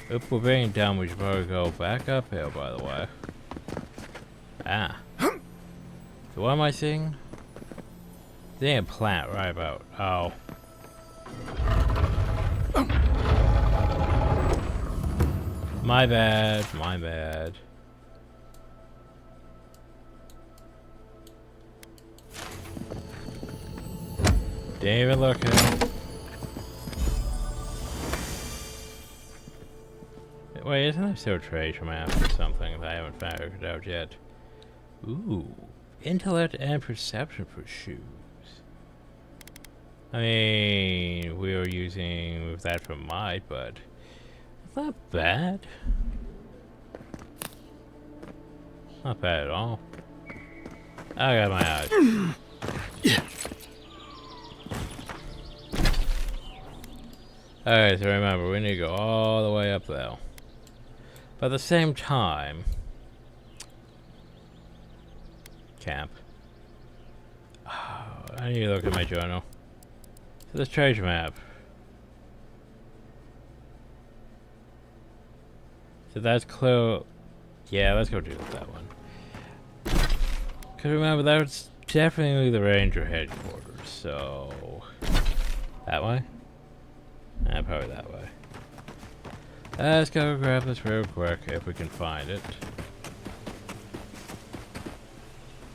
A: If we're being down, we should probably go back up here, by the way. Ah. So what am I seeing? Seeing a plant right about. Oh. My bad, my bad. Didn't even look at it. Wait, isn't there still a treasure map or something that I haven't figured out yet? Ooh. Intellect and perception for shoes. I mean, we were using that for might, but it's not bad. Not bad at all. I got my eyes. Alright, so remember, we need to go all the way up there. But at the same time... Camp. Oh, I need to look at my journal. So this treasure map. So that's clear. Yeah, let's go do that one. Because remember, that was definitely the ranger headquarters, so... That way? Probably that way. Let's go grab this real quick if we can find it.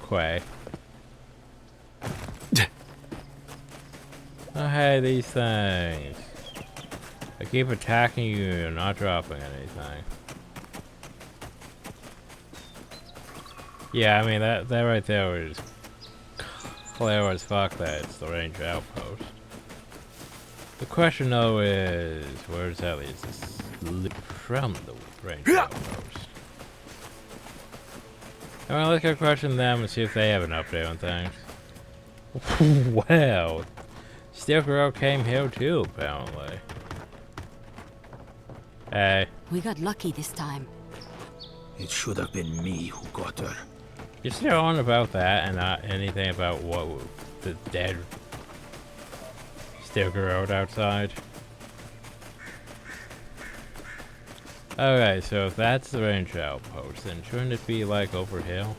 A: Quay. Oh hey, these things. I keep attacking you and you're not dropping anything. Yeah, I mean that right there is clear as fuck that it's the ranger outpost. The question though is, where's that leads us from the ranger outpost? Alright, let's go question them and see if they have an update on things. Wow. Steel Girl came here too, apparently. Hey.
B: We got lucky this time.
U: It should have been me who got her.
A: You're still on about that and not anything about what the dead still growed outside. Okay, so if that's the range outpost, then shouldn't it be like over hill?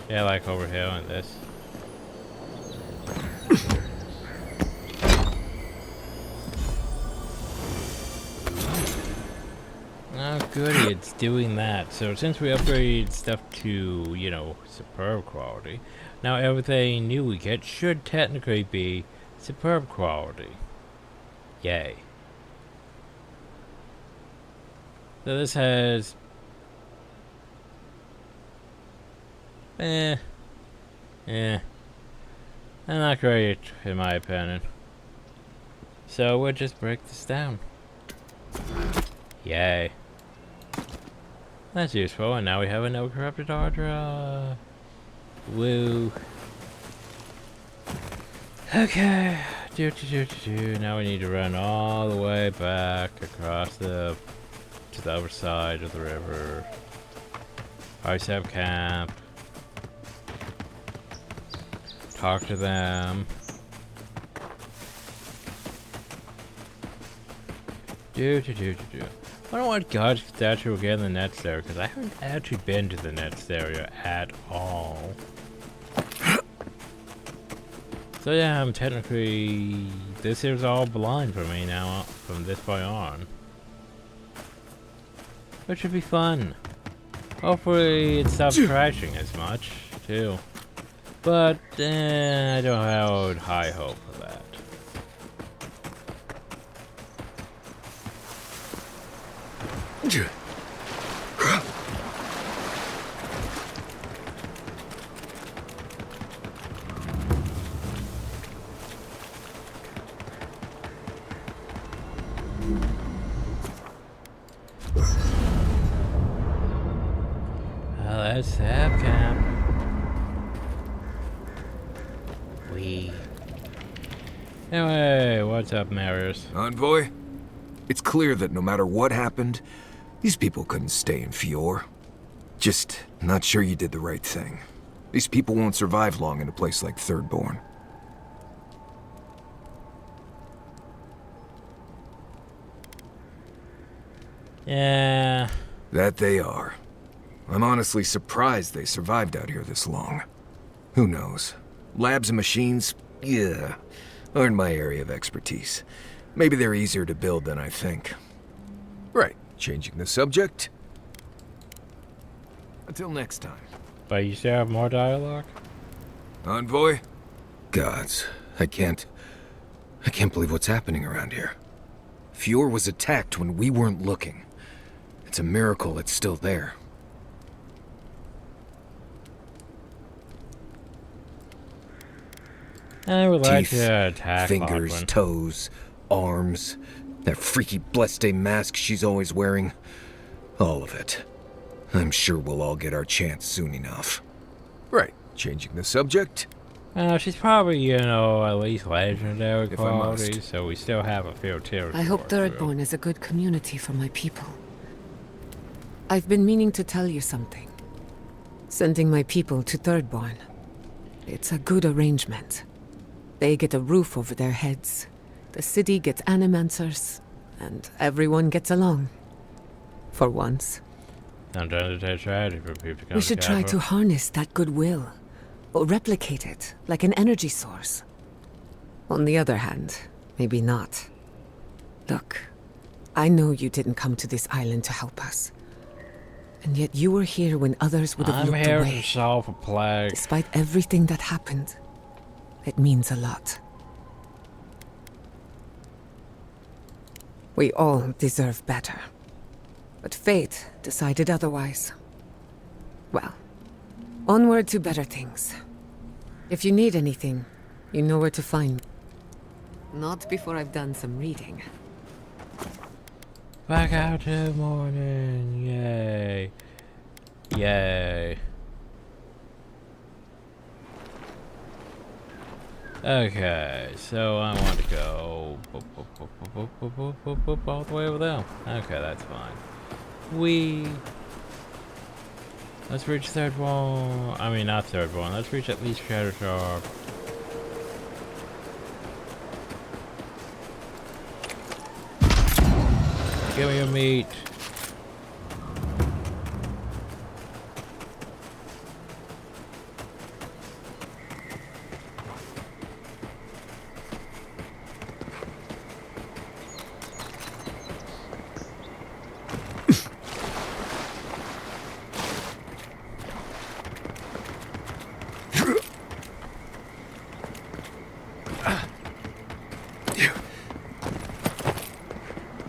A: Yeah, like over hill and this. Oh goody, it's doing that. So since we upgraded stuff to, you know, superb quality, now everything new we get should technically be superb quality. Yay. So this has... not great, in my opinion. So we'll just break this down. Yay. That's useful, and now we have a no corrupted Ardra. Woo. Okay. Now we need to run all the way back across to the other side of the river. Bicep camp. Talk to them. I don't want God's statue again in the Nets area because I haven't actually been to the Nets area at all. So yeah, I'm technically... This is all blind for me now from this point on. Which should be fun. Hopefully it stops crashing as much, too. But I don't have high hope for that. Let's have camp. Anyway, what's up, Marius?
C: Envoy? It's clear that no matter what happened, these people couldn't stay in Fior. Just not sure you did the right thing. These people won't survive long in a place like Thirdborn.
A: Yeah.
C: That they are. I'm honestly surprised they survived out here this long. Who knows? Labs and machines? Yeah. Aren't my area of expertise. Maybe they're easier to build than I think. Right. Changing the subject. Until next time.
A: But you still have more dialogue?
C: Envoy? Gods, I can't believe what's happening around here. Fior was attacked when we weren't looking. It's a miracle it's still there.
A: I would like
C: Teeth,
A: to attack
C: fingers,
A: Lachlan.
C: toes, arms, that freaky Bleste mask she's always wearing. All of it. I'm sure we'll all get our chance soon enough. Right, changing the subject.
A: She's probably, you know, at least legendary
C: If I must.
A: quality, so we still have a few territory.
M: I hope Thirdborn is a good community for my people. I've been meaning to tell you something. Sending my people to Thirdborn. It's a good arrangement. They get a roof over their heads. The city gets animancers, and everyone gets along. For once.
A: Sometimes it's a tragedy for people to come
M: We should try to harness that goodwill, or replicate it like an energy source. On the other hand, maybe not. Look, I know you didn't come to this island to help us. And yet you were here when others would have
A: I'm
M: looked
A: here
M: away.
A: to solve a plague.
M: Despite everything that happened, it means a lot. We all deserve better. But fate decided otherwise. Well, onward to better things. If you need anything, you know where to find me. Not before I've done some reading.
A: Back out in the morning, yay. Yay. Okay, so I want to go all the way over there. Okay, that's fine. Let's reach third one. I mean, not third one. Let's reach at least Shadow Shark. Give me your meat.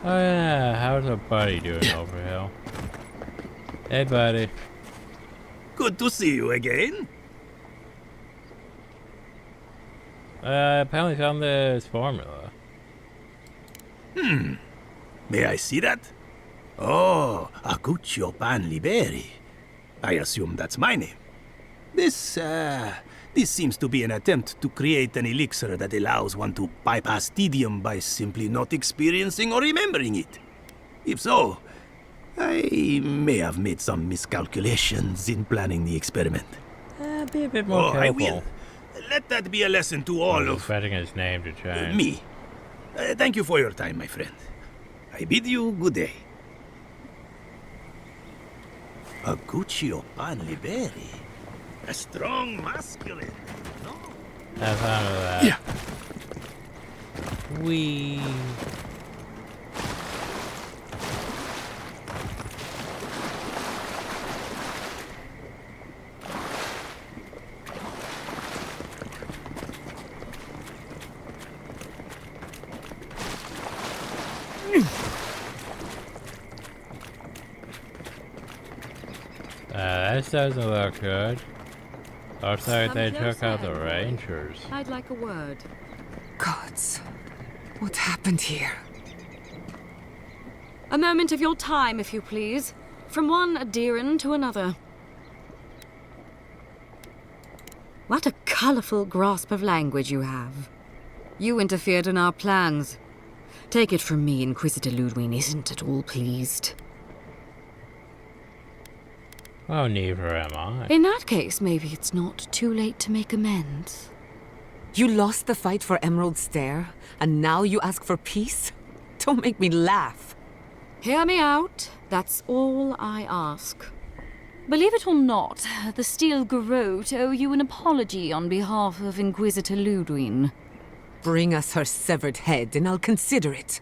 A: Oh yeah, how's our buddy doing over here? Hey buddy.
B: Good to see you again.
A: Apparently found this formula.
B: May I see that? Oh, Acuccio Pan Liberi. I assume that's my name. This seems to be an attempt to create an elixir that allows one to bypass tedium by simply not experiencing or remembering it. If so, I may have made some miscalculations in planning the experiment.
A: Be a bit more careful.
B: I will. Let that be a lesson to all of...
A: expecting his name to change.
B: Me. Thank you for your time, my friend. I bid you good day. Acuccio Pan Liberi. A strong masculine. No.
A: Have fun with that.
B: Yeah.
A: This doesn't look good. Looks like they
R: Come
A: took out the
R: closer, Henry.
A: Rangers.
R: I'd like a word.
M: Gods, what happened here?
R: A moment of your time, if you please. From one Adiran to another. What a colourful grasp of language you have. You interfered in our plans. Take it from me, Inquisitor Ludwig isn't at all pleased.
A: Oh, neither am I.
R: In that case, maybe it's not too late to make amends.
M: You lost the fight for Emerald Stair, and now you ask for peace? Don't make me laugh.
R: Hear me out. That's all I ask. Believe it or not, the Steel Garrote owe you an apology on behalf of Inquisitor Ludwig.
M: Bring us her severed head, and I'll consider it.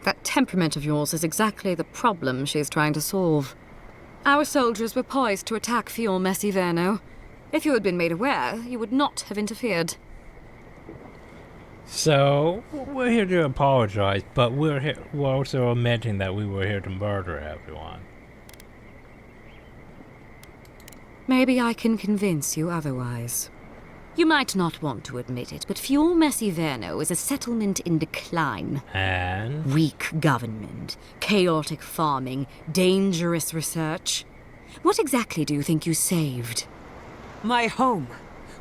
R: That temperament of yours is exactly the problem she's trying to solve. Our soldiers were poised to attack Fior Messiverno. If you had been made aware, you would not have interfered.
A: So, we're here to apologize, but we're also admitting that we were here to murder everyone.
R: Maybe I can convince you otherwise. You might not want to admit it, but Fior Messiverno is a settlement in decline.
A: And?
R: Weak government, chaotic farming, dangerous research. What exactly do you think you saved?
M: My home,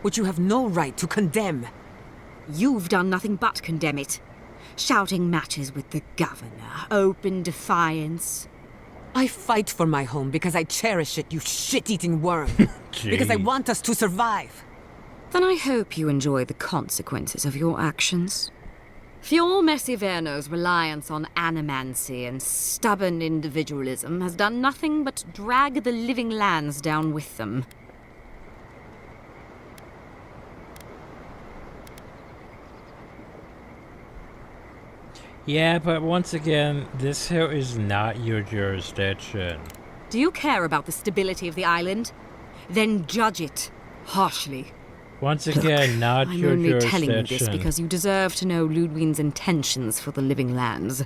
M: which you have no right to condemn.
R: You've done nothing but condemn it. Shouting matches with the governor, open defiance.
M: I fight for my home because I cherish it, you shit-eating worm. Because I want us to survive.
R: Then I hope you enjoy the consequences of your actions. Fior Messiverno's reliance on animancy and stubborn individualism has done nothing but drag the living lands down with them.
A: Yeah, but once again, this here is not your jurisdiction.
R: Do you care about the stability of the island? Then judge it harshly.
A: Once again, not
R: I'm
A: your
R: only
A: jurisdiction.
R: telling you this because you deserve to know Ludwig's intentions for the living lands.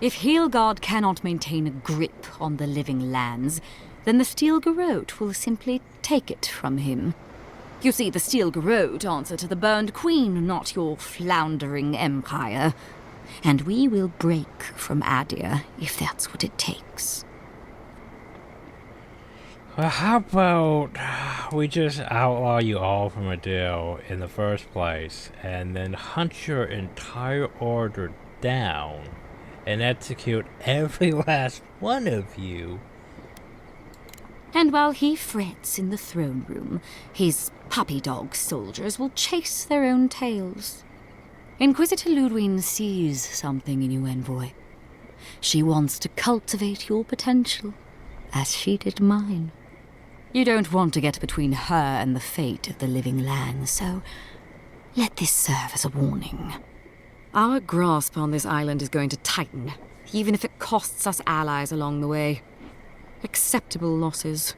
R: If Heelgard cannot maintain a grip on the living lands, then the Steel Garrote will simply take it from him. You see, the Steel Garrote answer to the Burned Queen, not your floundering empire. And we will break from Adir if that's what it takes.
A: How about we just outlaw you all from a deal in the first place, and then hunt your entire order down and execute every last one of you.
R: And while he frets in the throne room, his puppy dog soldiers will chase their own tails. Inquisitor Ludwig sees something in you, Envoy. She wants to cultivate your potential, as she did mine. You don't want to get between her and the fate of the living land, so let this serve as a warning. Our grasp on this island is going to tighten, even if it costs us allies along the way. Acceptable losses.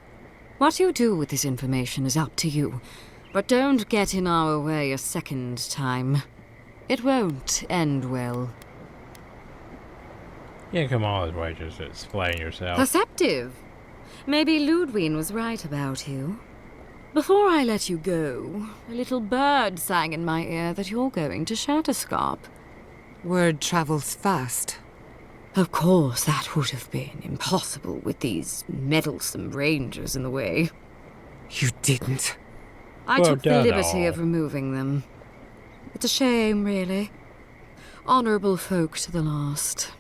R: What you do with this information is up to you, but don't get in our way a second time. It won't end well.
A: Yeah, come on, why just explain yourself.
R: Perceptive. Maybe Ludwig was right about you. Before I let you go, a little bird sang in my ear that you're going to Shatterscarp.
M: Word travels fast.
R: Of course, that would have been impossible with these meddlesome rangers in the way.
M: You didn't.
R: I took the liberty of removing them. It's a shame, really. Honorable folk to the last.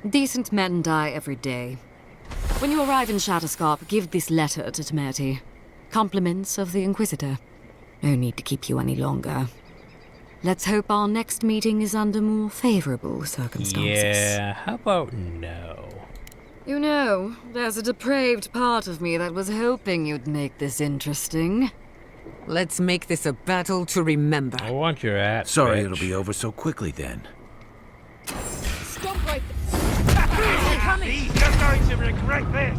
R: Decent men die every day. When you arrive in Shatterscarp, give this letter to Temerity. Compliments of the Inquisitor. No need to keep you any longer. Let's hope our next meeting is under more favorable circumstances.
A: Yeah, how about no?
R: You know, there's a depraved part of me that was hoping you'd make this interesting.
M: Let's make this a battle to remember.
A: I want your ass.
D: Sorry
A: bitch.
D: it'll be over so quickly then.
O: Stop right there! They're coming!
J: You're going to regret this!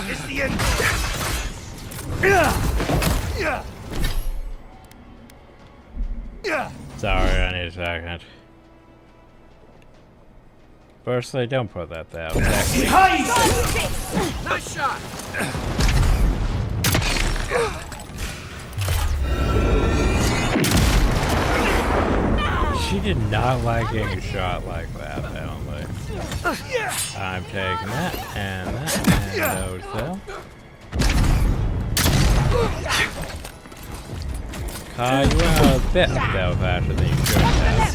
J: It's the end!
A: Sorry, I need a second. Firstly, don't put that down.
J: Behind! Nice shot!
A: She did not like getting shot like that, I don't think. I'm taking that, and those though. You went a bit though faster than you should have.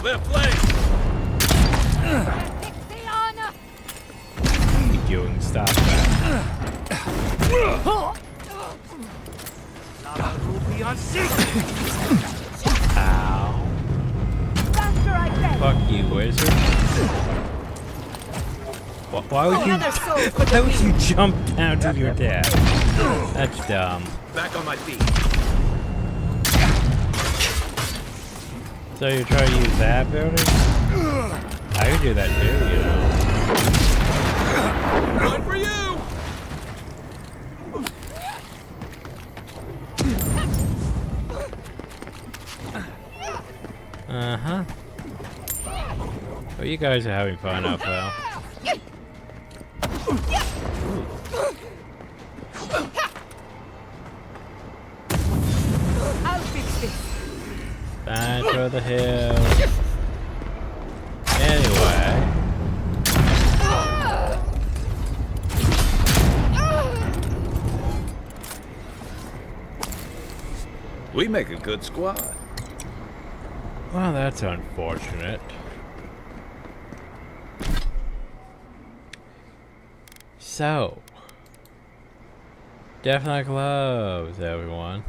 J: Left leg!
A: What are you doing? Stop that. Ow. Fuck you, wizard. Why would you jump down to your death? That's dumb.
J: Back on my feet.
A: So you're trying to use that building? I could do that too, you know.
J: Good for you!
A: Uh-huh. Well, you guys are having fun up there.
O: I'll fix this.
A: Back to the hill. Anyway.
L: We make a good squad.
A: Well, that's unfortunate. So. Death gloves, everyone.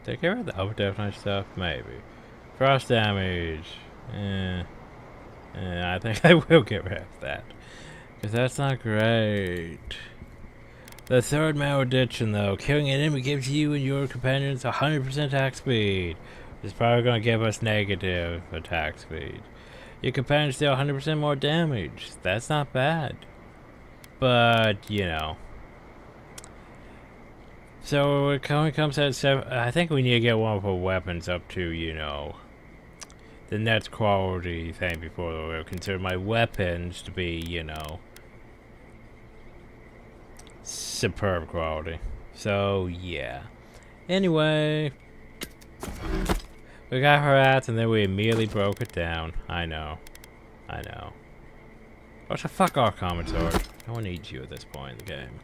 A: Did I get rid of the other Death Knight stuff? Maybe. Frost damage. I think I will get rid of that. Because that's not great. The third malediction, though. Killing an enemy gives you and your companions 100% attack speed. It's probably going to give us negative attack speed. Your companions deal 100% more damage. That's not bad. But, you know. So it only comes at 7. I think we need to get one for weapons up to, you know, the next quality thing before we consider my weapons to be, you know, superb quality. So, yeah. Anyway, we got her out and then we immediately broke it down. I know. I know. What the fuck are common sword? No one needs you at this point in the game.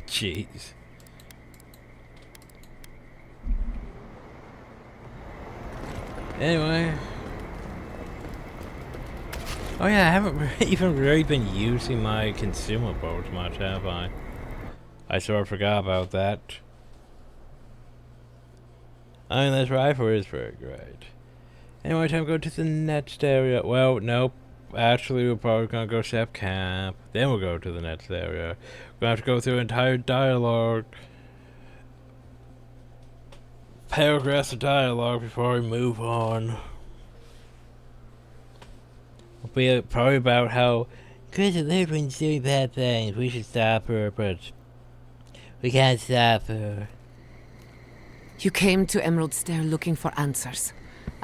A: Jeez. Anyway. Oh yeah, I haven't even really been using my consumables much, have I? I sort of forgot about that. I mean, this rifle is very great. Anyway, time to go to the next area. Well, nope. Actually, we're probably gonna go set camp. Then we'll go to the next area. We're gonna have to go through entire dialogue. Paragraphs of dialogue before we move on. It'll be probably about how Chris Lidwin's doing bad things. We should stop her, but we can't stop her.
M: You came to Emerald Stair looking for answers.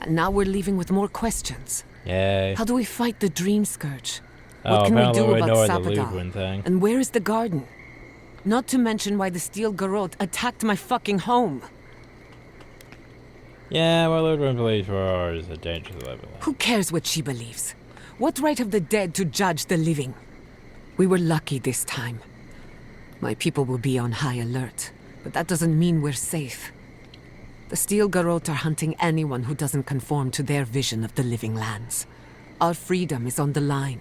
M: And now we're leaving with more questions.
A: Yay.
M: How do we fight the Dream Scourge?
A: Oh,
M: What can we do about
A: the
M: Sabadell?
A: thing.
M: And where is the garden? Not to mention why the Steel Garrote attacked my fucking home.
A: Yeah, well, Ludwin believes war is a danger to the living.
M: Who cares what she believes? What right have the dead to judge the living? We were lucky this time. My people will be on high alert, but that doesn't mean we're safe. The Steel Garrote are hunting anyone who doesn't conform to their vision of the living lands. Our freedom is on the line.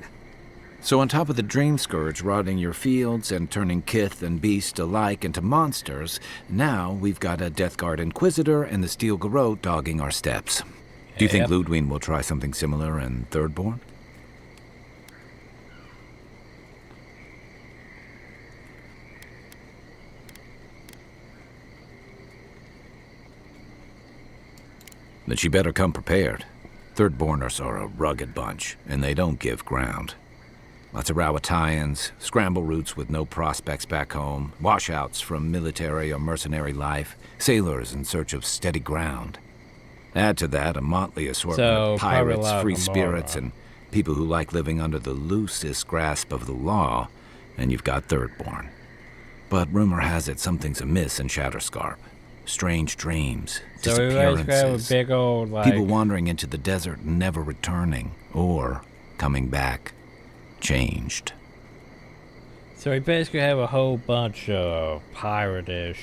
L: So on top of the Dream Scourge rotting your fields and turning kith and beast alike into monsters, now we've got a Death Guard Inquisitor and the Steel Garrote dogging our steps. Do you think Ludwig will try something similar in Thirdborn? Then she better come prepared. Thirdborners are a rugged bunch, and they don't give ground. Lots of Rawatayans, scramble routes with no prospects back home, washouts from military or mercenary life, sailors in search of steady ground. Add to that a motley assortment of pirates, free spirits, and people who like living under the loosest grasp of the law, and you've got Thirdborn. But rumor has it something's amiss in Shatterscarp. Strange dreams, disappearances,
A: big old,
L: people wandering into the desert and never returning, or coming back, changed.
A: So we basically have a whole bunch of pirate-ish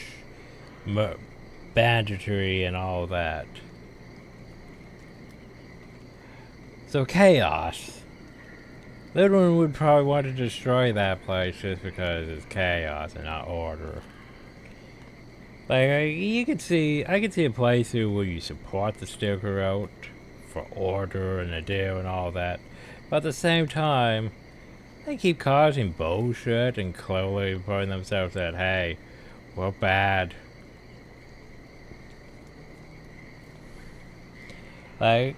A: banditry and all that. So chaos. Lidwin would probably want to destroy that place just because it's chaos and not order. Like, I could see a playthrough where you support the Steel Garrote for order and a deal and all that. But at the same time, they keep causing bullshit and clearly putting themselves that, hey, we're bad. Like,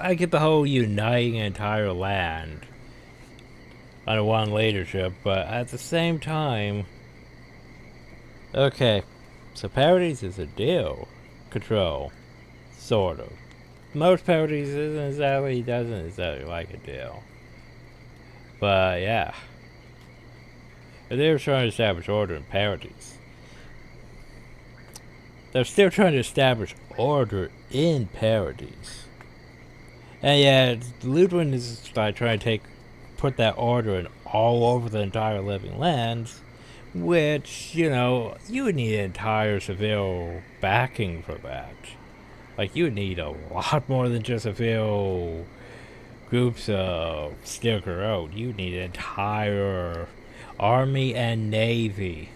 A: I get the whole uniting an entire land under one leadership, but at the same time, okay, so Paradise is a deal. Control. Sort of. Most Paradise doesn't exactly like a deal. But yeah. If they were trying to establish order in Paradise, they're still trying to establish order in Paradise. And yeah, Ludwin is like trying to put that order in all over the entire living lands. Which, you know, you would need entire civil backing for that. Like, you would need a lot more than just a few groups of Steel Garrote. You would need an entire army and navy.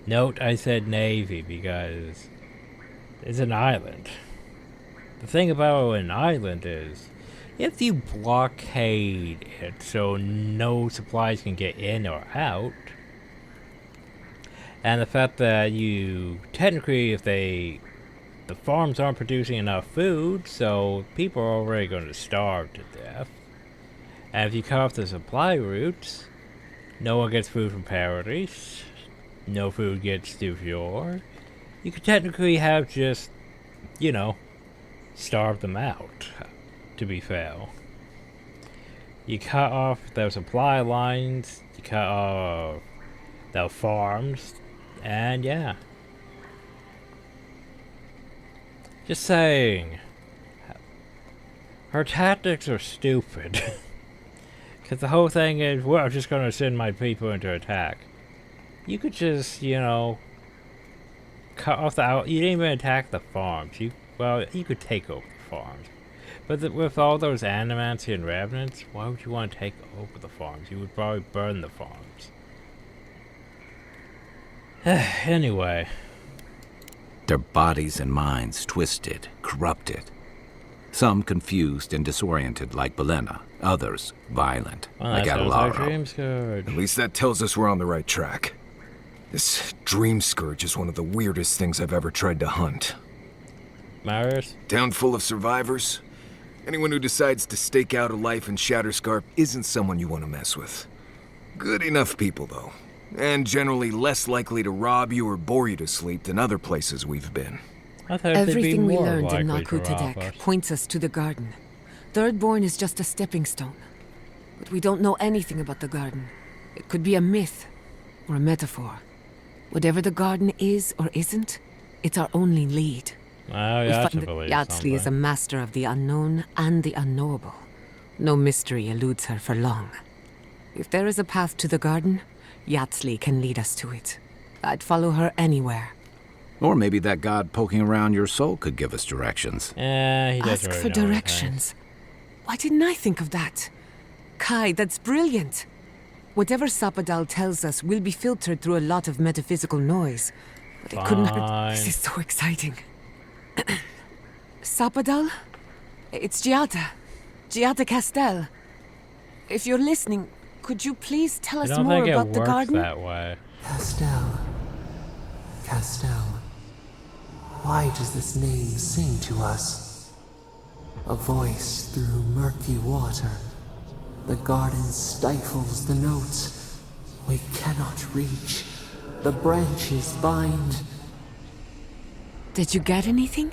A: Note I said navy because it's an island. The thing about an island is, if you blockade it so no supplies can get in or out, and the fact that you, technically, if the farms aren't producing enough food, so people are already going to starve to death. And if you cut off the supply routes, no one gets food from Paradise, no food gets to Fjord. You could technically have just, you know, starve them out, to be fair. You cut off their supply lines, you cut off the farms, and yeah. Just saying. Her tactics are stupid. Because the whole thing is, well, I'm just going to send my people into attack. You could just, you know, cut off the you didn't even attack the farms. You could take over the farms. But with all those Animancy and Revenants, why would you want to take over the farms? You would probably burn the farms. Anyway.
D: Their bodies and minds twisted, corrupted. Some confused and disoriented like Belena, others violent like Adelaro.
C: At least that tells us we're on the right track. This dream scourge is one of the weirdest things I've ever tried to hunt.
A: Marius?
C: Town full of survivors. Anyone who decides to stake out a life in Shatterscarp isn't someone you want to mess with. Good enough people, though. And generally less likely to rob you or bore you to sleep than other places we've been.
M: Everything we learned in Nakutadek points us to the garden. Thirdborn is just a stepping stone. But we don't know anything about the garden. It could be a myth or a metaphor. Whatever the garden is or isn't, it's our only lead.
A: Oh,
M: we find that Yatsley is a master of the unknown and the unknowable. No mystery eludes her for long. If there is a path to the garden, Yatsley can lead us to it. I'd follow her anywhere.
D: Or maybe that god poking around your soul could give us directions.
A: He doesn't
M: Ask
A: really
M: for
A: know
M: directions. Why didn't I think of that? Kai, that's brilliant. Whatever Sapadal tells us will be filtered through a lot of metaphysical noise. But it couldn't hurt. This is so exciting. Sapadal? It's Giada. Giada Castel. If you're listening, could you please tell us more about the garden?
A: That way.
G: Castel. Castel. Why does this name sing to us? A voice through murky water. The garden stifles the notes. We cannot reach. The branches bind.
M: Did you get anything?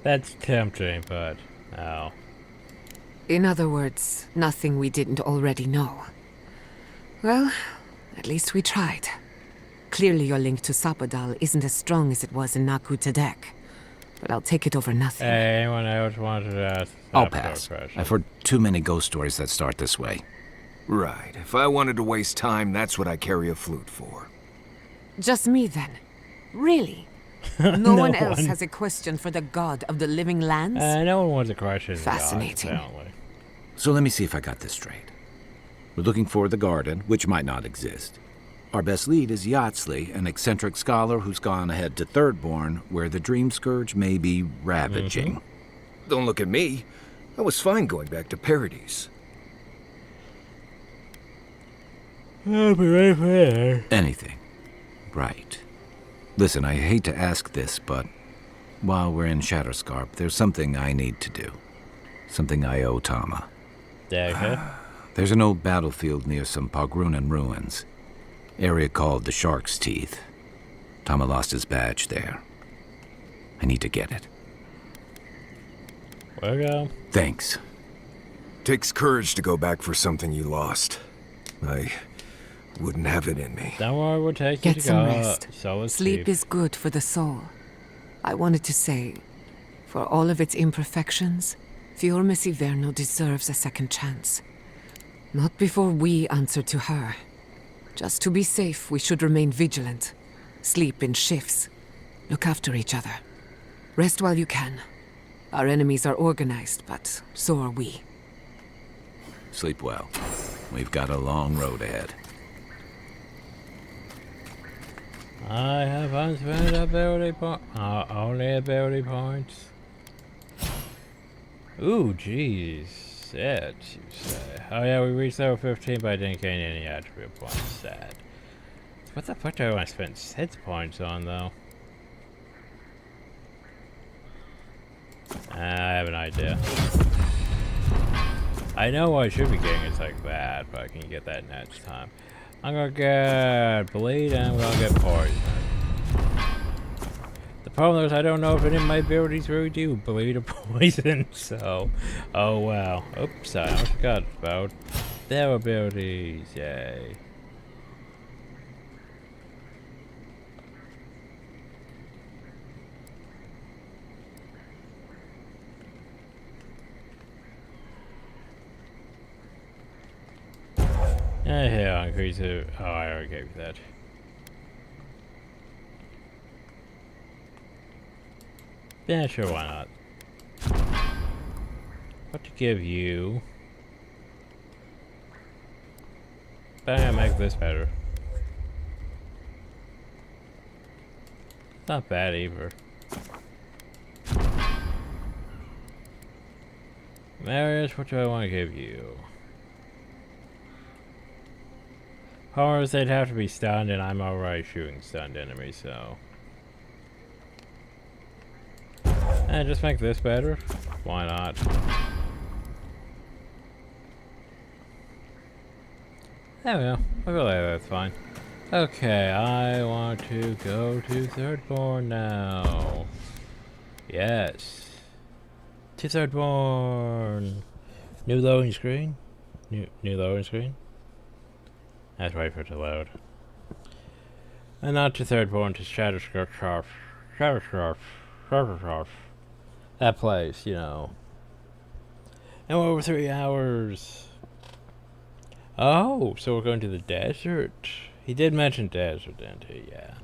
A: That's tempting, but no.
M: In other words, nothing we didn't already know. Well, at least we tried. Clearly your link to Sapadal isn't as strong as it was in Nakutadek. But I'll take it over nothing.
A: Hey, anyone else wanted to ask?
D: I'll pass. I've heard too many ghost stories that start this way.
C: Right. If I wanted to waste time, that's what I carry a flute for.
M: Just me, then. Really? No one else has a question for the god of the living lands?
A: No one wants a question.
M: Fascinating.
D: So let me see if I got this straight. We're looking for the garden, which might not exist. Our best lead is Yatsley, an eccentric scholar who's gone ahead to Thirdborn, where the Dream Scourge may be ravaging.
C: Don't look at me. I was fine going back to Paradise.
A: I'll be right there.
D: Anything. Right. Listen, I hate to ask this, but while we're in Shatterscarp, there's something I need to do. Something I owe Tama.
A: Okay.
D: There's an old battlefield near some Pogrunan ruins. Area called the Shark's Teeth. Tama lost his badge there. I need to get it.
A: Well,
D: thanks.
C: Takes courage to go back for something you lost. I wouldn't have it in me.
A: Don't worry, we'll take you to
M: Get some rest.
A: Sleep
M: Sleep is good for the soul. I wanted to say, for all of its imperfections, Fiormis Iverno deserves a second chance. Not before we answer to her. Just to be safe, we should remain vigilant. Sleep in shifts. Look after each other. Rest while you can. Our enemies are organized, but so are we.
D: Sleep well. We've got a long road ahead.
A: I have unspent ability point. Only ability points. Ooh, jeez. Sad, you say. Oh yeah, we reached level 15, but I didn't gain any attribute points. Sad. What the fuck do I want to spend hit points on, though? I have an idea. I know what I should be getting is like that, but I can get that next time. I'm gonna get bleed and I'm gonna get poison. The problem is I don't know if any of my abilities really do bleed or poison, so... Oh, wow. Oops, I almost forgot about their abilities. Yay. Here, I'll increase it. Oh, I already gave you that. Yeah, sure, why not? What to give you? But I'm gonna make this better. Not bad either. Marius, what do I want to give you? Horrors, they'd have to be stunned, and I'm already shooting stunned enemies, so... And just make this better? Why not? There we go. I feel like that's fine. Okay, I want to go to Thirdborn now. Yes. To Thirdborn! New loading screen? New loading screen? Let's wait for it to load. And not to Thirdborn, to Shatterscarf. That place, you know. And we're over 3 hours. Oh, so we're going to the desert. He did mention desert, didn't he? Yeah.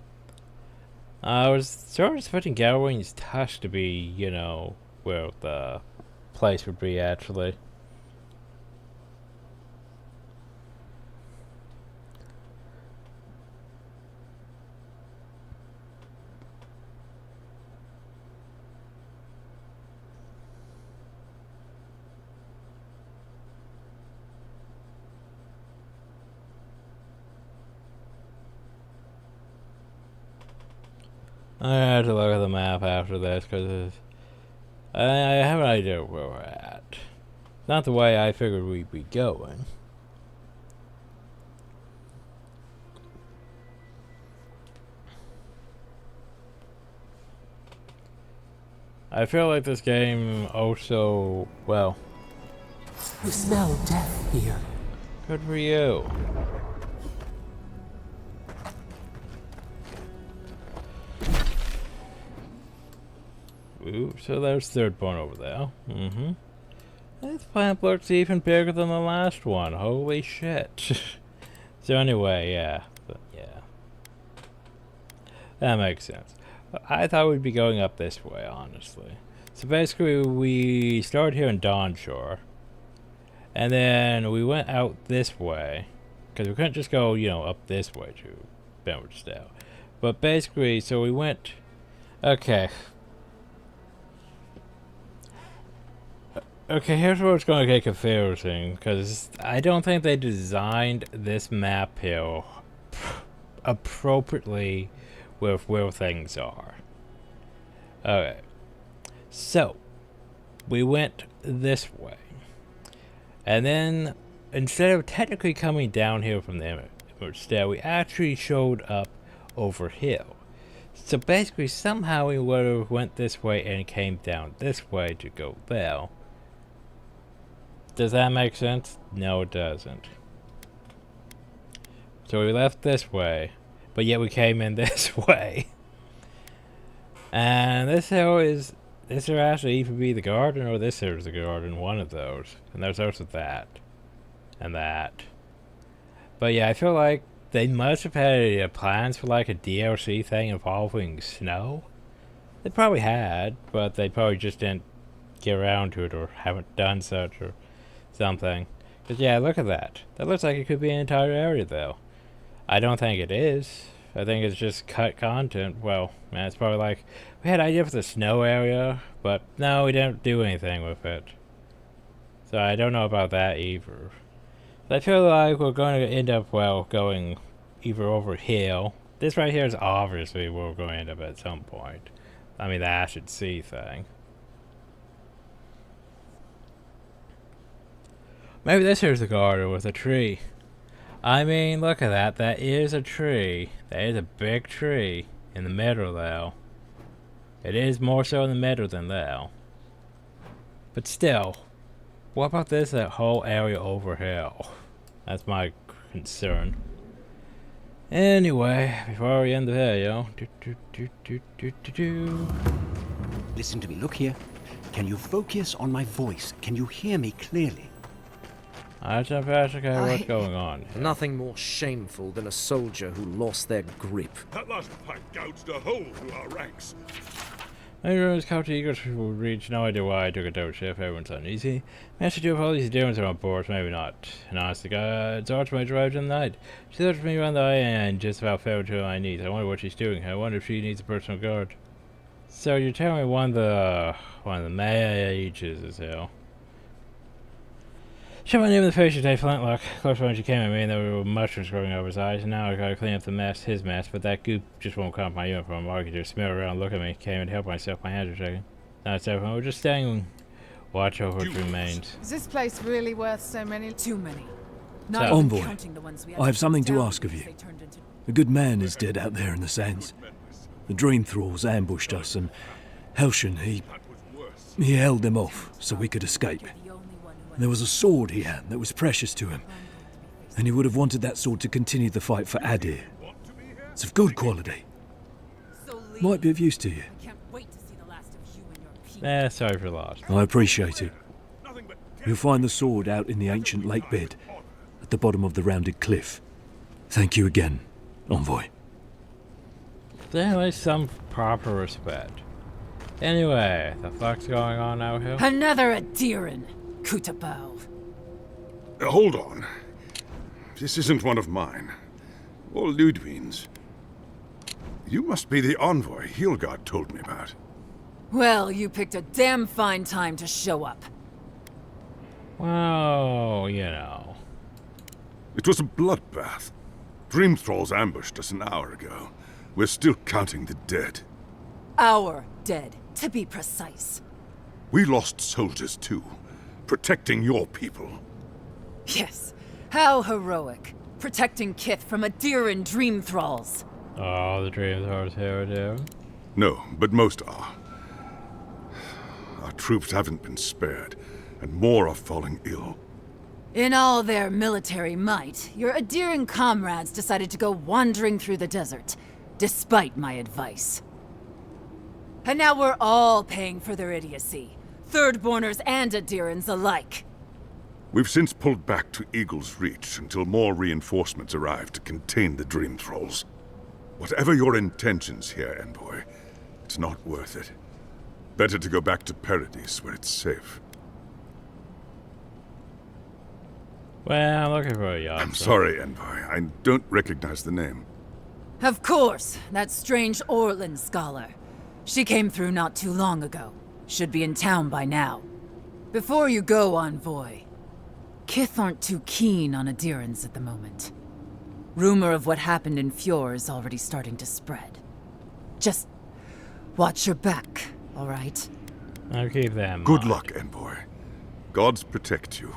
A: I was sort of expecting Galwain's Tusk to be, you know, where the place would be, actually. I had to look at the map after this because I have an idea where we're at. Not the way I figured we'd be going. I feel like this game also, well...
G: You smell death here.
A: Good for you. Ooh, so there's Thirdborn over there. Mm-hmm. This plant looks even bigger than the last one. Holy shit. So anyway, yeah. But yeah. That makes sense. I thought we'd be going up this way, honestly. So basically, we started here in Dawnshore. And then we went out this way. Because we couldn't just go, you know, up this way to Benwardstow. But basically, so we went... Okay. Okay, here's where it's going to get confusing, because I don't think they designed this map here appropriately with where things are. Okay, so we went this way, and then instead of technically coming down here from the image stair, we actually showed up over here. So basically, somehow we would have went this way and came down this way to go there. Does that make sense? No, it doesn't. So we left this way, but yet we came in this way. And this here is... This here actually either be the garden or this here is the garden, one of those. And there's also that. And that. But yeah, I feel like they must have had plans for like a DLC thing involving snow. They probably had, but they probably just didn't get around to it or haven't done such or something. But yeah, look at that. That looks like it could be an entire area though. I don't think it is. I think it's just cut content. Well, man, it's probably like, we had an idea for the snow area, but no, we didn't do anything with it. So I don't know about that either. But I feel like we're going to end up, well, going either over here. This right here is obviously where we're going to end up at some point. I mean, the Acid Sea thing. Maybe this here's the garden with a tree. I mean, look at that. That is a tree. That is a big tree in the middle, though. It is more so in the middle than there. But still, what about this whole area over here? That's my concern. Anyway, before we end the video,
I: Listen to me, look here. Can you focus on my voice? Can you hear me clearly?
A: What's going on?
P: Nothing more shameful than a soldier who lost their grip.
W: That last pipe gouged a hole through our ranks.
A: Everyone's County Eagles will reach. No idea why I took a double shift. Everyone's uneasy. Master do all these demons are on board, maybe not. And honestly, God's Archmage arrived in the night. She looked at me around the eye and just about fell to my knees. I wonder what she's doing. I wonder if she needs a personal guard. So you're telling me one of the mages is ill. Shut my name in the face today, Flintlock. Close when she came at me and there were mushrooms growing over his eyes, and now I gotta clean up his mess, but that goop just won't come off my uniform. I could just smell around, look at me, can't even help myself, my hands are shaking. Now it's everyone, we're just staying watch over its remains.
O: Is this place really worth so many? Too many.
X: Envoy, I have something to ask of you. A good man is dead out there in the sands. The dream thralls ambushed us, and Helshin, he held them off so we could escape. There was a sword he had that was precious to him, and he would have wanted that sword to continue the fight for Adir. It's of good quality. Might be of use to you.
A: Sorry for loss.
X: I appreciate it. You'll find the sword out in the ancient lake bed, at the bottom of the rounded cliff. Thank you again, Envoy.
A: There is some proper respect. Anyway, the fuck's going on out here?
O: Another Adiran, Kutabao.
H: Hold on. This isn't one of mine. Or Ludwig's. You must be the envoy Hilgard told me about.
O: Well, you picked a damn fine time to show up.
A: Well, you know.
H: It was a bloodbath. Dream thralls ambushed us an hour ago. We're still counting the dead.
O: Our dead, to be precise.
H: We lost soldiers too, protecting your people.
O: Yes, how heroic. Protecting Kith from Adiran dream thralls.
A: Oh, the dream thralls here, dear.
H: No, but most are. Our troops haven't been spared, and more are falling ill.
O: In all their military might, your Adiran comrades decided to go wandering through the desert, despite my advice. And now we're all paying for their idiocy. Thirdborners and Adirans alike.
H: We've since pulled back to Eagle's Reach until more reinforcements arrive to contain the Dream Thralls. Whatever your intentions here, Envoy, it's not worth it. Better to go back to Paradise where it's safe.
A: Well, I'm looking for a yacht.
H: I'm sorry, Envoy. I don't recognize the name.
O: Of course, that strange Orlan scholar. She came through not too long ago. Should be in town by now. Before you go, Envoy, Kith aren't too keen on Adirans at the moment. Rumor of what happened in Fjord is already starting to spread. Just watch your back, all right?
A: I'll keep them.
H: Good luck, Envoy. Gods protect you.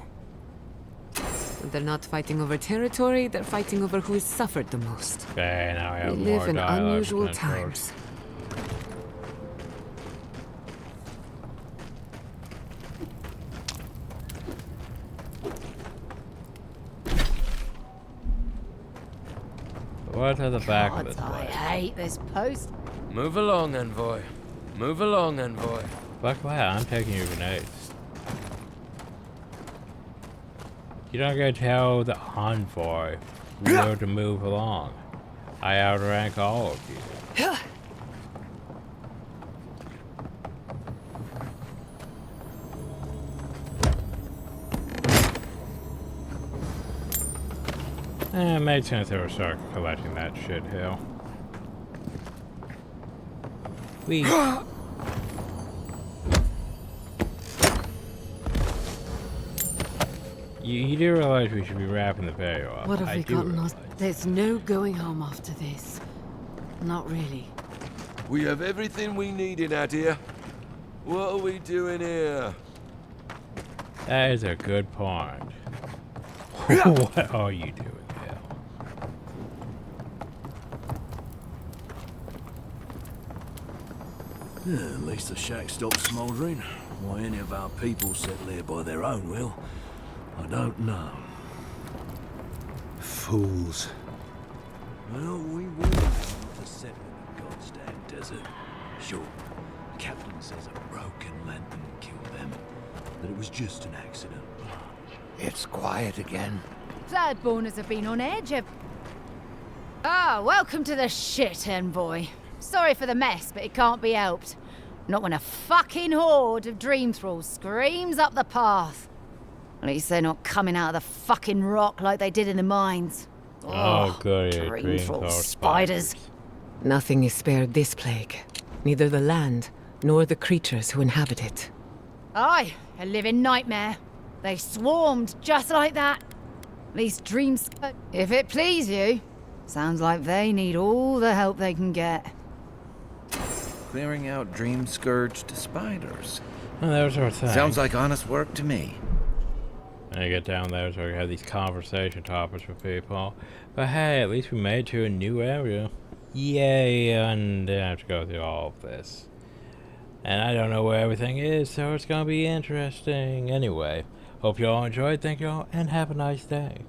M: They're not fighting over territory, they're fighting over who has suffered the most.
A: Okay, now we have
M: We
A: more
M: live in
A: dialogue
M: unusual
A: between
M: times.
A: What at the back of this
O: I
A: place?
O: hate this post.
T: Move along, Envoy. Move along, Envoy.
A: Fuck that, I'm taking your grenades. You don't get to tell the envoy where to move along. I outrank all of you. It made sense they would start collecting that shit here. We. You do realize we should be wrapping the video up.
M: What have
A: I
M: we
A: do
M: gotten
A: realize.
M: us? There's no going home after this. Not really.
S: We have everything we need in Adir. What are we doing here?
A: That is a good point. What are you doing here?
X: Yeah, at least the shack stopped smouldering. Why any of our people settle here by their own will, I don't know.
B: Fools.
X: Well, we were to settle in the goddamn desert. Sure, the captain says a broken lantern killed them, that it was just an accident.
E: It's quiet again.
F: Bloodborners have been on edge. Ah, welcome to the shit, envoy. Sorry for the mess, but it can't be helped. Not when a fucking horde of dream thralls screams up the path. At least they're not coming out of the fucking rock like they did in the mines.
A: Oh, good.
F: Dream thrall spiders.
M: Nothing is spared this plague. Neither the land, nor the creatures who inhabit it.
F: Aye, a living nightmare. They swarmed just like that. These dreams... If it please you, sounds like they need all the help they can get.
L: Clearing out dream-scourged spiders.
A: Well, that was our thing.
L: Sounds like honest work to me.
A: And I get down there so we have these conversation topics with people. But hey, at least we made it to a new area. Yay, and I have to go through all of this. And I don't know where everything is, so it's gonna be interesting. Anyway, hope you all enjoyed, thank you all, and have a nice day.